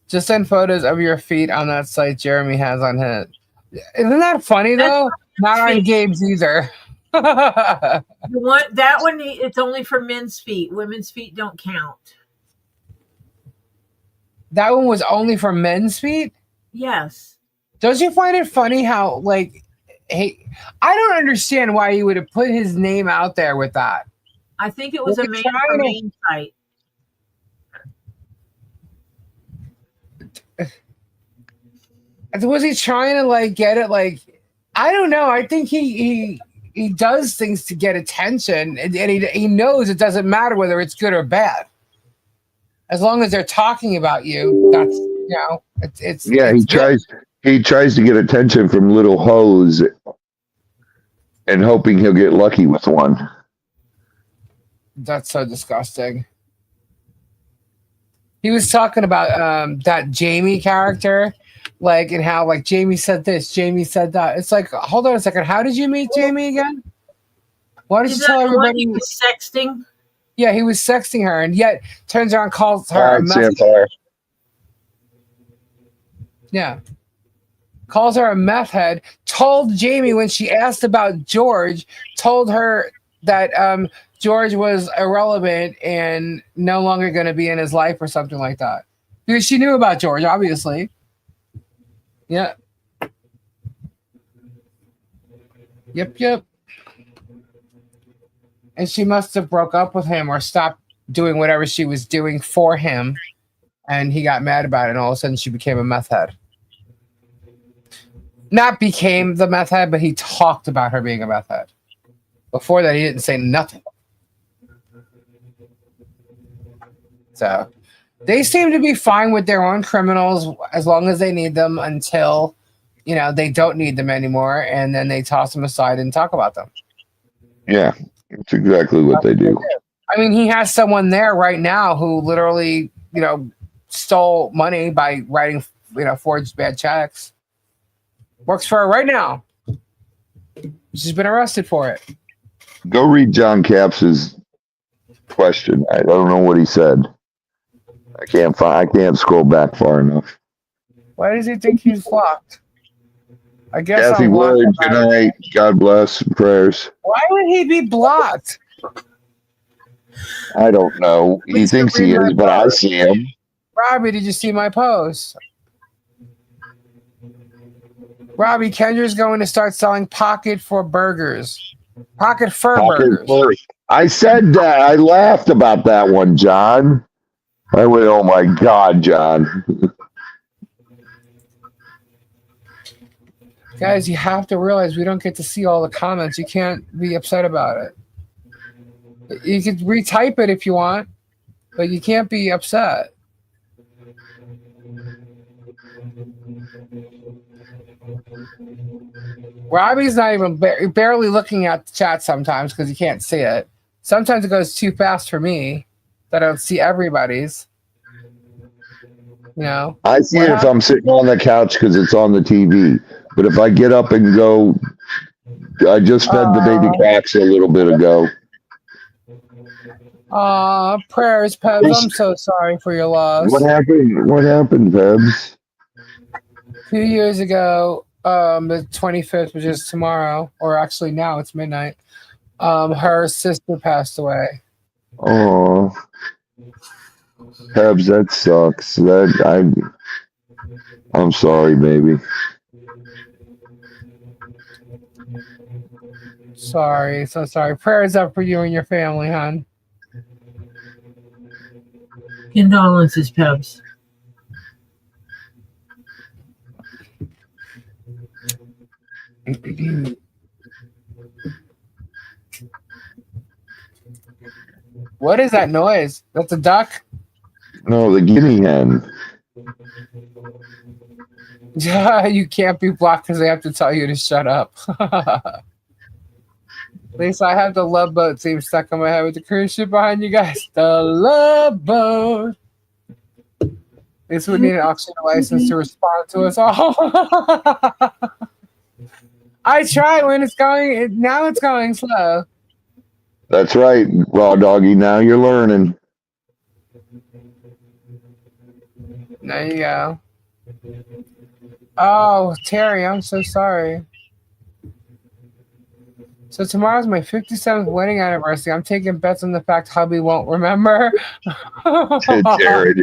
Just send photos of your feet on that site Jeremy has on his. Isn't that funny though? Not on Gabe's either. That one, it's only for men's feet. Women's feet don't count. That one was only for men's feet? Yes. Don't you find it funny how, like, hey, I don't understand why you would have put his name out there with that. I think it was Was a he man trying for to- main site. Was he trying to, like, get it, like, I don't know. I think he does things to get attention, and he knows it doesn't matter whether it's good or bad. As long as they're talking about you, that's, you know, it's Yeah, it's he tries to get attention from little hoes and hoping he'll get lucky with one. That's so disgusting. He was talking about that Jamie character, like, and how, like, Jamie said this, Jamie said that. It's like, hold on a second. How did you meet Jamie again? Why did Is you that tell the one everybody? he was sexting? Yeah, he was sexting her, and yet turns around, calls her All a right, meth. Samfire. Yeah, calls her a meth head. Told Jamie when she asked about George, told her that George was irrelevant and no longer going to be in his life or something like that, because she knew about George, obviously. Yeah. Yep. And she must have broke up with him or stopped doing whatever she was doing for him, and he got mad about it, and all of a sudden she became a meth head. Not became the meth head, but he talked about her being a meth head. Before that, he didn't say nothing. So they seem to be fine with their own criminals as long as they need them until, you know, they don't need them anymore, and then they toss them aside and talk about them. Yeah, that's exactly what they do. I mean, he has someone there right now who literally, you know, stole money by writing, you know, forged bad checks. Works for her right now. She's been arrested for it. Go read John Caps's question. I don't know what he said. I can't scroll back far enough. Why does he think he's blocked? I guess Kathy I'm blocked. Wood, good night. God bless. Prayers. Why would he be blocked? I don't know. He Please thinks read he my is, but I post. see him. Robbie, did you see my post? Robbie, Kendra's going to start selling pocket fur burgers. I said that. I laughed about that one, John. I went, oh my God, John. Guys, you have to realize we don't get to see all the comments. You can't be upset about it. You could retype it if you want, but you can't be upset. Robbie's not even barely looking at the chat sometimes because he can't see it. Sometimes it goes too fast for me that I don't see everybody's. You know, I see it if I'm sitting on the couch because it's on the TV. But if I get up and go, I just fed the baby cocks a little bit ago. Prayers, Pebs. I'm so sorry for your loss. What happened? What happened, Pebs? 2 years ago, the 25th, which is tomorrow, or actually now it's midnight, her sister passed away. Oh, Pebs, that sucks. I'm sorry, baby. Sorry, so sorry. Prayers up for you and your family, hon. Condolences, Pebs. What is that noise? That's a duck? No, the guinea hen. You can't be blocked because they have to tell you to shut up. At least I have the Love Boat theme stuck in my head with the cruise ship behind you guys. The Love Boat. This would need an auction license to respond to us all. I try when it's going. Now it's going slow. That's right, Raw Doggy. Now you're learning. There you go. Oh, Terry, I'm so sorry. So tomorrow's my 57th wedding anniversary. I'm taking bets on the fact hubby won't remember. Jared.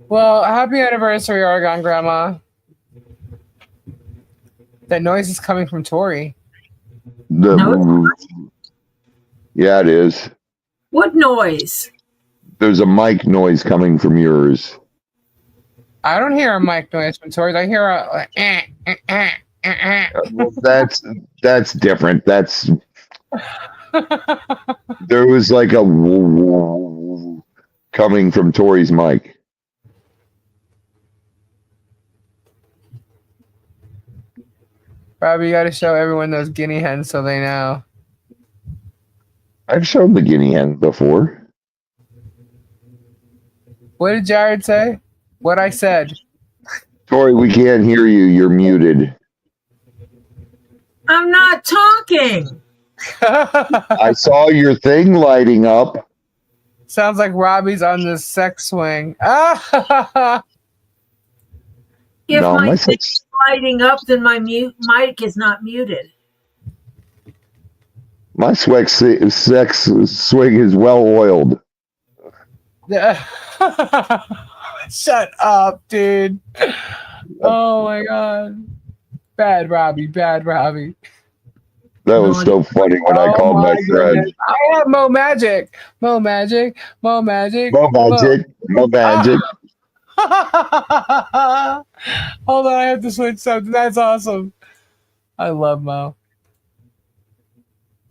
Well, happy anniversary, Oregon Grandma. That noise is coming from Tori. Yeah, it is. What noise? There's a mic noise coming from yours. I don't hear a mic noise from Tori. I hear a Well, that's different. That's there was like a coming from Tori's mic. Robbie, you got to show everyone those guinea hens so they know. I've shown the guinea hen before. What did Jared say? What I said. Tori, we can't hear you. You're muted. I'm not talking. I saw your thing lighting up. Sounds like Robbie's on the sex swing. If No, my my thing sex- is lighting up, then my mic is not muted. My sex swing is well oiled. Shut up, dude. Oh my god. Bad Robbie, bad Robbie. That was so funny when I called my friend. goodness. I have Mo Magic. Mo Magic. Mo Magic. Mo magic. Mo magic. Hold on, I have to switch something. That's awesome. I love Mo.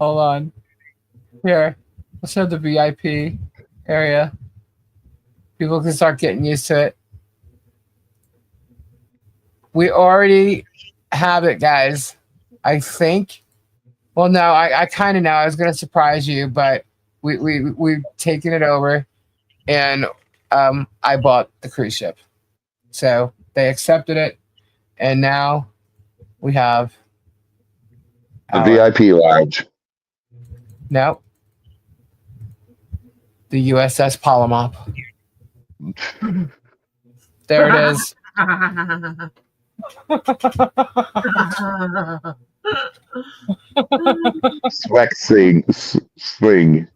Hold on. Here. Let's show the VIP area. People can start getting used to it. We already have it, guys. I think. Well, no, I kind of know. I was going to surprise you, but we've taken it over, and I bought the cruise ship. So they accepted it, and now we have The VIP lounge. No. The USS Palomop. There it is. Swing.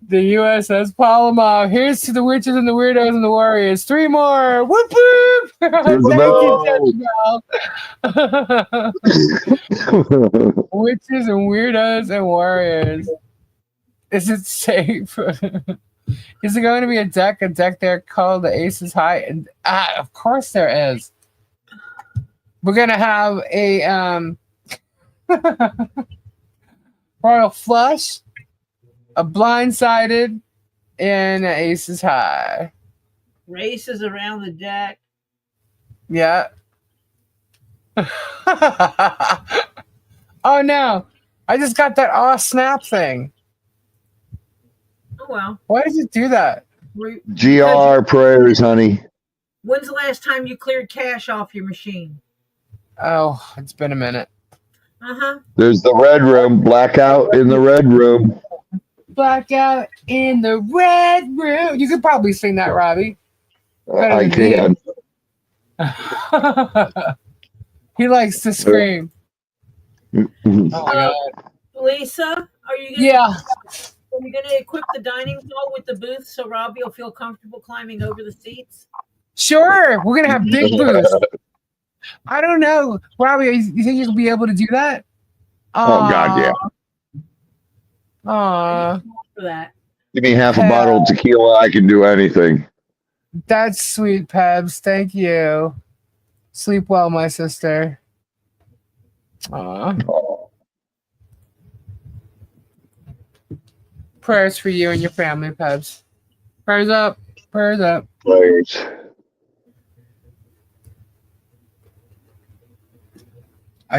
The USS Palomar. Here's to the witches and the weirdos and the warriors. 3 more. Whoop whoop. Thank you, Judge. Witches and weirdos and warriors. Is it safe? Is there going to be a deck there called the Aces High? And of course there is. We're gonna have a Royal Flush, a Blindsided, and an Aces High. Races around the deck. Yeah. Oh no! I just got that aw snap thing. Oh well. Why did you do that? GR prayers, honey. When's the last time you cleared cash off your machine? Oh, it's been a minute. Uh-huh. There's the red room. Blackout in the red room. Blackout in the red room. You could probably sing that, Robbie. I can. He likes to scream. Oh my God. Lisa, are you gonna equip the dining hall with the booth so Robbie will feel comfortable climbing over the seats? Sure, we're gonna have big booths. I don't know, Robbie. You think you'll be able to do that? Oh God, yeah. Aw, For that. Give me half a bottle of tequila. I can do anything. that's sweet, Pebs. Thank you. Sleep well, my sister. Aw. Prayers for you and your family, Pebs. Prayers up. Prayers up. Players. I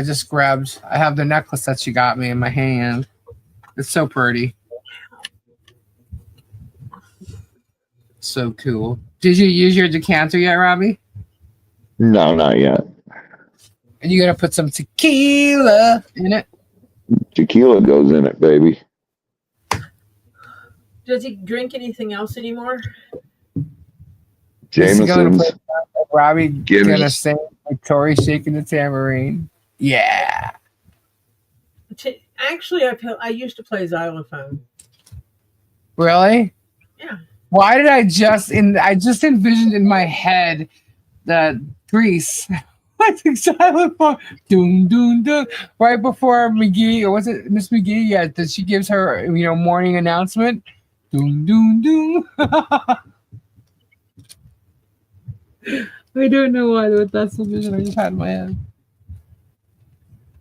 have the necklace that she got me in my hand. It's so pretty. So cool. Did you use your decanter yet, Robbie? No, not yet. And you gonna put some tequila in it? Tequila goes in it, baby. Does he drink anything else anymore? Jameson's. Robbie Guinness. gonna sing like Tori shaking the tambourine. Yeah. Actually, I used to play xylophone. Really? Yeah. Why did I just envisioned in my head the Grease. I think xylophone. Doom, doom, doom. Right before McGee, or was it Miss McGee? Yeah, that she gives her, morning announcement. Doom, doom, doom. I don't know why, but that's the vision I just had in my head.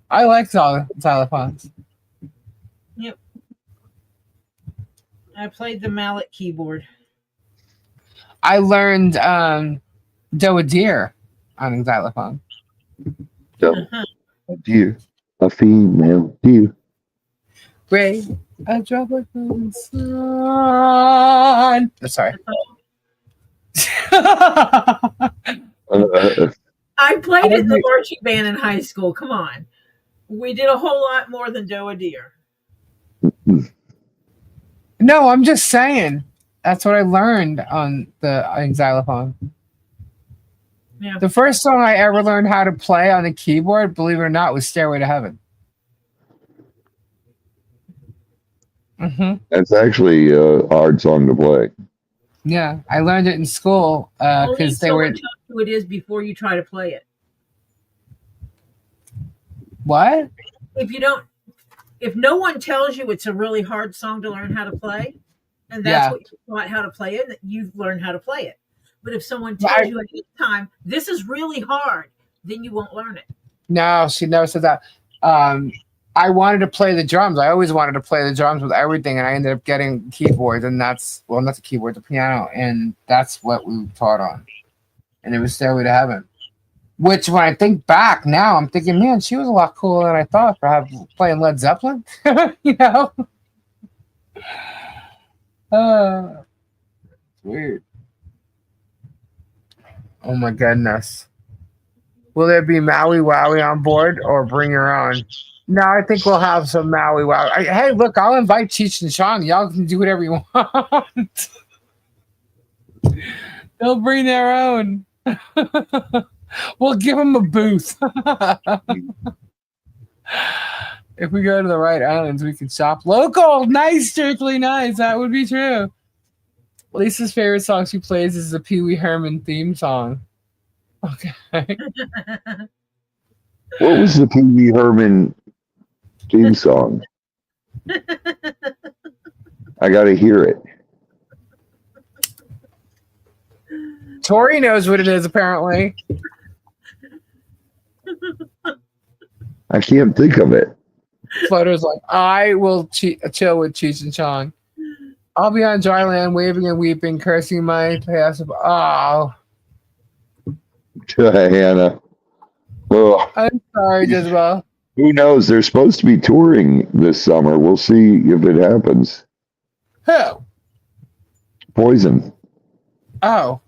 I like xylophones. Yep. I played the mallet keyboard. I learned Do a Deer on a xylophone. Deer, a female deer. Ray, a drop of the sun. Oh, sorry. I played it in the marching band in high school. Come on. We did a whole lot more than Do a Deer. No, I'm just saying. That's what I learned on xylophone. Yeah. The first song I ever learned how to play on the keyboard, believe it or not, was Stairway to Heaven. Mm-hmm. That's actually a hard song to play. Yeah, I learned it in school because they were. Tell you who it is before you try to play it. What? If no one tells you it's a really hard song to learn how to play, and that's what you taught how to play it, that you've learned how to play it. But if someone tells you at any time this is really hard, then you won't learn it. No, she never said that. I wanted to play the drums. I always wanted to play the drums with everything, and I ended up getting keyboards, and not the keyboard, the piano, and that's what we taught on. And it was Stairway to Heaven. Which, when I think back now, I'm thinking, man, she was a lot cooler than I thought for playing Led Zeppelin. It's weird. Oh my goodness. Will there be Maui Wowie on board or bring your own? No, I think we'll have some Maui Wowie. Hey, look, I'll invite Cheech and Chong. Y'all can do whatever you want. They'll bring their own. We'll give them a booth. If we go to the right islands, we can shop local. Nice, strictly nice. That would be true. Lisa's favorite song she plays is the Pee Wee Herman theme song. Okay. What was the Pee Wee Herman theme song? I got to hear it. Tori knows what it is, apparently. I can't think of it. Flutter's like, I will chill with Cheech and Chong. I'll be on dry land, waving and weeping, cursing my past. Oh. Hannah. Oh. I'm sorry, Jezebel. Who knows? They're supposed to be touring this summer. We'll see if it happens. Who? Poison. Oh.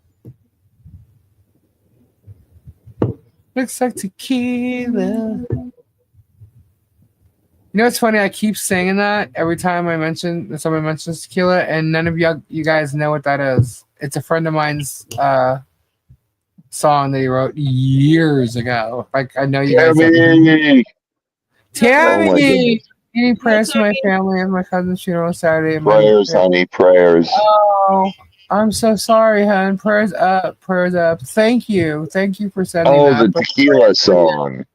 Looks like tequila. You know what's funny? I keep saying that every time someone mentions tequila, and none of you guys know what that is. It's a friend of mine's song that he wrote years ago. I know you guys. Tammy! Any prayers for my family and my cousin's funeral Saturday. Prayers, honey, prayers. Oh, I'm so sorry, hon. Prayers up, prayers up. Thank you for sending that. Oh, the tequila song.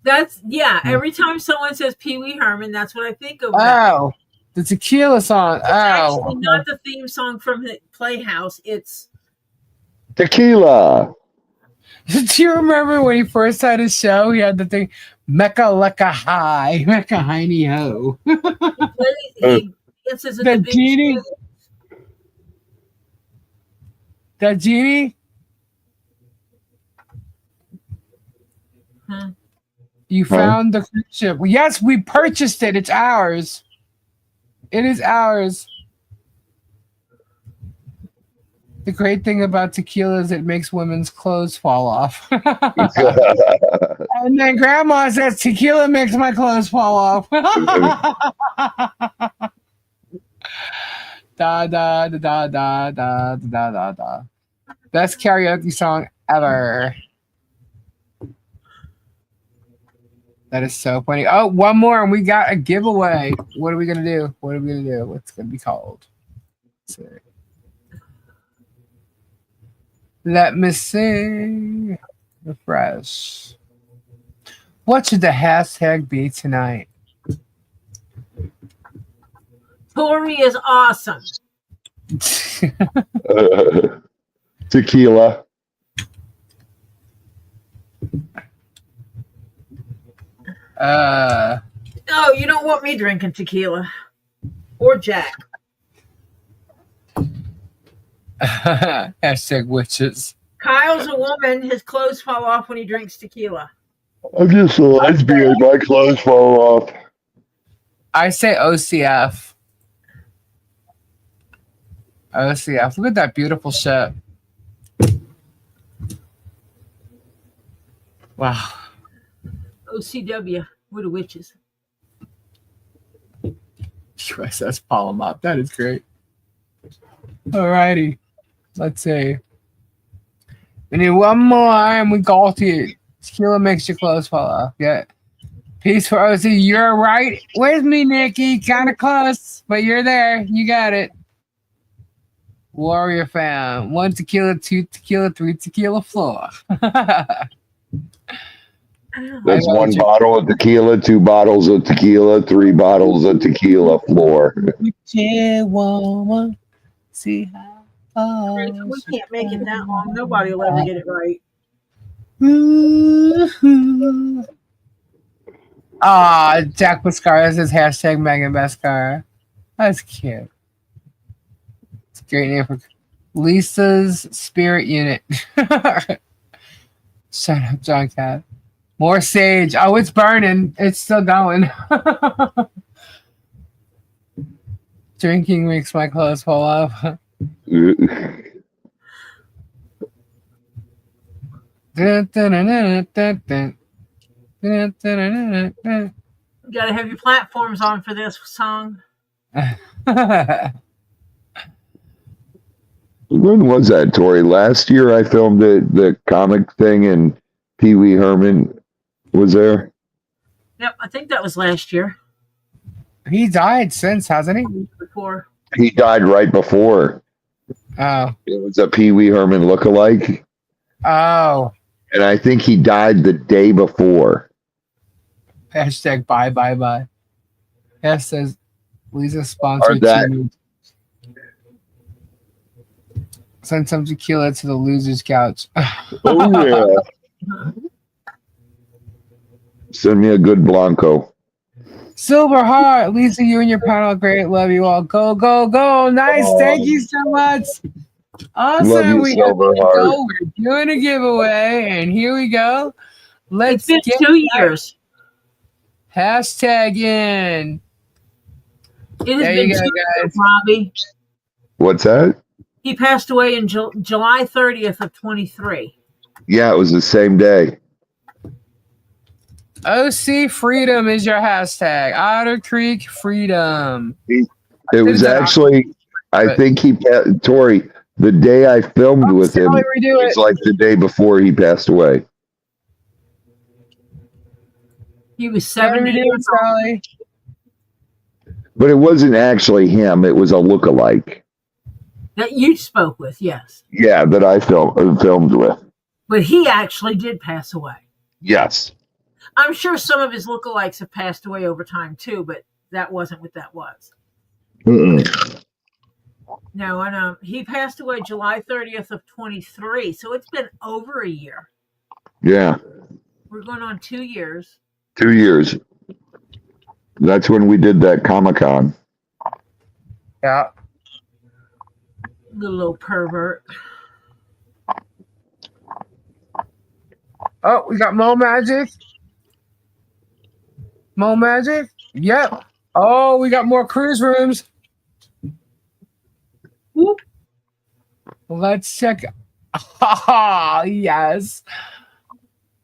That's every time someone says Pee Wee Herman, that's what I think of. Oh, the tequila song. It's actually not the theme song from the Playhouse. It's tequila. Do you remember when he first had his show? He had the thing, Mecca Lecca High, Mecca Hiney Ho. He dances in the big genie. show. That genie? Huh? You found the cruise ship. Well, yes, we purchased it. It's ours. It is ours. The great thing about tequila is it makes women's clothes fall off. And then grandma says tequila makes my clothes fall off. Da da da da da da da da da. Best karaoke song ever. That is so funny. Oh, one more, and we got a giveaway. What are we gonna do? What's it gonna be called? Let's see. Let me see. Refresh. What should the hashtag be tonight? Tori is awesome. Tequila. No, you don't want me drinking tequila or Jack. Hashtag witches. Kyle's a woman. His clothes fall off when he drinks tequila. I'm just a lesbian. My clothes fall off. I say OCF. OCF. Look at that beautiful ship. Wow. OCW. We're the witches. USS Palomop. That is great. Alrighty. Let's see. We need one more and we got it. Tequila makes your clothes fall off. Yeah. Peace for OC. You're right with me, Nikki. Kind of close, but you're there. You got it. Warrior fam. 1 tequila, 2 tequila, 3 tequila floor. That's 1 bottle of tequila, 2 bottles of tequila, 3 bottles of tequila floor. See how We can't make it that long. Nobody will ever get it right. Jack Mascara says hashtag Megan Mascara. That's cute. It's a great name for Lisa's Spirit Unit. Shut up, John Cat. More sage. Oh, it's burning. It's still going. Drinking makes my clothes fall off. You gotta have your platforms on for this song. When was that, Tori? Last year I filmed the comic thing and Pee Wee Herman was there. Yep, I think that was last year. He died since, hasn't he? Before. He died right before. Oh. It was a Pee Wee Herman lookalike. Oh. And I think he died the day before. Hashtag bye bye bye. Yes, says Lisa sponsored that. Send some tequila to the loser's couch. Oh yeah. Send me a good Blanco. Silver Heart, Lisa, you and your panel are great. Love you all. Go, go, go. Nice. Thank you so much. Awesome. Love you, We Silver have Heart. go. We're doing a giveaway, and here we go. Let's It's been get 2 years. hashtag in. It has There been you go, 2 guys. years, Robbie. What's that? He passed away in July 30th of 23. Yeah, it was the same day. OC Freedom is your hashtag. Otter Creek Freedom. It was actually, I think Tori, the day I filmed with him, it's like the day before he passed away. He was 70 years old. But it wasn't actually him. It was a lookalike. That you spoke with, yes. Yeah, that I filmed with. But he actually did pass away. Yes. I'm sure some of his lookalikes have passed away over time too, but that wasn't what that was. Mm-mm. No, and he passed away July 30th of 23, so it's been over a year. Yeah. We're going on 2 years. 2 years. That's when we did that Comic-Con. Yeah. The little pervert. Oh, we got Mo Magic. Mo Magic? Yep. Oh, we got more cruise rooms. Whoop. Let's check. Oh, yes.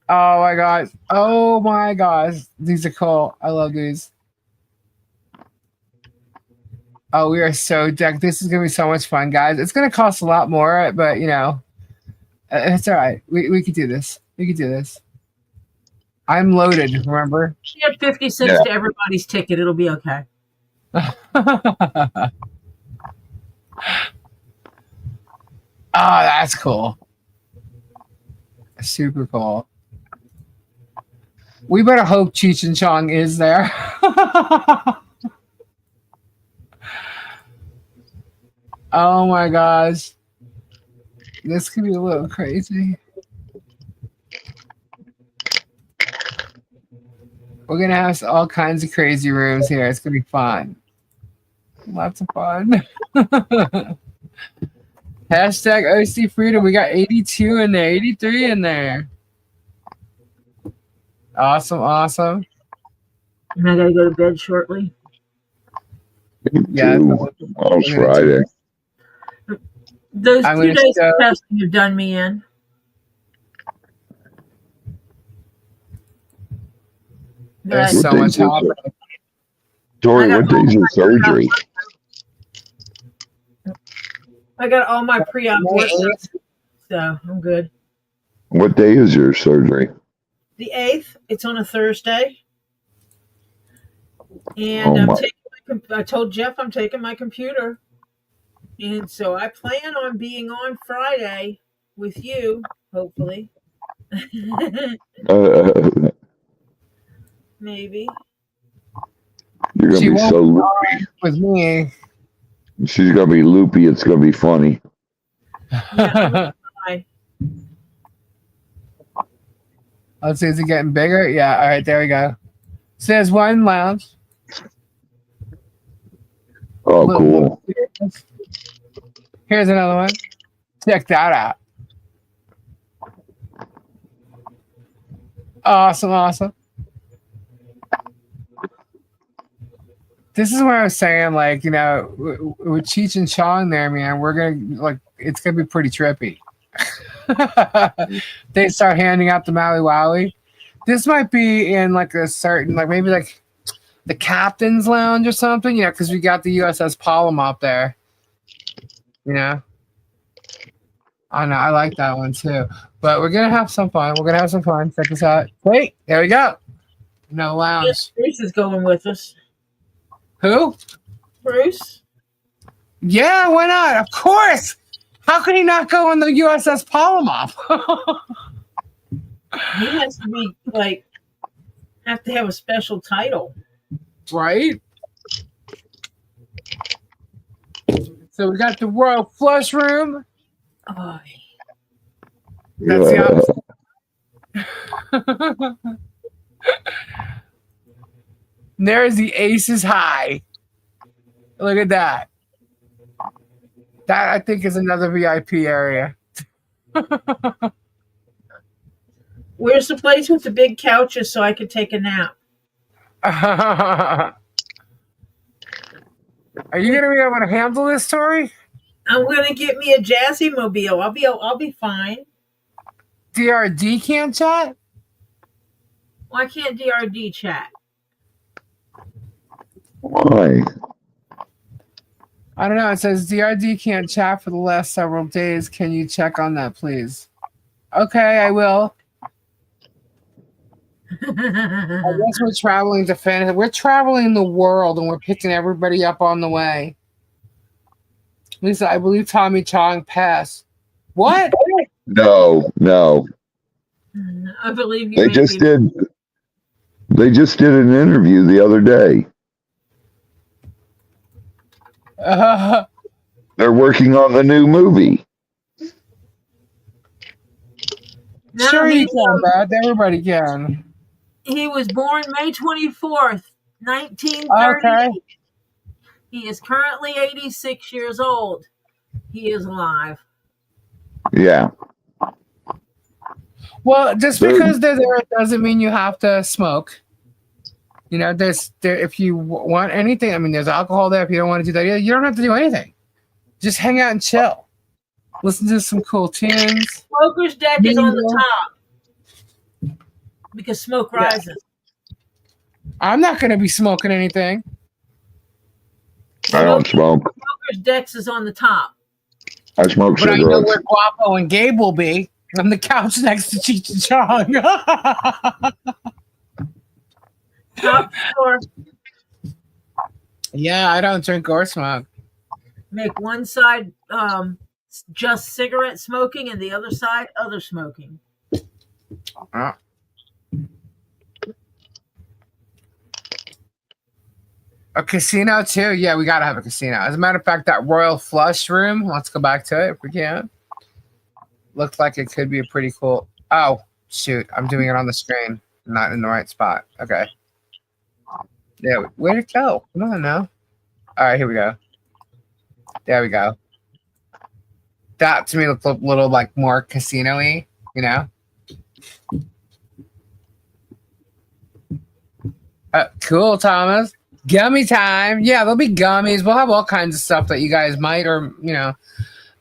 Oh my gosh. Oh my gosh. These are cool. I love these. Oh, we are so decked. This is going to be so much fun, guys. It's going to cost a lot more, but you know, it's all right. We could do this. We could do this. I'm loaded, remember? Get 50 cents to everybody's ticket. It'll be okay. Oh, that's cool. Super cool. We better hope Cheech and Chong is there. Oh my gosh. This could be a little crazy. We're going to have all kinds of crazy rooms here. It's going to be fun. Lots of fun. Hashtag OC Freedom. We got 82 in there, 83 in there. Awesome, awesome. And I gotta go to bed shortly. Yeah. Oh, it's Friday. Those 2 days of testing have done me in. There's so much help. Tori, what day's your surgery? I got all my pre-op work done, so I'm good. What day is your surgery? The 8th. It's on a Thursday. And I told Jeff I'm taking my computer. And so I plan on being on Friday with you, hopefully. Maybe. You're going to be so loopy. With me. She's going to be loopy. It's going to be funny. Yeah, Let's see, is it getting bigger? Yeah, all right, there we go. Says one lounge. Oh, cool. Here's another one. Check that out. Awesome, awesome. This is what I was saying, like, you know, with Cheech and Chong there, man, we're going to, like, it's going to be pretty trippy. They start handing out the Maui Wowie. This might be in, like, a certain, like, maybe, like, the captain's lounge or something, you know, because we got the USS Palom up there. You know? I know, I like that one, too. But we're going to have some fun. We're going to have some fun. Check this out. Wait, there we go. No lounge. Yes, Bruce is going with us. Who? Bruce? Yeah, why not? Of course. How could he not go on the USS Palomop? He has to be like, have to have a special title. Right? So we got the Royal Flush Room. Oh. That's the opposite. There's the Aces High. Look at that. That, I think, is another VIP area. Where's the place with the big couches so I could take a nap? Are you going to be able to handle this, Tori? I'm going to get me a Jazzy Mobile. I'll be fine. DRD can't chat? Why can't DRD chat? Why? I don't know. It says DRD can't chat for the last several days. Can you check on that, please? Okay, I will. I guess we're traveling to fantasy. We're traveling the world and we're picking everybody up on the way. Lisa, I believe Tommy Chong passed. What? No. I believe you. They just did an interview the other day. They're working on the new movie. No, sure, you can, Brad. Everybody can. He was born May 24th, 1930. Okay. He is currently 86 years old. He is alive. Yeah. Well, just because they're there doesn't mean you have to smoke. You know, if you want anything, I mean, there's alcohol there. If you don't want to do that, you don't have to do anything. Just hang out and chill. Listen to some cool tunes. Smoker's deck is on the top because smoke rises. I'm not going to be smoking anything. I don't smoke. Smoker's deck is on the top. I smoke But cigarettes. I know where Guapo and Gabe will be. On the couch next to Cheech and Chong. Top floor. Yeah, I don't drink or smoke. Make one side just cigarette smoking and the other side other smoking. A casino too? Yeah, we gotta have a casino. As a matter of fact, that Royal Flush room, let's go back to it if we can. Looks like it could be a pretty cool. Oh, shoot. I'm doing it on the screen, not in the right spot. Okay. Yeah, where'd it go? Come on now. All right, here we go. There we go. That to me looks a little like more casino-y, you know? Cool, Thomas. Gummy time. Yeah, there'll be gummies. We'll have all kinds of stuff that you guys might or,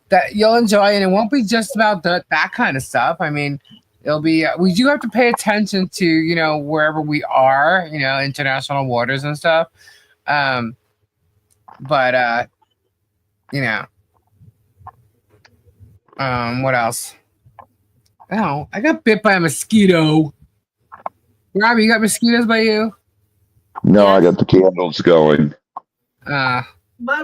that you'll enjoy. And it won't be just about that kind of stuff. I mean, it'll be, we do have to pay attention to, wherever we are, international waters and stuff. What else? Oh, I got bit by a mosquito. Robbie, you got mosquitoes by you? No, I got the candles going. My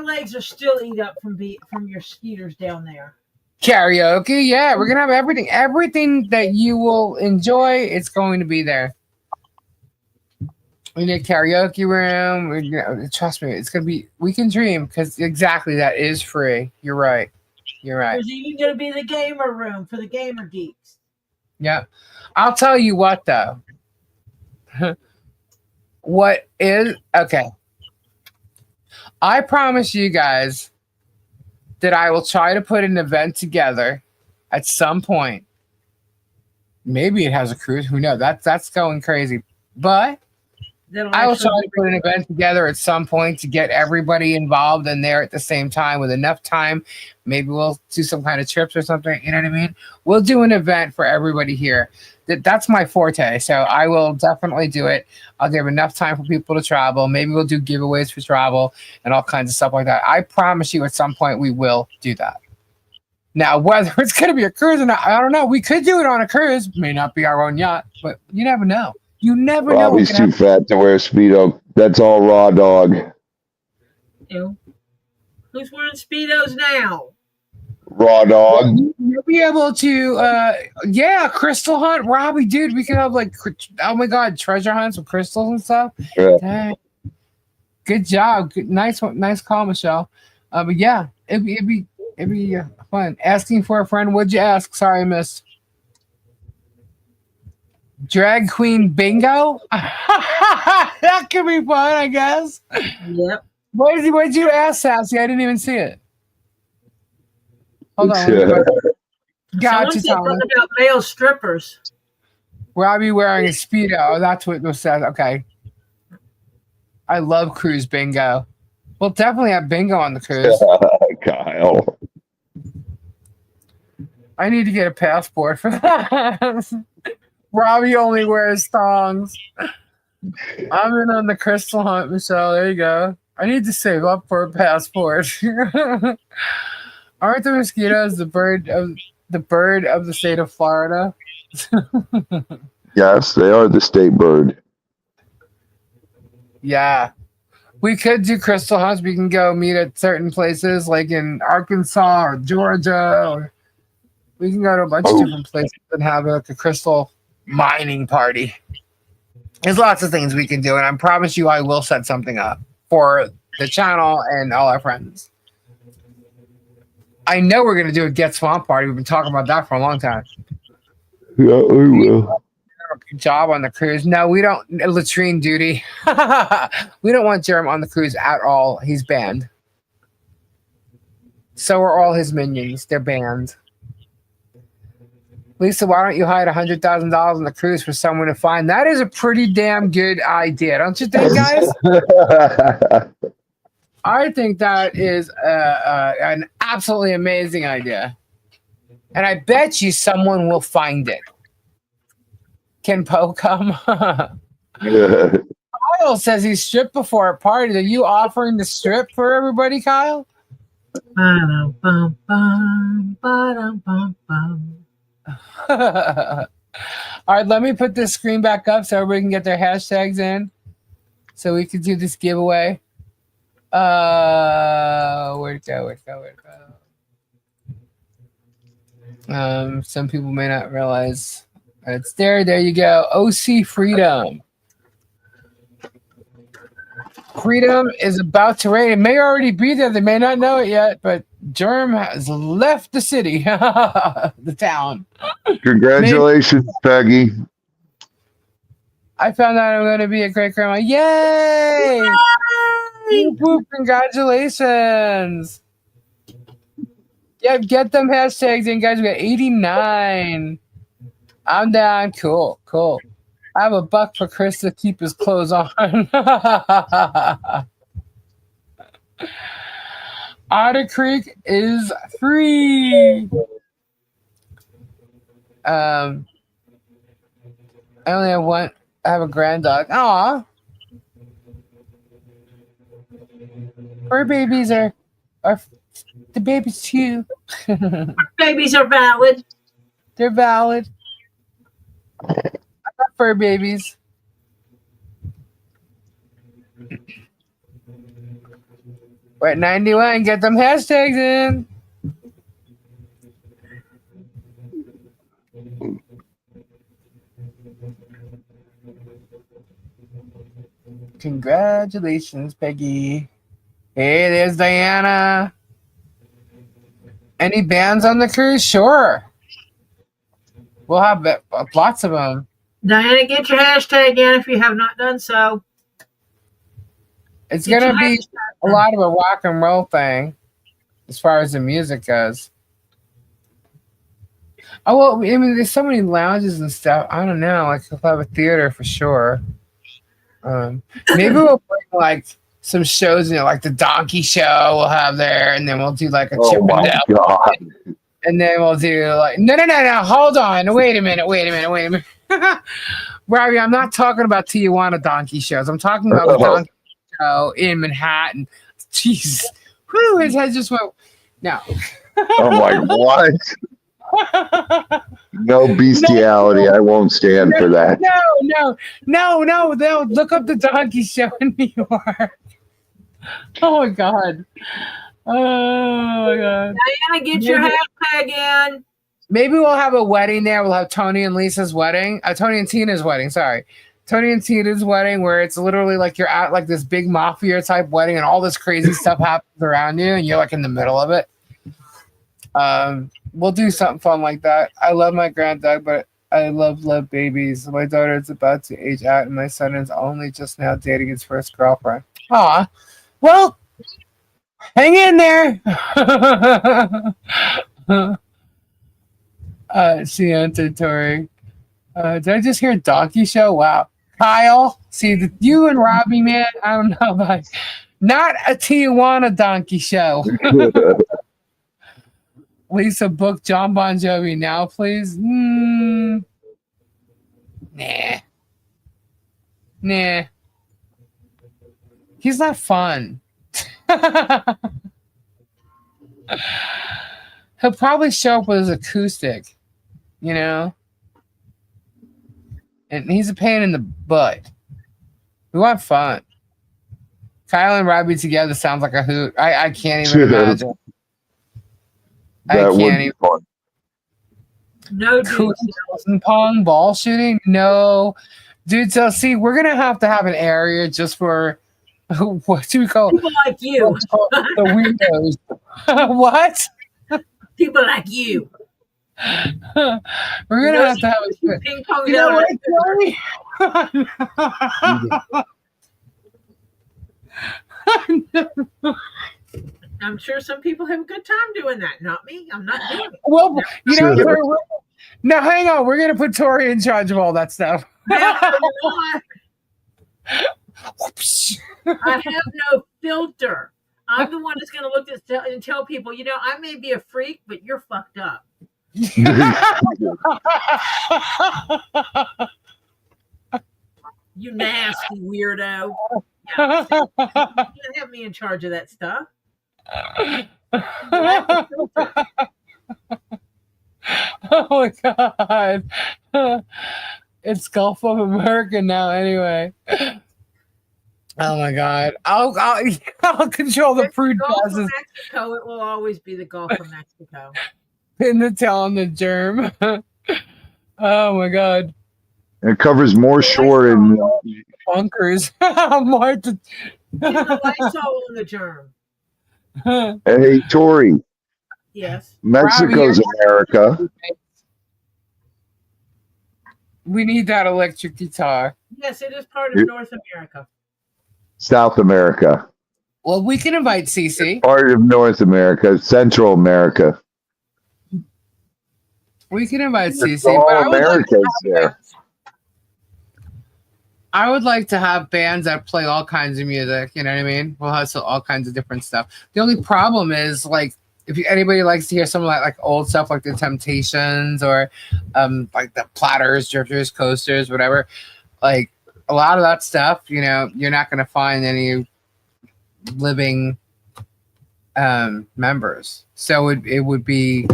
legs are still eat up from your skeeters down there. Karaoke, yeah, we're gonna have everything that you will enjoy. It's going to be there. We need a karaoke room. Trust me, it's gonna be. We can dream because exactly that is free. You're right. There's even gonna be the gamer room for the gamer geeks. Yeah, I'll tell you what though. What is okay? I promise you guys that I will try to put an event together at some point. Maybe it has a cruise. Who knows? That's going crazy. But I will try to put an event together at some point to get everybody involved in there at the same time with enough time. Maybe we'll do some kind of trips or something. You know what I mean? We'll do an event for everybody here. That's my forte. So I will definitely do it. I'll give enough time for people to travel. Maybe we'll do giveaways for travel and all kinds of stuff like that. I promise you at some point we will do that. Now, whether it's going to be a cruise or not, I don't know. We could do it on a cruise. May not be our own yacht, but you never know. You never know. Robbie's too fat to wear Speedo. That's all raw dog. Ew. Who's wearing Speedos now? Raw dog. You'll be able to, crystal hunt. Robbie, dude, we could have oh my God, treasure hunts with crystals and stuff. Yeah. Dang. Good job. Nice call, Michelle. But yeah, it'd be fun. Asking for a friend. What'd you ask? Sorry, I missed. Drag queen bingo? That could be fun, I guess. Yep. What'd you ask, Sassy? I didn't even see it. Hold on. Gotcha, Someone said about male strippers. Robbie wearing a Speedo. Oh, that's what it says. Okay. I love cruise bingo. We'll definitely have bingo on the cruise. Kyle. I need to get a passport for that. Robbie only wears thongs. I'm in on the crystal hunt, Michelle. There you go. I need to save up for a passport. Aren't the mosquitoes the bird of the state of Florida? Yes, they are the state bird. Yeah. We could do crystal hunts. We can go meet at certain places like in Arkansas or Georgia. Or we can go to a bunch of different places and have a crystal mining party. There's lots of things we can do, and I promise you I will set something up for the channel and all our friends. I know we're going to do a Get Swamp party. We've been talking about that for a long time. Yeah, we will. Good job on the cruise. No, we don't. Latrine duty. We don't want Jerem on the cruise at all. He's banned. So are all his minions. They're banned. Lisa, why don't you hide $100,000 on the cruise for someone to find? That is a pretty damn good idea, don't you think, guys? I think that is an absolutely amazing idea. And I bet you someone will find it. Can Poe come? Kyle says he stripped before a party. Are you offering to strip for everybody, Kyle? All right, let me put this screen back up so everybody can get their hashtags in so we can do this giveaway. Where'd it go? Some people may not realize It's there. There you go. OC Freedom. Freedom is about to rain. It may already be there. They may not know it yet, but Germ has left the city, the town. Congratulations, Peggy. I found out I'm going to be a great grandma. Yay! Whoop, whoop, congratulations. Yeah, get them hashtags in, guys. We got 89. I'm down. Cool, cool. I have $1 for Chris to keep his clothes on. Otter Creek is free. I only have one. I have a grand dog. Aw. Fur babies are the babies too. Babies are valid. They're valid. I got fur babies. We're at 91. Get them hashtags in. Congratulations, Peggy. Hey, there's Diana. Any bands on the cruise? Sure. We'll have lots of them. Diana, get your hashtag in if you have not done so. It's going to be a lot of a rock and roll thing as far as the music goes. Oh, well, I mean, there's so many lounges and stuff. I don't know. Like, we'll have a theater for sure. Maybe we'll bring, like, some shows, like the Donkey Show we'll have there, and then we'll do, like, a Chip and Dale. God. And then we'll do, like, no, hold on. Wait a minute. Robbie, I'm not talking about Tijuana Donkey Shows. I'm talking about the Donkey Show in Manhattan. Jeez. Whew, his head just went. No. I'm like, what? No bestiality. I won't stand for that. No. Look up the Donkey Show in New York. Oh, my God. Diana, get your hashtag in. Maybe we'll have a wedding there. We'll have Tony and Lisa's wedding. Tony and Tina's wedding, sorry. Tony and Tina's wedding, where it's literally like you're at like this big mafia type wedding and all this crazy stuff happens around you and you're like in the middle of it. We'll do something fun like that. I love my granddog, but I love babies. My daughter is about to age out and my son is only just now dating his first girlfriend. Aw. Well, hang in there. She answered Tori. Did I just hear Donkey Show? Wow. Kyle, see, you and Robbie, man, I don't know about not a Tijuana Donkey Show. Lisa, book John Bon Jovi now, please. Nah. He's not fun. He'll probably show up with his acoustic, and he's a pain in the butt. We want fun. Kyle and Robbie together sounds like a hoot. I can't even imagine. That would be fun. No, dude. Pong ball shooting? No. Dude, so see, we're going to have an area just for, what do we call people like you. The windows. What? People like you. We're going to have a ping pong. You know what, Joey? I'm sure some people have a good time doing that. Not me. I'm not doing it. Well, now hang on. We're going to put Tori in charge of all that stuff. I have no filter. I'm the one that's going to look at and tell people, I may be a freak, but you're fucked up. You nasty weirdo. Yeah, you can't have me in charge of that stuff. Oh my God. It's Gulf of America now anyway. Oh my God. I'll control the fruit Gulf passes. of Mexico, it will always be the Gulf of Mexico. In the town, the germ. Oh my God. It covers more shore and Bunkers. Martha. Get the Lysol on the germ. hey, Tori, Yes. Mexico's America. We need that electric guitar. Yes, it is part of North America. South America. Well, we can invite Cece. Part of North America. Central America. We can invite Cece. All But America's there. I would like to have bands that play all kinds of music. You know what I mean? We'll have all kinds of different stuff. The only problem is, like, if anybody likes to hear some like old stuff like the Temptations or like the Platters, Drifters, Coasters, whatever, like a lot of that stuff, you know, you're not going to find any living members. So it would be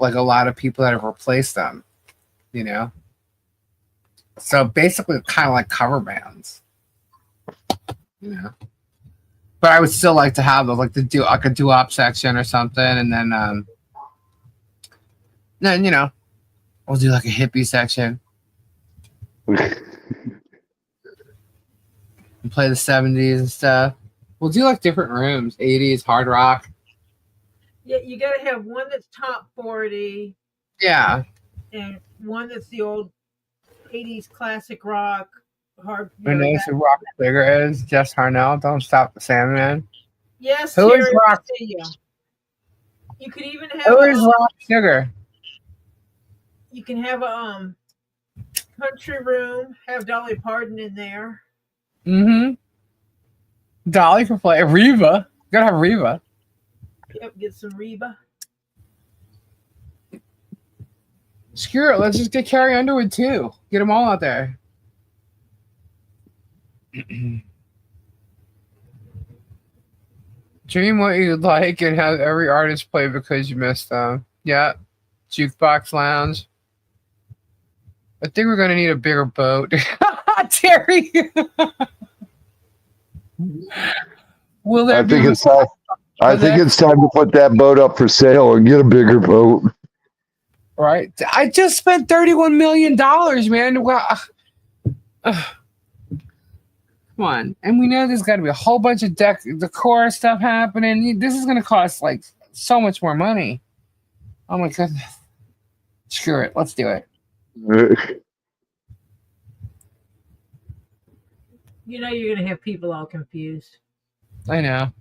like a lot of people that have replaced them, you know? So basically kind of like cover bands, you know? But I would still like to have like a doo-wop section or something, and then you know, we'll do like a hippie section and play the 70s and stuff. We'll do like different rooms, 80s, hard rock. Yeah, you got to have one that's top 40. Yeah. And one that's the old 80s classic rock. Hard. My name is Rock Figure is Jess Harnell. Don't Stop the Sandman. Yes, Who is Terry, Rock? You could even have. Who is Rock Sugar? You can have a country room. Have Dolly Parton in there. Mm-hmm. Dolly for play. Reba. You gotta have Reba. Yep, get some Reba. Screw it. Let's just get Carrie Underwood too. Get them all out there. Dream what you'd like and have every artist play because you missed them. Yeah. Jukebox Lounge. I think we're gonna need a bigger boat. Terry. Will there I think be it's time. I think it's time to put that boat up for sale and get a bigger boat. right? I just spent $31 million, man. Wow. Come on. And we know there's got to be a whole bunch of decor stuff happening. This is going to cost like so much more money. Oh my goodness. Screw it. Let's do it. You know you're going to have people all confused. I know.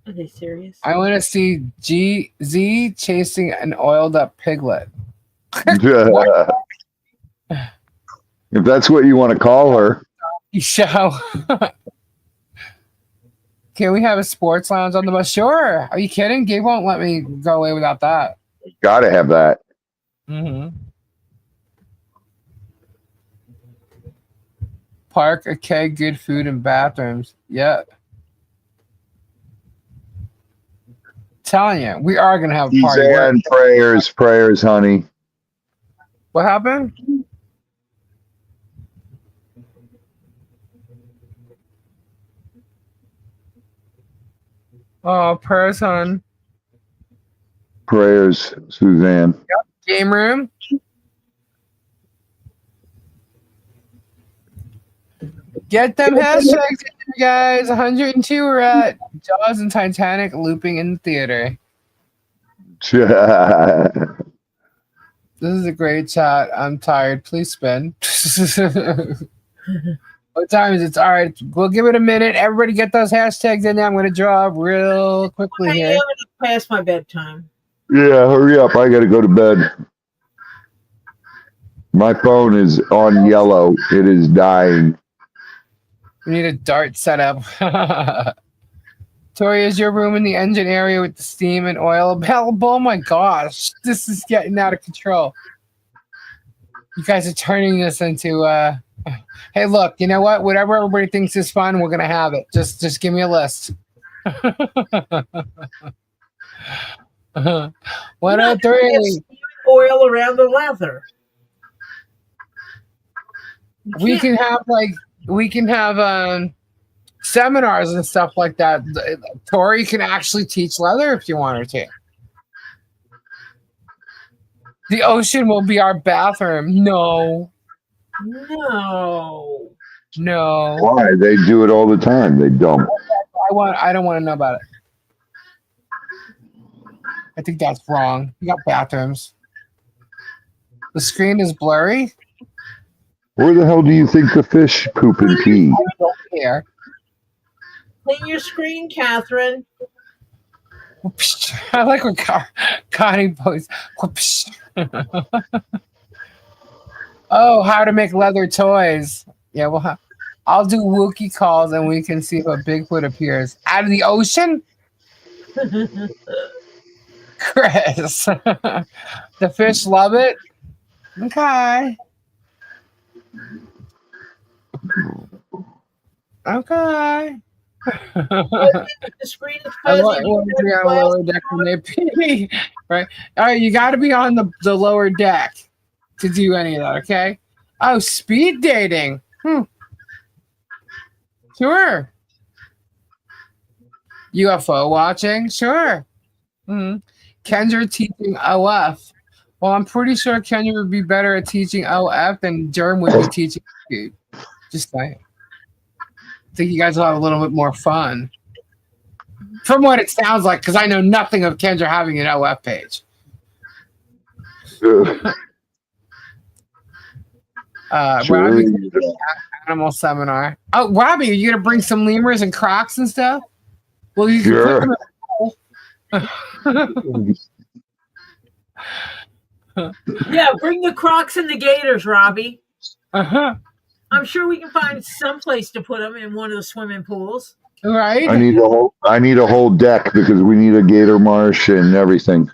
Are they serious? I want to see Z chasing an oiled up piglet. If that's what you want to call her. Show. Can we have a sports lounge on the bus? Sure. Are you kidding? Gabe won't let me go away without that. Gotta have that. Mm-hmm. Park, a keg, good food, and bathrooms. Yeah. Telling you, we are gonna have a party. Suzanne, prayers, honey. What happened? Oh, prayers, hon. Prayers, Suzanne. Yep. Game room. Get them hashtags in, guys. 102 are at Jaws and Titanic looping in the theater. This is a great chat. I'm tired. Please spin. What time is it? All right. We'll give it a minute. Everybody get those hashtags in there. I'm going to draw real quickly I here. am past my bedtime. Yeah, hurry up. I got to go to bed. My phone is on yellow. It is dying. We need a dart setup. Tori, is your room in the engine area with the steam and oil available? Oh my gosh. This is getting out of control. You guys are turning this into hey, look, you know what? Whatever everybody thinks is fun, we're gonna have it. Just give me a list. 103. Oil around the leather. We can have seminars and stuff like that. Tori can actually teach leather if you want her to. The ocean will be our bathroom. No. No. Why? They do it all the time. They dump. I don't want to know about it. I think that's wrong. You got bathrooms. The screen is blurry. Where the hell do you think the fish poop and pee? I don't care. Clean your screen, Catherine. I like when Connie posts. Oh, how to make leather toys. Yeah, well, I'll do Wookiee calls and we can see if a Bigfoot appears out of the ocean. Chris, the fish love it. Okay. The screen is I fuzzy. want to be on the lower deck when they pee. Right? All right, you got to be on the lower deck to do any of that, okay? Oh, speed dating. Sure. UFO watching? Sure. Kendra teaching OF. Well, I'm pretty sure Kendra would be better at teaching OF than Germ would be teaching food. Just saying. I think you guys will have a little bit more fun. From what it sounds like, because I know nothing of Kendra having an OF page. Robbie, animal seminar. Oh, Robbie, are you gonna bring some lemurs and crocs and stuff? Well, you can put them in Yeah, bring the Crocs and the Gators, Robbie. I'm sure we can find some place to put them in one of the swimming pools. Right. I need a whole deck because we need a gator marsh and everything.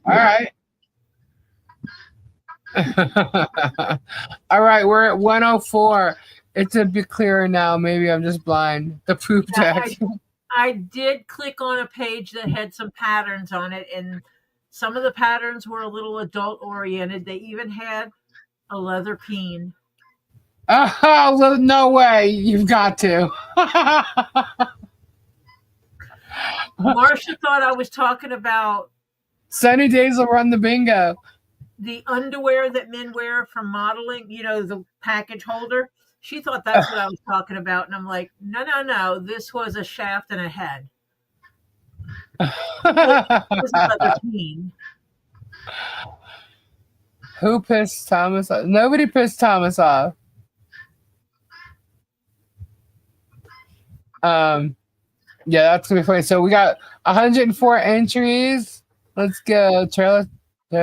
All right. All right, we're at 104. It's a bit clearer now. Maybe I'm just blind. The poop deck. I did click on a page that had some patterns on it, and some of the patterns were a little adult oriented. They even had a leather peen. Oh, no way. You've got to. Marcia thought I was talking about Sunny Days will run the bingo. The underwear that men wear from modeling, the package holder. She thought that's what I was talking about. And I'm like, no. This was a shaft and a head. It was another team. Who pissed Thomas off? Nobody pissed Thomas off. Yeah, that's gonna be funny. So we got 104 entries. Let's go. Trailer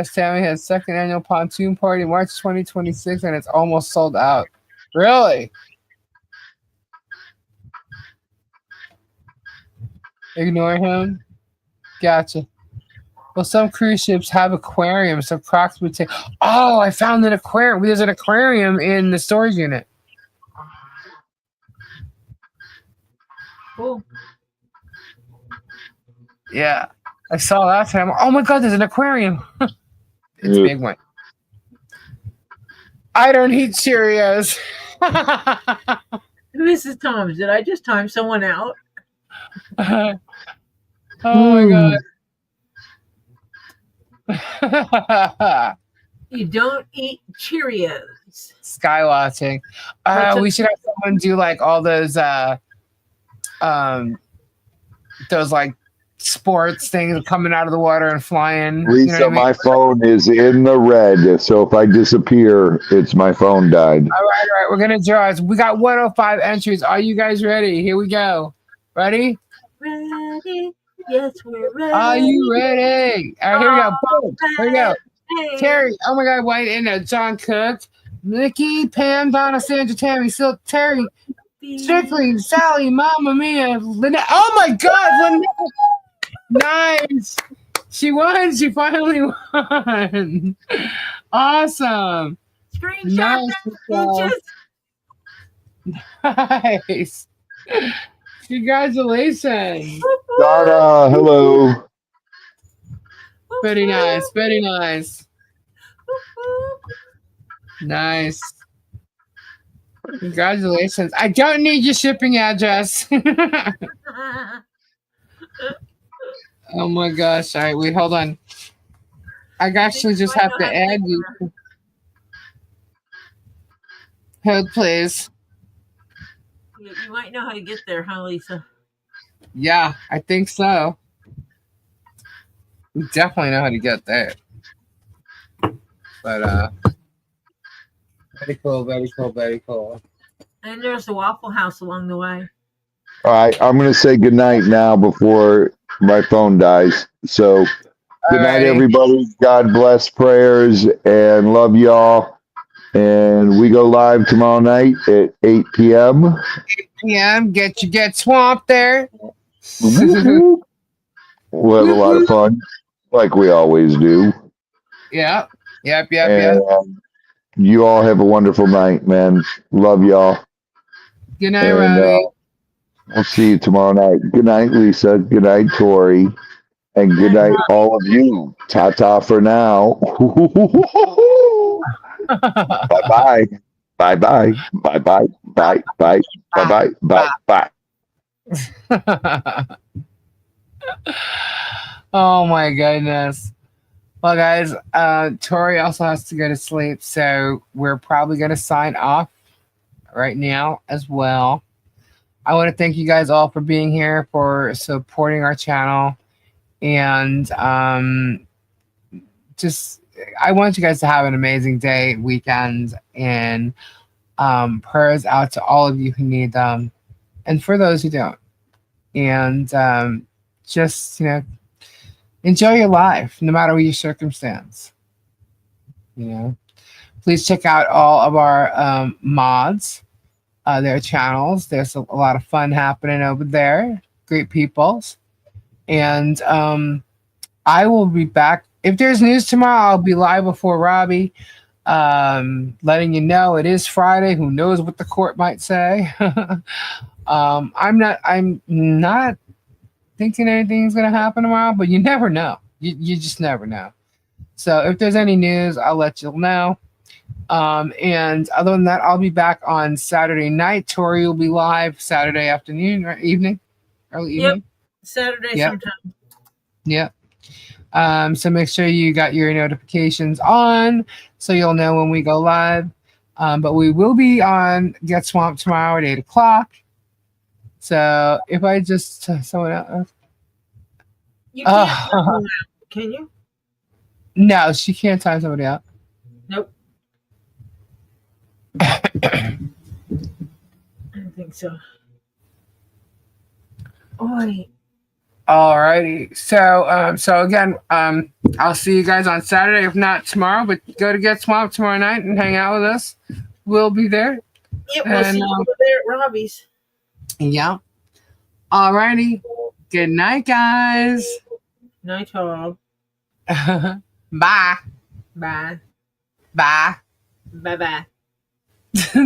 Sammy has second annual pontoon party March 2026, and it's almost sold out. Really? Ignore him. Gotcha. Well, some cruise ships have aquariums, so Crocs would take. Oh, I found an aquarium. There's an aquarium in the storage unit. Cool. Yeah, I saw that time. Oh my God, there's an aquarium. It's a big one. I don't eat Cheerios. Mrs. Thomas, did I just time someone out? Oh my God. You don't eat Cheerios. Sky watching. We should have someone do like all those like sports things coming out of the water and flying. Lisa, my phone is in the red, so if I disappear, it's my phone died. All right. We're gonna draw. We got 105 entries. Are you guys ready? Here we go. Ready? Ready? Yes, we're ready. Are you ready? All right, here we go. Boom. Here we go. Hey. Terry. Oh my God, White in there. John Cook, Nikki, Pam, Donna, Sandra, Tammy, Silk, Terry, Strictly, Sally, Mama Mia, Lynette. Oh my God, Lynette. Nice. She won. She finally won. Awesome. Screenshot that, bitches. Nice. Congratulations. Donna, hello. Very nice. Very nice. Nice. Congratulations. I don't need your shipping address. Oh my gosh. All right, wait, hold on. I actually just might have know to how to add get you. there. Hold, please. You might know how to get there, huh, Lisa? Yeah, I think so. We definitely know how to get there. But very cool, very cool, very cool. And there's the Waffle House along the way. All right, I'm going to say goodnight now before my phone dies. So, good night, Alrighty. everybody. God bless, prayers, and love y'all. And we go live tomorrow night at 8 p.m. Yeah, get swamped there. Woo-hoo. We'll have a lot of fun, like we always do. Yep. And you all have a wonderful night, man. Love y'all. Good night, And Robbie. we'll see you tomorrow night. Good night, Lisa. Good night, Tori. And good night, all of you. Ta-ta for now. Bye-bye. Bye-bye. Bye-bye. Bye. Bye. Bye-bye. Bye. Bye. Oh my goodness. Well, guys, Tori also has to go to sleep, so we're probably going to sign off right now as well. I want to thank you guys all for being here, for supporting our channel, and just I want you guys to have an amazing day, weekend, and prayers out to all of you who need them, and for those who don't. And just enjoy your life, no matter what your circumstance. Please check out all of our mods, their channels. There's a lot of fun happening over there. Great peoples. And I will be back. If there's news tomorrow, I'll be live before Robbie, letting you know it is Friday. Who knows what the court might say? I'm not thinking anything's gonna happen tomorrow, but you never know. You just never know. So if there's any news, I'll let you know. And other than that, I'll be back on Saturday night. Tori will be live Saturday afternoon or evening, early evening. Yep, Saturday Yep. sometime. Yep. So make sure you got your notifications on so you'll know when we go live. But we will be on Get Swamped tomorrow at 8 o'clock. So if I just someone else. You can't time them out, can you? No, she can't time somebody out. Nope. I don't think so. Oi. Alrighty. So again, I'll see you guys on Saturday, if not tomorrow, but go to Get Swamped tomorrow night and hang out with us. We'll be there. Yep, we'll see you over there at Robbie's. Yeah. Alrighty. Good night, guys. Night, all. Bye. Bye. Bye. Bye-bye.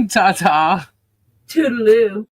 Ta-ta. Toodaloo.